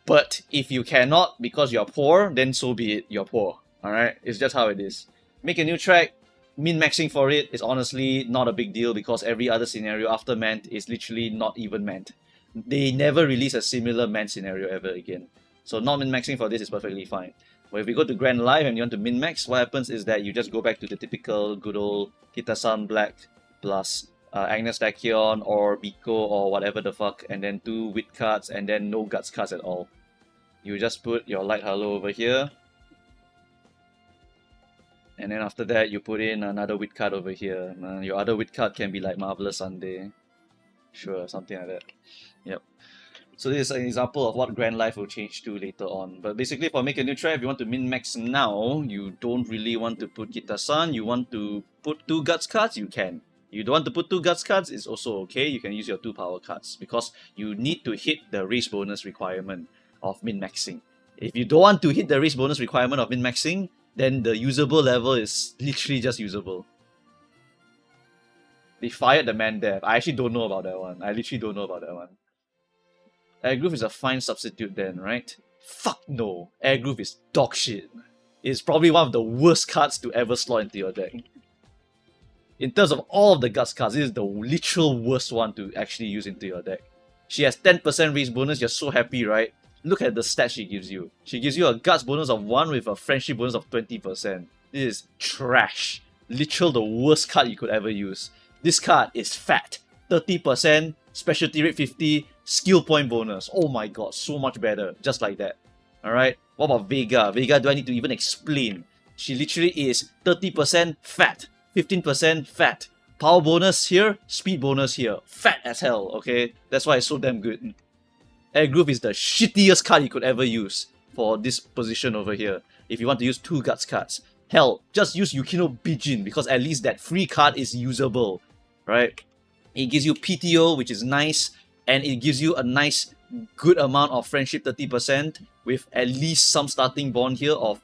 but if you cannot because you're poor, then so be it, you're poor. Alright? It's just how it is. Make a new track, min-maxing for it is honestly not a big deal because every other scenario after Mant is literally not even Mant. They never release a similar Mant scenario ever again. So not min-maxing for this is perfectly fine. But if we go to Grand Live and you want to min-max, what happens is that you just go back to the typical good old Kitasan Black plus Agnes Tachyon or Biko or whatever the fuck, and then 2 wit cards and then no guts cards at all. You just put your Light Hollow over here, and then after that you put in another wit card over here. Your other wit card can be like Marvelous Sunday, sure, something like that. Yep. So this is an example of what Grand Life will change to later on. But basically for Make a New Track, if you want to min-max now, you don't really want to put Kitasan, you want to put 2 guts cards, you can. You don't want to put 2 guts cards, it's also okay. You can use your 2 power cards because you need to hit the race bonus requirement of min-maxing. If you don't want to hit the race bonus requirement of min-maxing, then the usable level is literally just usable. They fired the man dev. I actually don't know about that one. I literally don't know about that one. Airgroove is a fine substitute then, right? Fuck no. Airgroove is dog shit. It's probably one of the worst cards to ever slot into your deck. In terms of all of the guts cards, this is the literal worst one to actually use into your deck. She has 10% race bonus, you're so happy, right? Look at the stats she gives you. She gives you a guts bonus of 1 with a friendship bonus of 20%. This is trash. Literal the worst card you could ever use. This card is fat. 30%, specialty rate 50, skill point bonus. Oh my god, so much better. Just like that. Alright? What about Vega? Vega, do I need to even explain? She literally is 30% fat. 15% fat. Power bonus here, speed bonus here. Fat as hell, okay? That's why it's so damn good. Airgroove is the shittiest card you could ever use for this position over here. If you want to use 2 guts cards. Hell, just use Yukino Bijin because at least that free card is usable. Right? It gives you PTO, which is nice, and it gives you a nice, good amount of friendship 30% with at least some starting bond here of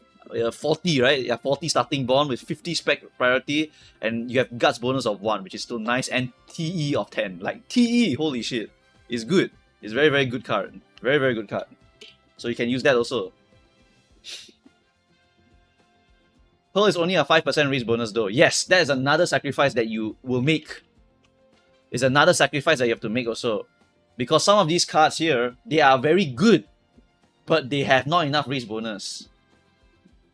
40, right? Yeah, 40 starting bond with 50 spec priority, and you have guts bonus of 1, which is still nice, and TE of 10. Like, TE, holy shit. It's good. It's very, very good card. Very, very good card. So you can use that also. Pearl is only a 5% race bonus though. Yes, that is another sacrifice that you will make. It's another sacrifice that you have to make also. Because some of these cards here, they are very good, but they have not enough race bonus.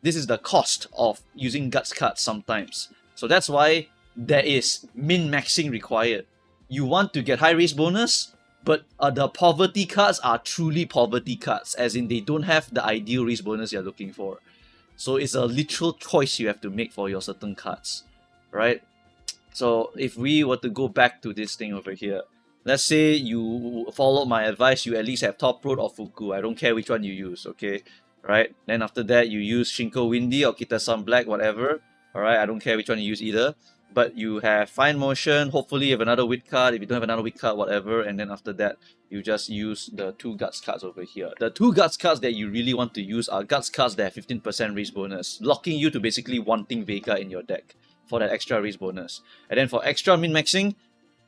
This is the cost of using guts cards sometimes. So that's why there is min-maxing required. You want to get high race bonus, but the poverty cards are truly poverty cards, as in they don't have the ideal race bonus you're looking for. So it's a literal choice you have to make for your certain cards, right? So if we were to go back to this thing over here, let's say you followed my advice, you at least have Top Road or Fuku. I don't care which one you use, okay? Right? Then after that, you use Shinko Windy or Kita-san Black, whatever. Alright, I don't care which one you use either. But you have Fine Motion, hopefully you have another Wit card. If you don't have another Wit card, whatever. And then after that, you just use the 2 Guts cards over here. The 2 Guts cards that you really want to use are Guts cards that have 15% raise bonus, locking you to basically wanting Vega in your deck for that extra raise bonus. And then for extra min-maxing,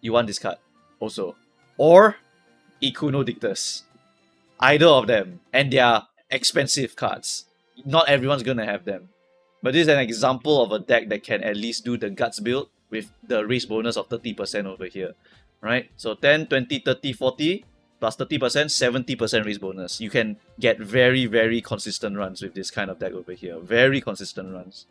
you want this card also. Or Ikuno Dictus. Either of them. And they are expensive cards. Not everyone's gonna have them. But this is an example of a deck that can at least do the Guts build with the raise bonus of 30% over here. Right? So 10, 20, 30, 40 plus 30%, 70% raise bonus. You can get very, very consistent runs with this kind of deck over here. Very consistent runs.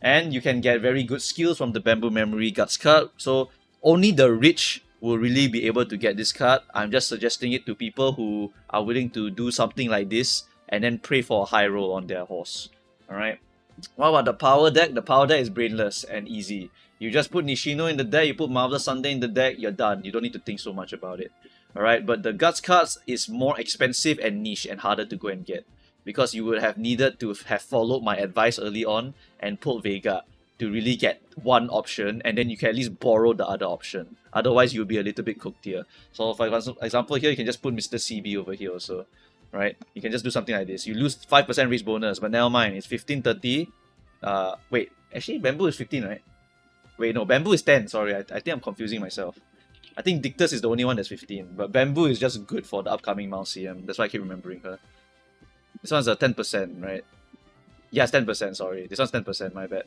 And you can get very good skills from the Bamboo Memory Guts card. So only the rich will really be able to get this card. I'm just suggesting it to people who are willing to do something like this and then pray for a high roll on their horse. Alright. What about the power deck? The power deck is brainless and easy. You just put Nishino in the deck, you put Marvelous Sunday in the deck, you're done. You don't need to think so much about it. Alright, but the Guts cards is more expensive and niche and harder to go and get. Because you would have needed to have followed my advice early on and pulled Vega to really get one option, and then you can at least borrow the other option. Otherwise, you'll be a little bit cooked here. So for example here, you can just put Mr. CB over here also. Right? You can just do something like this. You lose 5% raise bonus, but never mind. It's 15, 30. Wait, actually Bamboo is 15, right? Wait, no, Bamboo is 10. Sorry, I think I'm confusing myself. I think Dictus is the only one that's 15, but Bamboo is just good for the upcoming Mount CM. That's why I keep remembering her. This one's a 10%, right? Yeah, it's 10%, sorry. This one's 10%, my bad.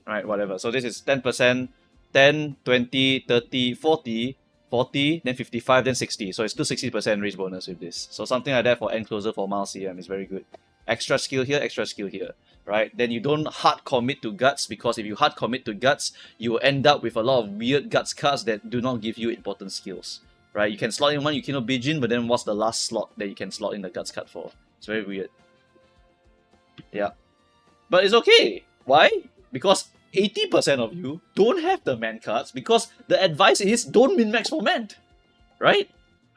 Alright, whatever. So this is 10%, 10, 20, 30, 40, 40, then 55, then 60. So it's still 60% raise bonus with this. So something like that for end closer for Mount CM is very good. Extra skill here, extra skill here. Right? Then you don't hard commit to Guts, because if you hard commit to Guts, you will end up with a lot of weird Guts cards that do not give you important skills. Right? You can slot in one Yukino Bijin, but then what's the last slot that you can slot in the Guts card for? It's very weird. Yeah. But it's okay. Why? Because 80% of you don't have the man cards, because the advice is don't min-max for man. Right?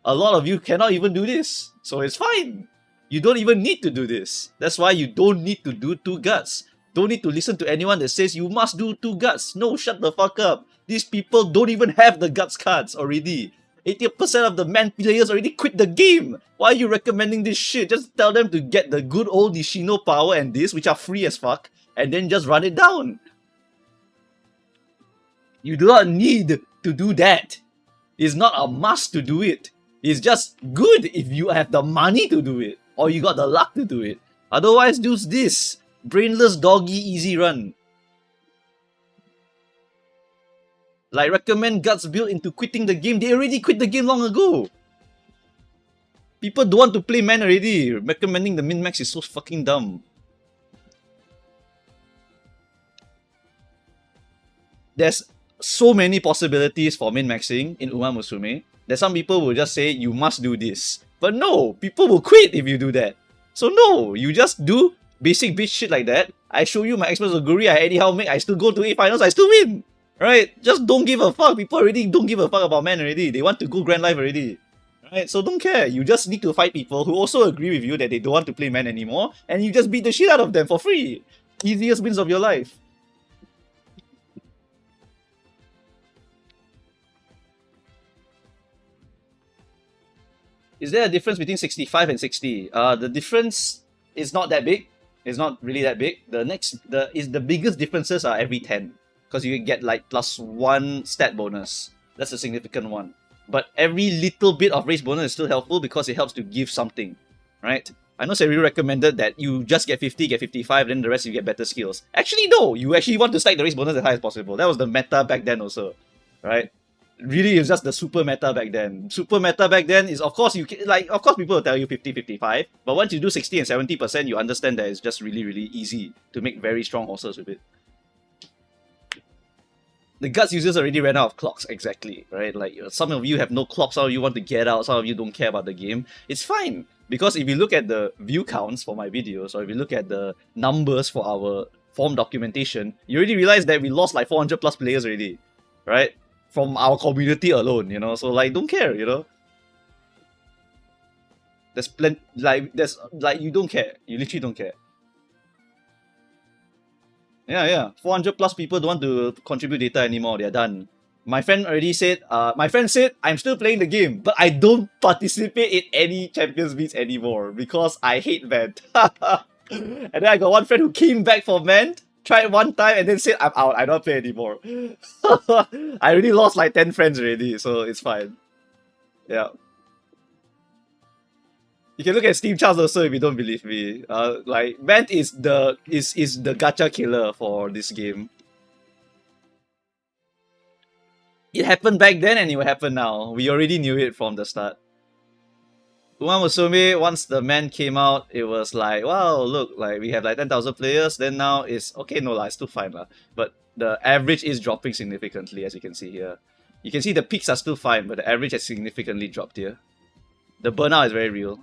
A lot of you cannot even do this. So it's fine. You don't even need to do this. That's why you don't need to do 2 Guts. Don't need to listen to anyone that says you must do 2 Guts. No, shut the fuck up. These people don't even have the Guts cards already. 80% of the man players already quit the game. Why are you recommending this shit? Just tell them to get the good old Nishino power and this, which are free as fuck, and then just run it down. You do not need to do that. It's not a must to do it. It's just good if you have the money to do it, or you got the luck to do it. Otherwise, do this. Brainless doggy easy run. Like, recommend Guts build into quitting the game. They already quit the game long ago. People don't want to play man already. Recommending the min-max is so fucking dumb. There's so many possibilities for min-maxing in Uma Musume that some people will just say, you must do this. But no, people will quit if you do that. So no, you just do basic bitch shit like that. I show you my Express Oguri, I anyhow make, I still go to 8 finals, I still win. Right? Just don't give a fuck. People already don't give a fuck about man already. They want to go Grand Life already. Right? So don't care. You just need to fight people who also agree with you that they don't want to play man anymore, and you just beat the shit out of them for free. Easiest wins of your life. Is there a difference between 65 and 60? The difference is not that big. It's not really that big. The biggest differences are every 10. Because you can get like +1 stat bonus. That's a significant one. But every little bit of race bonus is still helpful because it helps to give something. Right? I know Seri recommended that you just get 50, get 55, then the rest you get better skills. Actually no, you actually want to stack the race bonus as high as possible. That was the meta back then also. Right? Really, it's just the super meta back then. Super meta back then is, of course, of course people will tell you 50, 55. But once you do 60 and 70%, you understand that it's just really, really easy to make very strong horses with it. The Guts users already ran out of clocks, exactly, right? Like, some of you have no clocks, some of you want to get out, some of you don't care about the game. It's fine, because if you look at the view counts for my videos, or if you look at the numbers for our form documentation, you already realize that we lost like 400 plus players already, right? from our community alone, you know. So like, don't care, you know. There's you don't care. You literally don't care. Yeah. 400 plus people don't want to contribute data anymore. They're done. My friend said, I'm still playing the game, but I don't participate in any Champions Beats anymore because I hate Vent. And then I got one friend who came back for Vent, tried one time, and then said, I'm out, I don't play anymore. I already lost like 10 friends already, so it's fine. Yeah. You can look at Steam charts also if you don't believe me. Like Vent is the gacha killer for this game. It happened back then and it will happen now. We already knew it from the start. Musume, once the man came out, it was like, wow, look, like we have like 10,000 players, then now it's okay, no lah, it's still fine lah. But the average is dropping significantly, as you can see here. You can see the peaks are still fine, but the average has significantly dropped here. The burnout is very real.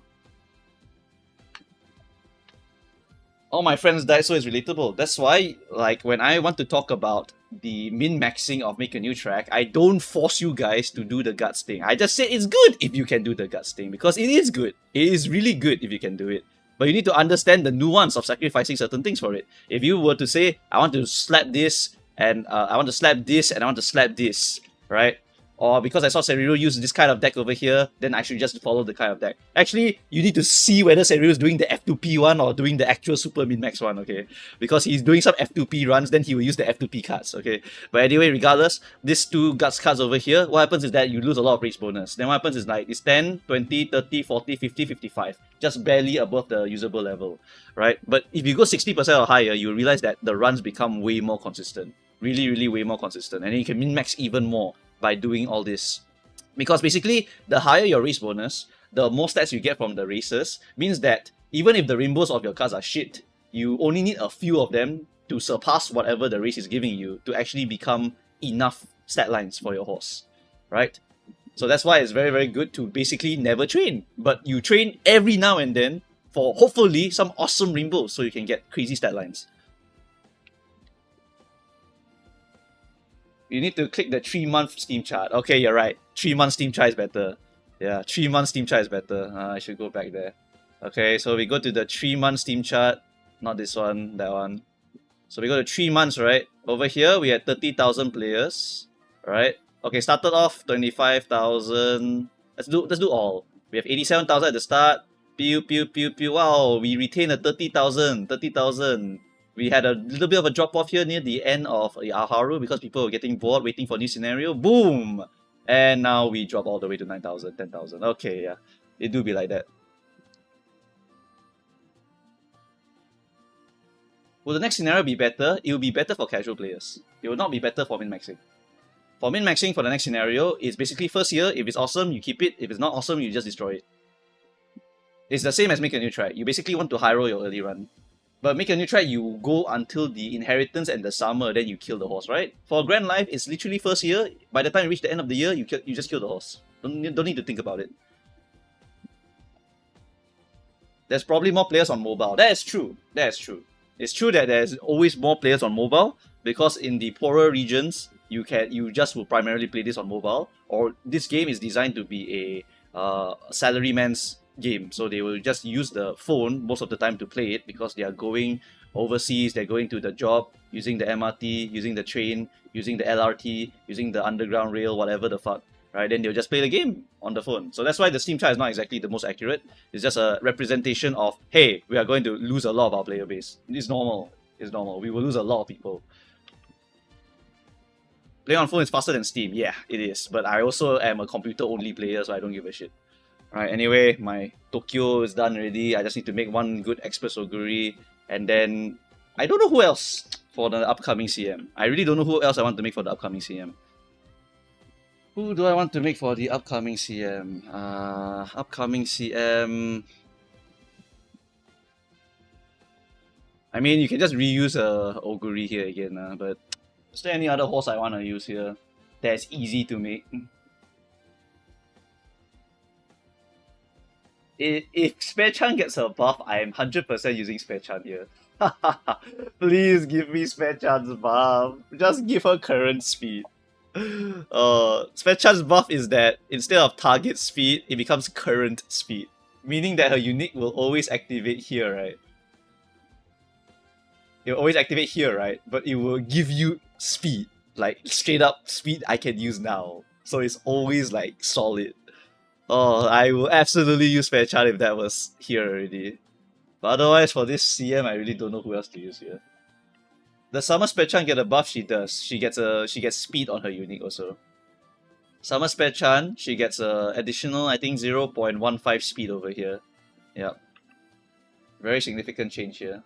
All my friends died, so it's relatable. That's why, like, when I want to talk about the min-maxing of Make a New Track, I don't force you guys to do the guts thing. I just say it's good if you can do the guts thing, because it is good. It is really good if you can do it. But you need to understand the nuance of sacrificing certain things for it. If you were to say, I want to slap this, and I want to slap this, and I want to slap this, right? Or because I saw Seriro use this kind of deck over here, then I should just follow the kind of deck. Actually, you need to see whether Seriro is doing the F2P one or doing the actual super min-max one, okay? Because he's doing some F2P runs, then he will use the F2P cards, okay? But anyway, regardless, these two guts cards over here, what happens is that you lose a lot of race bonus. Then what happens is like, it's 10, 20, 30, 40, 50, 55. Just barely above the usable level, right? But if you go 60% or higher, you realize that the runs become way more consistent. Really, really way more consistent. And then you can min-max even more by doing all this. Because basically, the higher your race bonus, the more stats you get from the races, means that even if the rainbows of your cards are shit, you only need a few of them to surpass whatever the race is giving you to actually become enough stat lines for your horse, right? So that's why it's very, very good to basically never train, but you train every now and then for hopefully some awesome rainbows so you can get crazy stat lines. You need to click the 3-month Steam chart. Okay, you're right. 3-month Steam chart is better. Yeah, 3-month Steam chart is better. I should go back there. Okay, so we go to the 3-month Steam chart. Not this one, that one. So we go to 3 months, right? Over here, we had 30,000 players. Right? Okay, started off 25,000. Let's do all. We have 87,000 at the start. Pew, pew, pew, pew. Wow, we retained a 30,000. 30,000. We had a little bit of a drop off here near the end of Aharu because people were getting bored waiting for new scenario. Boom! And now we drop all the way to 9,000, 10,000. Okay, yeah. It do be like that. Will the next scenario be better? It will be better for casual players. It will not be better for min-maxing. For min-maxing for the next scenario, it's basically first year. If it's awesome, you keep it. If it's not awesome, you just destroy it. It's the same as Make a New Track. You basically want to high roll your early run. But Make a New Track, you go until the inheritance and the summer, then you kill the horse, right? For Grand Life, it's literally first year. By the time you reach the end of the year, you just kill the horse. Don't need to think about it. There's probably more players on mobile. That is true. That is true. It's true that there's always more players on mobile because in the poorer regions, you just will primarily play this on mobile. Or this game is designed to be a salaryman's game, so they will just use the phone most of the time to play it because they are going overseas, they're going to the job, using the MRT, using the train, using the LRT, using the underground rail, whatever the fuck, right? Then they'll just play the game on the phone. So that's why the Steam chart is not exactly the most accurate. It's just a representation of, hey, we are going to lose a lot of our player base. It's normal. It's normal. We will lose a lot of people. Playing on phone is faster than Steam. Yeah, it is. But I also am a computer-only player, so I don't give a shit. Alright, anyway, my Tokyo is done already. I just need to make one good Express Oguri. And then, I don't know who else for the upcoming CM. I really don't know who else I want to make for the upcoming CM. Who do I want to make for the upcoming CM? Upcoming CM... I mean, you can just reuse Oguri here again, but... Is there any other horse I want to use here that's easy to make? If Spare-chan gets a buff, I am 100% using Spare-chan here. Please give me Spare-chan's buff. Just give her current speed. Spechan's buff is that instead of target speed, it becomes current speed. Meaning that her unique will always activate here, right? It will always activate here, right? But it will give you speed. Like, straight up speed I can use now. So it's always, like, solid. Oh, I will absolutely use Spechan if that was here already. But otherwise, for this CM, I really don't know who else to use here. Does Summer Spechan get a buff? She does. She gets speed on her unique also. Summer Spechan, she gets a additional, I think, 0.15 speed over here. Yep. Very significant change here.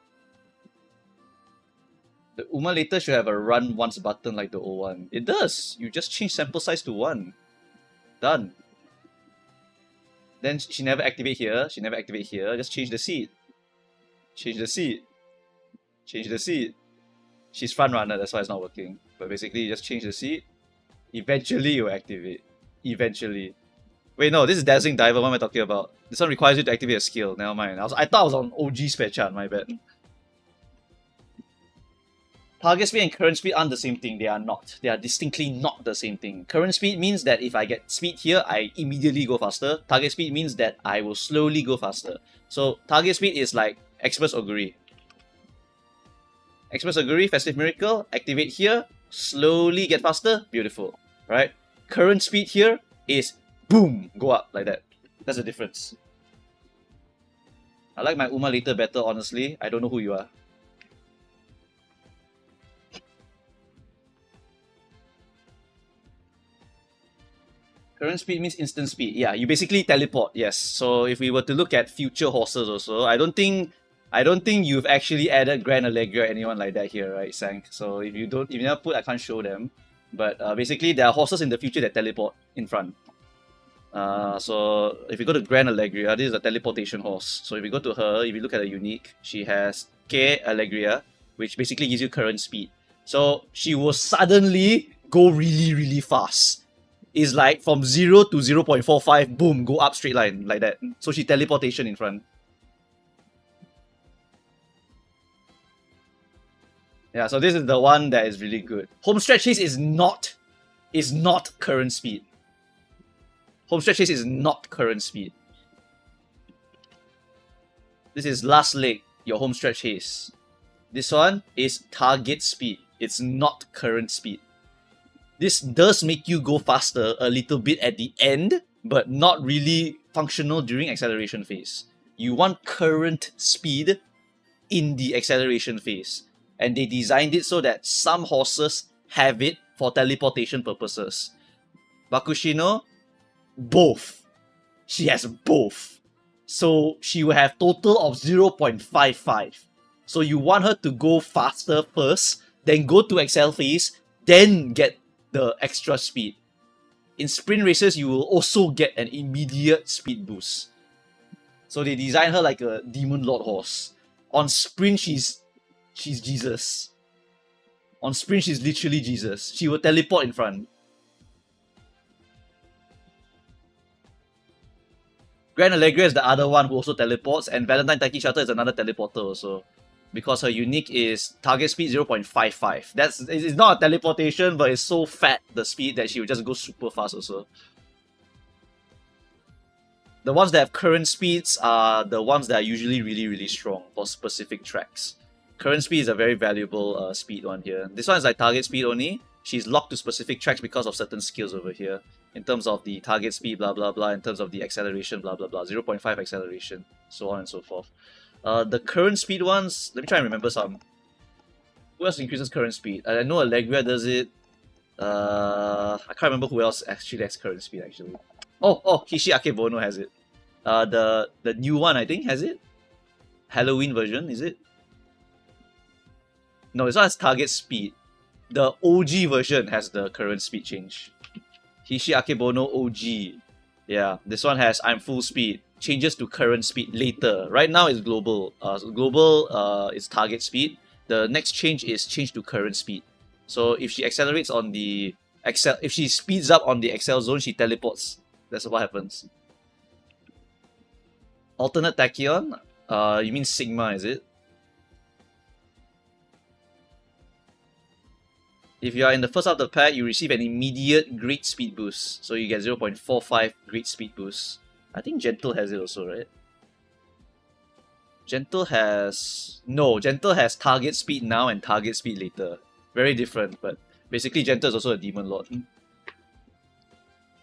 The Uma later should have a run once button like the O1. It does! You just change sample size to 1. Done. Then she never activate here, she never activate here, just change the seed. Change the seed. Change the seed. She's front runner, that's why it's not working. But basically, you just change the seed. Eventually, you'll activate. Eventually. Wait, no, this is Dazzling Diver. What am I talking about? This one requires you to activate a skill. Never mind. I thought I was on OG Spechan, my bad. Target speed and current speed aren't the same thing. They are not. They are distinctly not the same thing. Current speed means that if I get speed here, I immediately go faster. Target speed means that I will slowly go faster. So target speed is like Express Augury. Express Augury, Festive Miracle, activate here, slowly get faster, beautiful. Right? Current speed here is boom, go up like that. That's the difference. I like my Uma later better, honestly. I don't know who you are. Current speed means instant speed. Yeah, you basically teleport, yes. So if we were to look at future horses also, I don't think you've actually added Grand Allegria or anyone like that here, right, Sank? So if you never put, I can't show them. But basically there are horses in the future that teleport in front. So if you go to Grand Allegria, this is a teleportation horse. So if you go to her, if you look at her unique, she has K Allegria, which basically gives you current speed. So she will suddenly go really, really fast. Is like from 0 to 0.45, boom, go up straight line, like that. So she teleportation in front. Yeah, so this is the one that is really good. Home stretch chase is not current speed. Home stretch chase is not current speed. This is last leg, your home stretch chase. This one is target speed. It's not current speed. This does make you go faster a little bit at the end, but not really functional during acceleration phase. You want current speed in the acceleration phase. And they designed it so that some horses have it for teleportation purposes. Bakushino, both. She has both. So she will have total of 0.55. So you want her to go faster first, then go to excel phase, then get the extra speed. In sprint races, you will also get an immediate speed boost. So they designed her like a Demon Lord horse. On sprint, she's Jesus. On sprint, she's literally Jesus. She will teleport in front. Grand Allegria is the other one who also teleports, and Valentine Taiki Shutter is another teleporter also. Because her unique is target speed 0.55. It's not a teleportation, but it's so fat, the speed, that she will just go super fast also. The ones that have current speeds are the ones that are usually really, really strong for specific tracks. Current speed is a very valuable speed one here. This one is like target speed only. She's locked to specific tracks because of certain skills over here. In terms of the target speed, blah blah blah. In terms of the acceleration, blah blah blah. 0.5 acceleration, so on and so forth. The current speed ones, let me try and remember some. Who else increases current speed? I know Allegria does it. I can't remember who else actually has current speed actually. Oh, Kishi Akebono has it. The new one I think has it. Halloween version, is it? No, this one has target speed. The OG version has the current speed change. Kishi Akebono OG. Yeah, this one has I'm full speed. Changes to current speed later. Right now it's global. Global is target speed. The next change is change to current speed. So if she accelerates on the if she speeds up on the excel zone, she teleports. That's what happens. Alternate tachyon? You mean Sigma, is it? If you are in the first half of the pack, you receive an immediate great speed boost. So you get 0.45 great speed boost. I think Gentle has it also, right? Gentle has... No, Gentle has target speed now and target speed later. Very different, but basically Gentle is also a Demon Lord.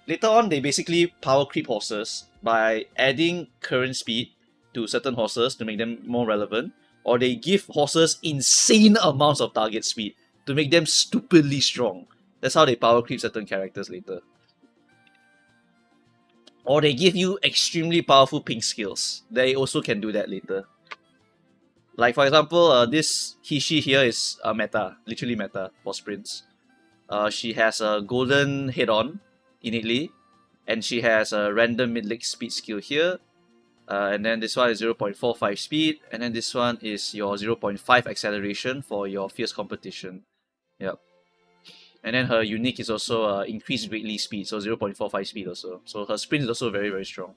Later on, they basically power creep horses by adding current speed to certain horses to make them more relevant, or they give horses insane amounts of target speed to make them stupidly strong. That's how they power creep certain characters later. Or they give you extremely powerful pink skills. They also can do that later. Like for example, this Hishi here is meta, literally meta for sprints. She has a golden head-on innately, and she has a random mid-leg speed skill here. And then this one is 0.45 speed, and then this one is your 0.5 acceleration for your fierce competition. Yep. And then her unique is also increased greatly speed, so 0.45 speed also. So her sprint is also very, very strong.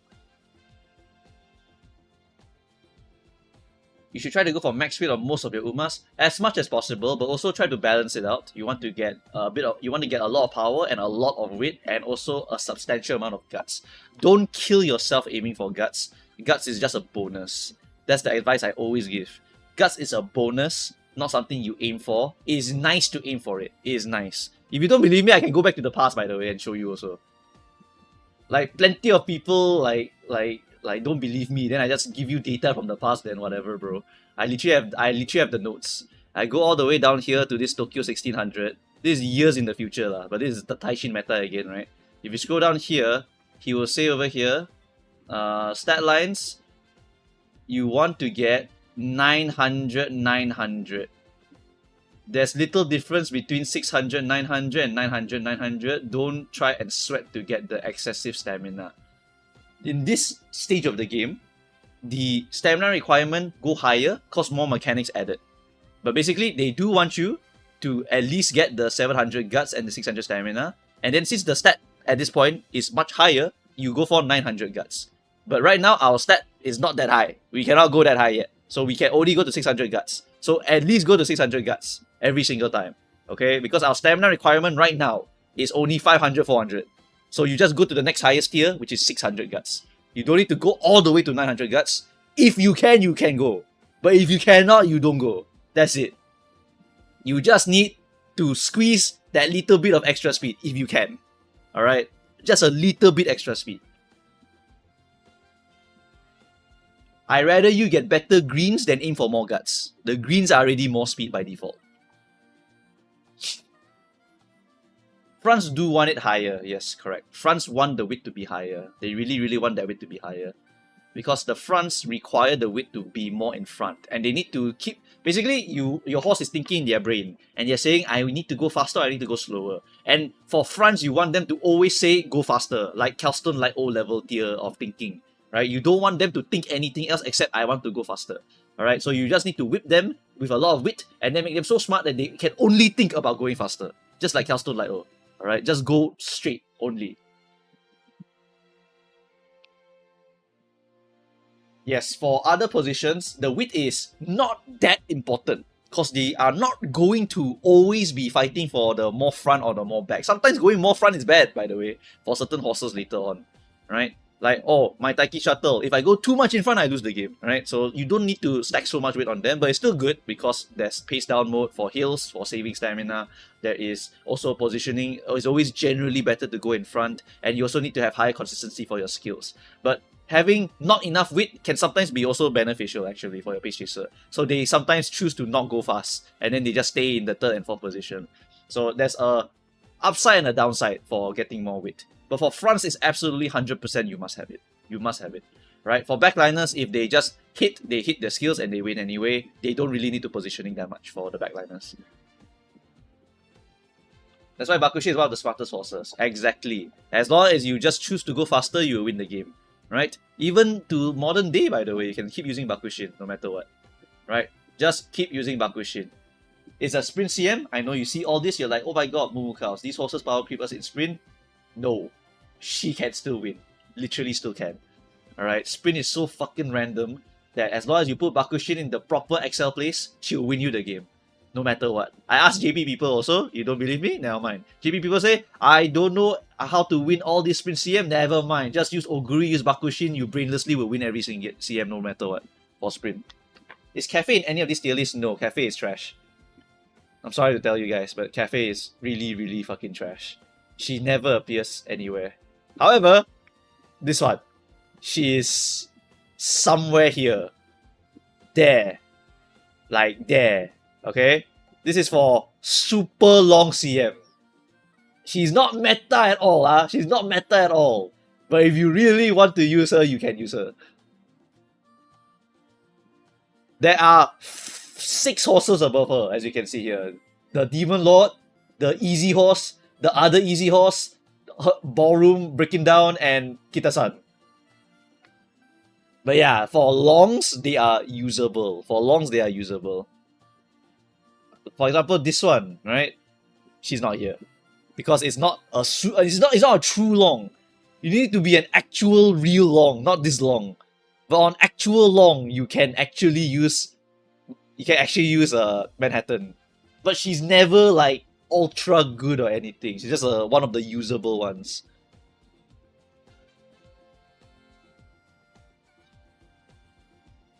You should try to go for max speed on most of your Umas as much as possible, but also try to balance it out. You want to get a lot of power and a lot of wit, and also a substantial amount of guts. Don't kill yourself aiming for guts. Guts is just a bonus. That's the advice I always give. Guts is a bonus, not something you aim for. It is nice to aim for it. It is nice. If you don't believe me, I can go back to the past, by the way, and show you also. Like, plenty of people, like don't believe me, then I just give you data from the past, then whatever, bro. I literally have the notes. I go all the way down here to this Tokyo 1600. This is years in the future, lah, but this is the Taishin meta again, right? If you scroll down here, he will say over here, stat lines, you want to get 900, 900. There's little difference between 600, 900 and 900, 900. Don't try and sweat to get the excessive stamina. In this stage of the game, the stamina requirement go higher cause more mechanics added. But basically, they do want you to at least get the 700 guts and the 600 stamina. And then since the stat at this point is much higher, you go for 900 guts. But right now, our stat is not that high. We cannot go that high yet. So we can only go to 600 guts. So at least go to 600 guts every single time. Okay? Because our stamina requirement right now is only 500, 400. So you just go to the next highest tier, which is 600 guts. You don't need to go all the way to 900 guts. If you can go. But if you cannot, you don't go. That's it. You just need to squeeze that little bit of extra speed if you can. Alright? Just a little bit extra speed. I rather you get better greens than aim for more guts. The greens are already more speed by default. Fronts do want it higher, yes, correct. Fronts want the width to be higher. They really, really want that width to be higher. Because the fronts require the width to be more in front. And they need to keep... Basically, your horse is thinking in their brain. And they're saying, I need to go faster, I need to go slower. And for fronts, you want them to always say, go faster. Like Kelstone Light O level tier of thinking. Right? You don't want them to think anything else except, I want to go faster. Alright? So you just need to whip them with a lot of wit. And then make them so smart that they can only think about going faster. Just like Kelstone Light O. Alright, just go straight only. Yes, for other positions, the width is not that important. Because they are not going to always be fighting for the more front or the more back. Sometimes going more front is bad, by the way, for certain horses later on. Right? Like, oh, my Taiki Shuttle. If I go too much in front, I lose the game. Right? So you don't need to stack so much weight on them, but it's still good because there's pace down mode for heals, for saving stamina. There is also positioning. It's always generally better to go in front, and you also need to have higher consistency for your skills. But having not enough weight can sometimes be also beneficial actually for your pace chaser. So they sometimes choose to not go fast, and then they just stay in the third and fourth position. So there's a upside and a downside for getting more weight. But for fronts, it's absolutely 100% you must have it. You must have it. Right? For backliners, if they just hit, they hit their skills and they win anyway, they don't really need to positioning that much for the backliners. That's why Bakushi is one of the smartest horses. Exactly. As long as you just choose to go faster, you will win the game. Right? Even to modern day, by the way, you can keep using Bakushin no matter what. Right? Just keep using Bakushin. It's a sprint CM. I know you see all this, you're like, oh my god, Mumukaus, these horses power creep us in sprint. No. She can still win. Literally still can. Alright? Sprint is so fucking random that as long as you put Bakushin in the proper Excel place, she'll win you the game. no matter what. I asked JP people also, you don't believe me? Never mind. JP people say, I don't know how to win all these sprint CM, never mind. Just use Oguri, use Bakushin, you brainlessly will win every single CM no matter what for sprint. Is Cafe in any of these tier lists? No, Cafe is trash. I'm sorry to tell you guys, but Cafe is really, really fucking trash. She never appears anywhere. However, this one, she is somewhere here. There. Like there. Okay? This is for super long CM. She's not meta at all, huh? She's not meta at all. But if you really want to use her, you can use her. There are 6 horses above her, as you can see here. The Demon Lord, the Easy Horse, the other Easy Horse, Ballroom, Breaking Down, and Kita-san. But yeah, for longs, they are usable. For longs, they are usable. For example, this one, right? She's not here. Because it's not a true long. You need to be an actual real long, not this long. But on actual long, you can actually use Manhattan. But she's never like ultra good or anything. She's just one of the usable ones.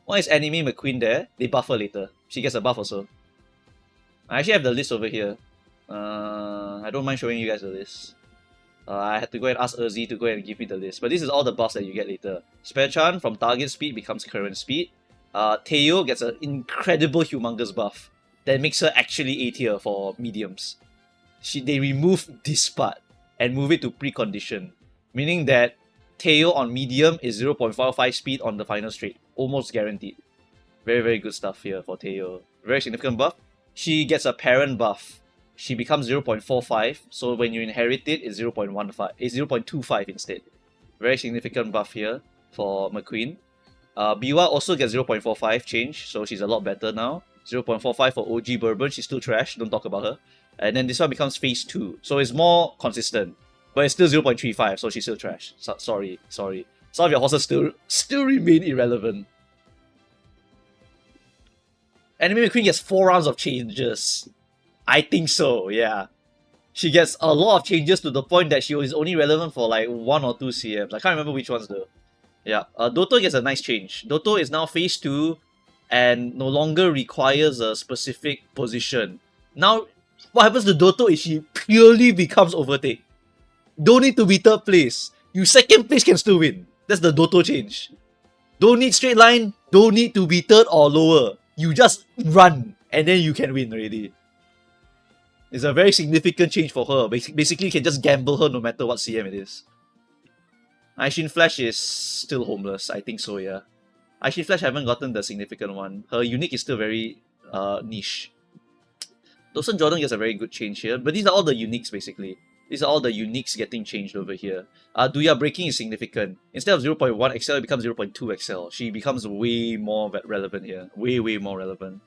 Why is Anime McQueen there? They buff her later. She gets a buff also. I actually have the list over here. I don't mind showing you guys the list. I had to go and ask Urzi to go and give me the list. But this is all the buffs that you get later. Spare-chan from target speed becomes current speed. Teo gets an incredible humongous buff that makes her actually A tier for mediums. They remove this part and move it to precondition. Meaning that Teo on medium is 0.55 speed on the final straight. Almost guaranteed. Very, very good stuff here for Teo. Very significant buff. She gets a parent buff. She becomes 0.45, so when you inherit it, it's 0.15. It's 0.25 instead. Very significant buff here for McQueen. Biwa also gets 0.45 change, so she's a lot better now. 0.45 for OG Bourbon, she's still trash, don't talk about her. And then this one becomes phase 2, so it's more consistent. But it's still 0.35, so she's still trash. Sorry. Some of your horses still remain irrelevant. Anime McQueen gets 4 rounds of changes. I think so, yeah. She gets a lot of changes to the point that she was only relevant for like 1 or 2 CMs. I can't remember which ones though. Yeah, Doto gets a nice change. Doto is now phase 2 and no longer requires a specific position. Now, what happens to Doto is she purely becomes overtake. Don't need to be 3rd place. You 2nd place can still win. That's the Doto change. Don't need straight line, don't need to be 3rd or lower. You just run and then you can win already. It's a very significant change for her. Basically, you can just gamble her no matter what CM it is. Aishin Flash is still homeless. I think so, yeah. Aishin Flash haven't gotten the significant one. Her unique is still very niche. Dawson Jordan gets a very good change here. But these are all the uniques, basically. These are all the uniques getting changed over here. Duya breaking is significant. Instead of 0.1 XL, it becomes 0.2 XL. She becomes way more relevant here. Way more relevant.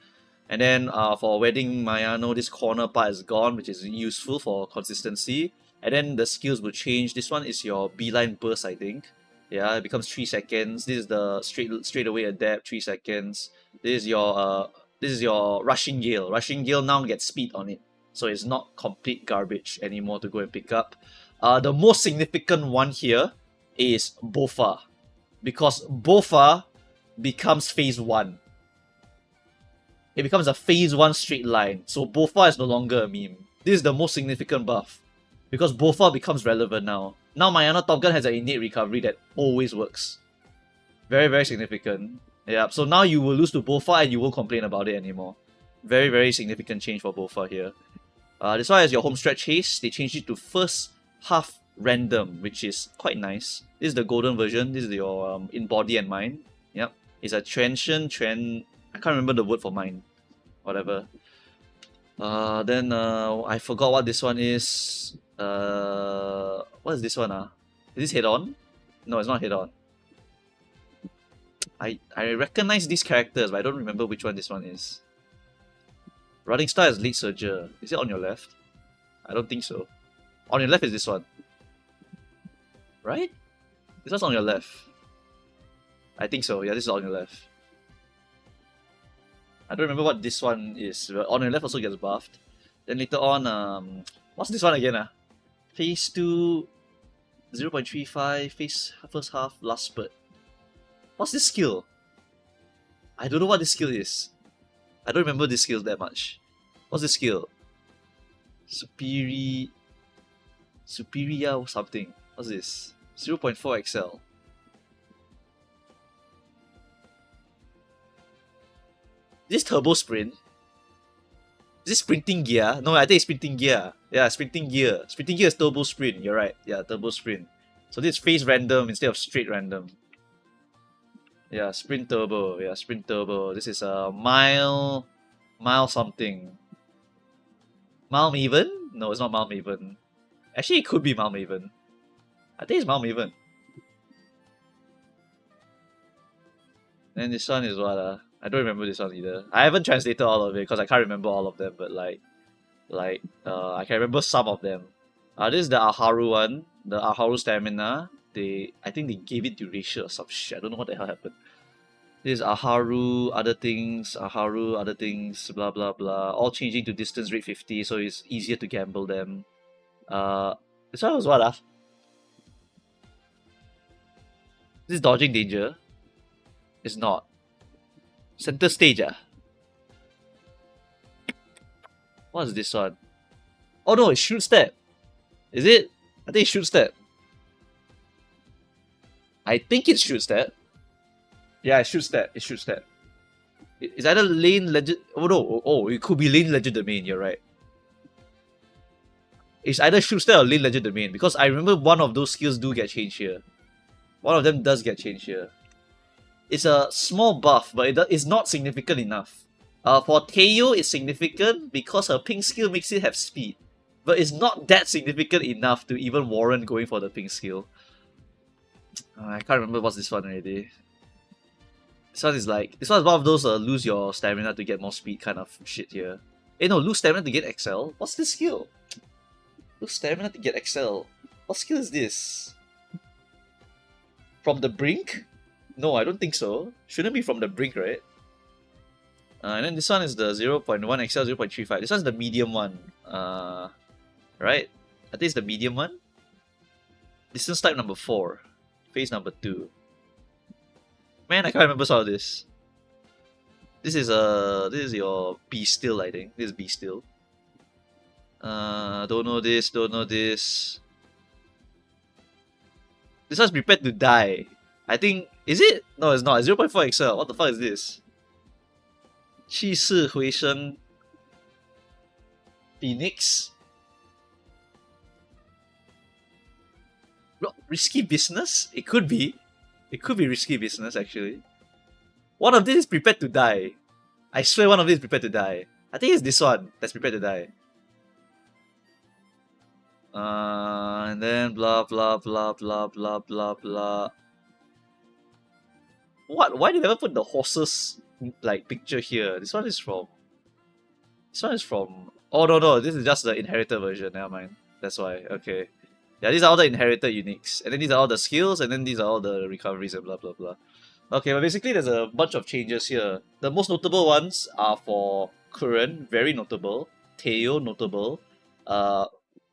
And then for Wedding Mayano, this corner part is gone, which is useful for consistency. And then the skills will change. This one is your beeline burst, I think. Yeah, it becomes 3 seconds. This is the straight away adapt, 3 seconds. This is your rushing gale. Rushing gale now gets speed on it, so it's not complete garbage anymore to go and pick up. The most significant one here is Bofa, because Bofa becomes phase 1. It becomes a phase 1 straight line, so Bofa is no longer a meme. This is the most significant buff, because Bofa becomes relevant now. Now Mayana Top Gun has an innate recovery that always works. Very significant. Yeah, so now you will lose to Bofa and you won't complain about it anymore. Very significant change for Bofa here. This one has your home stretch haste. They changed it to first half random, which is quite nice. This is the golden version. This is your in body and mind. Yep. It's a transient trend. I can't remember the word for mind. Whatever. Then I forgot what this one is. What is this one? Is this head on? No, it's not head on. I recognize these characters, but I don't remember which one this one is. Running Star is Lead Surger. Is it on your left? I don't think so. On your left is this one. Right? This one's on your left. I think so. Yeah, this is on your left. I don't remember what this one is. But on the left also gets buffed. Then later on, what's this one again? Phase 2, 0.35, phase first half, last spurt. What's this skill? I don't know what this skill is. I don't remember this skill that much. What's this skill? Superior something. What's this? 0.4 XL. This turbo sprint? Is this sprinting gear? No, I think it's sprinting gear. Yeah, sprinting gear. Sprinting gear is turbo sprint. You're right. Yeah, turbo sprint. So this is phase random instead of straight random. Yeah, sprint turbo. Yeah, sprint turbo. This is a mile something. Mile Maven? No, it's not Mile Maven. Actually, it could be Mile Maven. I think it's Mile Maven. Then this one is what? I don't remember this one either. I haven't translated all of it because I can't remember all of them. But I can remember some of them. This is the Aharu one. The Aharu stamina. I think they gave it duration or some shit. I don't know what the hell happened. This is Aharu, other things, blah blah blah. All changing to distance rate 50, so it's easier to gamble them. This one was what? This is dodging danger. It's not. Center stage. What is this one? Oh no, it's shoot step. Is it? I think it's shoot step. I think it's shoot step. Yeah, it's shoot step. It's shoot step. It's either lane legend. Oh no. Oh, it could be lane legend domain. You're right. It's either shoot step or lane legend domain because I remember one of those skills do get changed here. One of them does get changed here. It's a small buff, but it's not significant enough. For Teo, it's significant because her pink skill makes it have speed. But it's not that significant enough to even warrant going for the pink skill. I can't remember what's this one already. This one is one of those lose your stamina to get more speed kind of shit here. No, lose stamina to get XL? What's this skill? Lose stamina to get XL. What skill is this? From the brink? No, I don't think so. Shouldn't be from the brink, right? And then this one is the 0.1 XL, 0.35. This one's the medium one. Right? I think it's the medium one. Distance type number 4. Phase number 2. Man, I can't remember some of this. This is your B still, I think. This is B still. Don't know this, don't know this. This one's prepared to die. I think, is it? No, it's not. It's 0.4 XL. What the fuck is this? 气势回升 Phoenix? Risky business? It could be. It could be risky business, actually. One of these is prepared to die. I swear one of these is prepared to die. I think it's this one that's prepared to die. And then blah blah blah blah blah blah blah. What? Why did they ever put the horses picture here? This one is from. Oh no, this is just the inherited version. Never mind. That's why. Okay. Yeah, these are all the inherited uniques, and then these are all the skills, and then these are all the recoveries and blah blah blah. Okay, but basically there's a bunch of changes here. The most notable ones are for Curran, very notable. Teo, notable.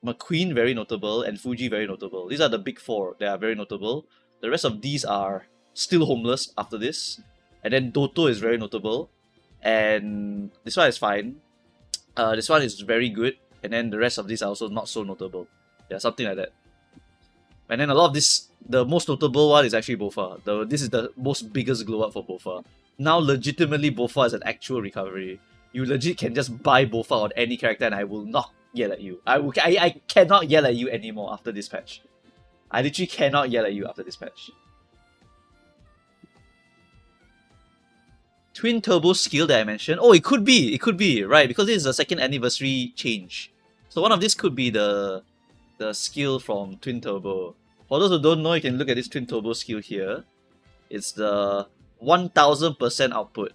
McQueen, very notable, and Fuji, very notable. These are the big 4 that are very notable. The rest of these are still homeless after this. And then Doto is very notable. And this one is fine. This one is very good. And then the rest of these are also not so notable. Yeah, something like that. And then a lot of this, the most notable one is actually Bofa. This is the most biggest glow up for Bofa. Now legitimately Bofa is an actual recovery. You legit can just buy Bofa on any character and I will not yell at you. I cannot yell at you anymore after this patch. I literally cannot yell at you after this patch. Twin turbo skill that I mentioned. Oh, it could be, right? Because this is a 2nd anniversary change. So one of these could be the skill from Twin Turbo. For those who don't know, you can look at this Twin Turbo skill here. It's the 1000% output,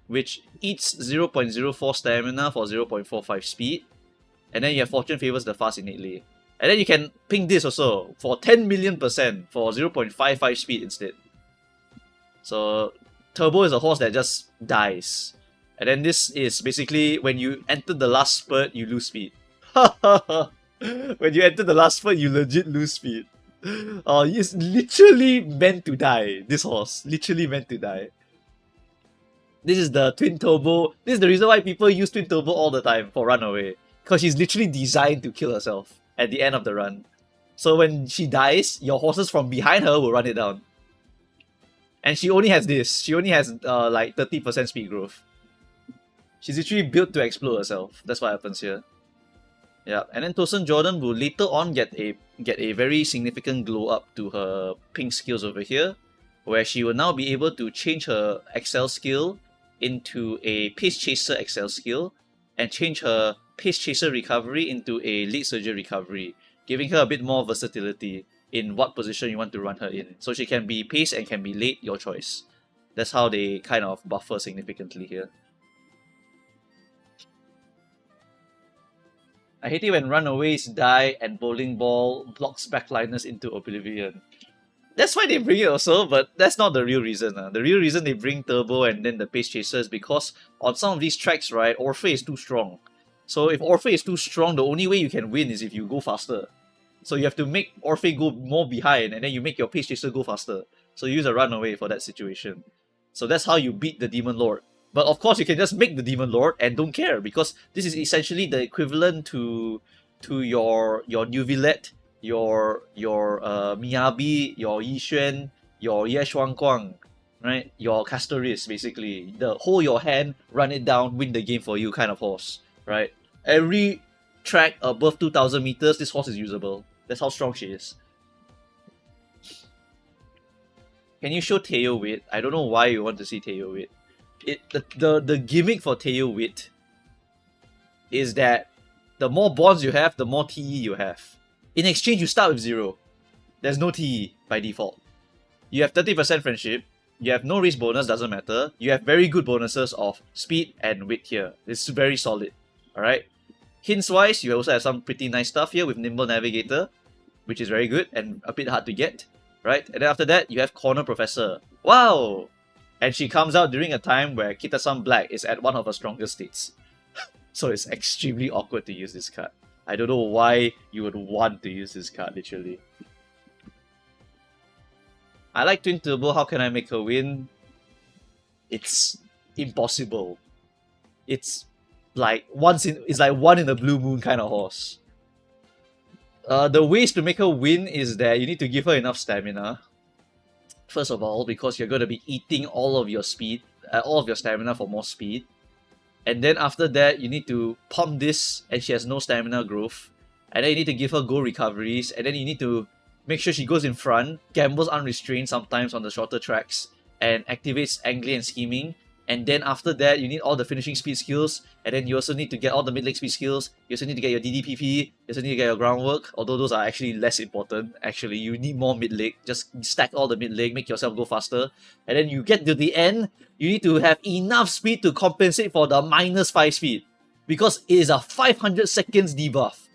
which eats 0.04 stamina for 0.45 speed. And then you have Fortune favors the fast innately. And then you can ping this also for 10 million% for 0.55 speed instead. So Turbo is a horse that just dies. And then this is basically when you enter the last spurt, you lose speed. When you enter the last spurt, you legit lose speed. Oh, he's literally meant to die. This horse, literally meant to die. This is the twin turbo. This is the reason why people use twin turbo all the time for runaway. Because she's literally designed to kill herself at the end of the run. So when she dies, your horses from behind her will run it down. And she only has this. She only has like 30% speed growth. She's literally built to explode herself. That's what happens here. Yeah, and then Tosin Jordan will later on get a very significant glow up to her pink skills over here, where she will now be able to change her Excel skill into a Pace Chaser Excel skill, and change her Pace Chaser recovery into a Lead Surger recovery, giving her a bit more versatility in what position you want to run her in. So she can be pace and can be late, your choice. That's how they kind of buffer significantly here. I hate it when runaways die and bowling ball blocks backliners into oblivion. That's why they bring it also, but that's not the real reason. The real reason they bring Turbo and then the Pace Chaser is because on some of these tracks, right, Orphe is too strong. So if Orphe is too strong, the only way you can win is if you go faster. So you have to make Orphe go more behind, and then you make your Pace Chaser go faster. So you use a runaway for that situation. So that's how you beat the Demon Lord. But of course, you can just make the Demon Lord and don't care, because this is essentially the equivalent to your Nuvillette, your Miyabi, your Yixuan, your Ye Shuangguang, right? Your Castoris, basically. The hold your hand, run it down, win the game for you kind of horse, right? Every track above 2,000 meters, this horse is usable. That's how strong she is. Can you show Teo Wit? I don't know why you want to see Teo Wit. The gimmick for Teo Wit is that the more bonds you have, the more TE you have. In exchange, you start with 0. There's no TE by default. You have 30% friendship, you have no race bonus, doesn't matter. You have very good bonuses of speed and wit here. It's very solid. Alright? Hints wise, you also have some pretty nice stuff here with Nimble Navigator, which is very good and a bit hard to get. Right? And then after that, you have Corner Professor. Wow! And she comes out during a time where Kitasan Black is at one of her strongest states. So it's extremely awkward to use this card. I don't know why you would want to use this card, literally. I like Twin Turbo, how can I make her win? It's impossible. It's like one in a blue moon kind of horse. The ways to make her win is that you need to give her enough stamina. First of all, because you're going to be eating all of your speed, all of your stamina for more speed. And then after that, you need to pump this, and she has no stamina growth. And then you need to give her go recoveries, and then you need to make sure she goes in front, gambles unrestrained sometimes on the shorter tracks, and activates angling and scheming. And then after that, you need all the finishing speed skills, and then you also need to get all the mid-leg speed skills. You also need to get your DDPP, you also need to get your groundwork, although those are actually less important. Actually, you need more mid-leg. Just stack all the mid-leg, make yourself go faster. And then you get to the end, you need to have enough speed to compensate for the -5 speed, because it is a 500 seconds debuff.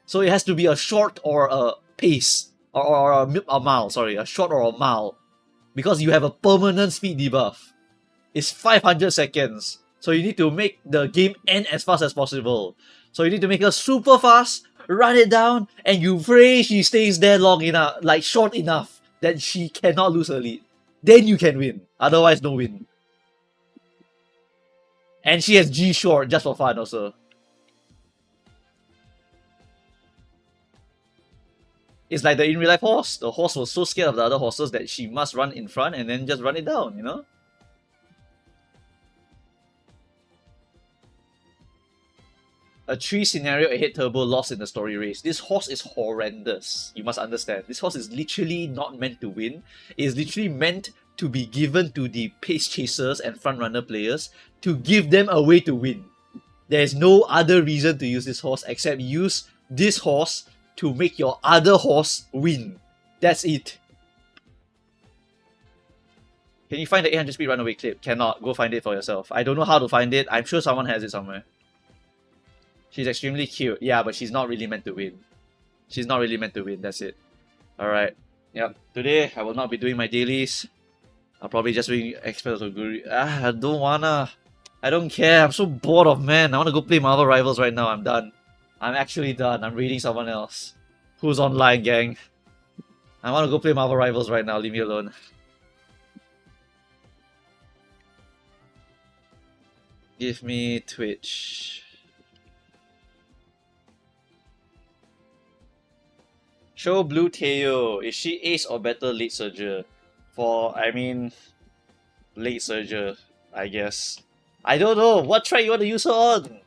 So it has to be a short or a pace, or a mile, sorry, a short or a mile, because you have a permanent speed debuff. It's 500 seconds. So you need to make the game end as fast as possible. So you need to make her super fast, run it down, and you pray she stays there long enough, like short enough, that she cannot lose her lead. Then you can win. Otherwise, no win. And she has G short just for fun also. It's like the in real life horse. The horse was so scared of the other horses that she must run in front and then just run it down, you know? A 3 scenario ahead turbo lost in the story race. This horse is horrendous. You must understand. This horse is literally not meant to win. It is literally meant to be given to the pace chasers and frontrunner players to give them a way to win. There is no other reason to use this horse except use this horse to make your other horse win. That's it. Can you find the 800 speed runaway clip? Cannot. Go find it for yourself. I don't know how to find it. I'm sure someone has it somewhere. She's extremely cute. Yeah, but she's not really meant to win. She's not really meant to win. That's it. Alright. Yep. Today, I will not be doing my dailies. I'll probably just be Expert of Guru. I don't wanna. I don't care. I'm so bored of man. I want to go play Marvel Rivals right now. I'm done. I'm actually done. I'm reading someone else. Who's online, gang? I want to go play Marvel Rivals right now. Leave me alone. Give me Twitch. Show Blue Teo. Is she ace or better late surger? I mean, late surger, I guess. I don't know. What track you want to use her on?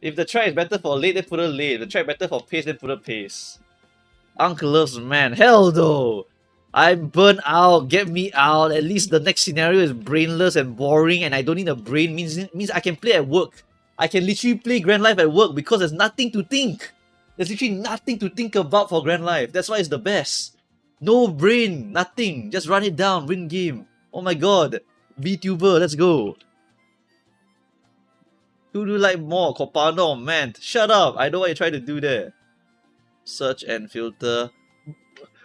If the track is better for late, then put her late. If the track better for pace, then put her pace. Uncle loves man. Hell no! I'm burnt out. Get me out. At least the next scenario is brainless and boring, and I don't need a brain. Means I can play at work. I can literally play Grand Life at work because there's nothing to think. There's literally nothing to think about for Grand Life. That's why it's the best. No brain, nothing. Just run it down, win game. Oh my god. VTuber, let's go. Who do you like more? Copano or Mant? Shut up. I know what you're trying to do there. Search and filter.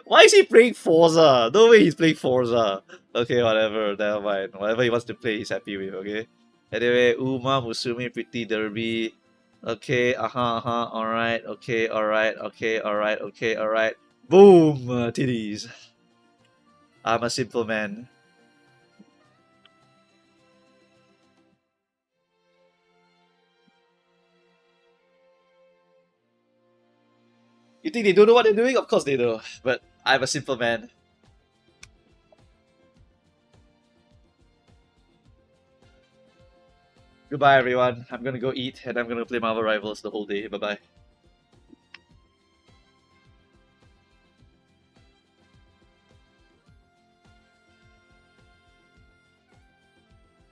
Why is he playing Forza? No way he's playing Forza. Okay, whatever. Never mind. Whatever he wants to play, he's happy with, okay? Anyway, Uma, Musume, Pretty Derby. Okay, alright, okay, alright, okay, alright, okay, alright. Boom! Titties. I'm a simple man. You think they don't know what they're doing? Of course they do. But I'm a simple man. Goodbye everyone. I'm gonna go eat and I'm gonna play Marvel Rivals the whole day. Bye bye.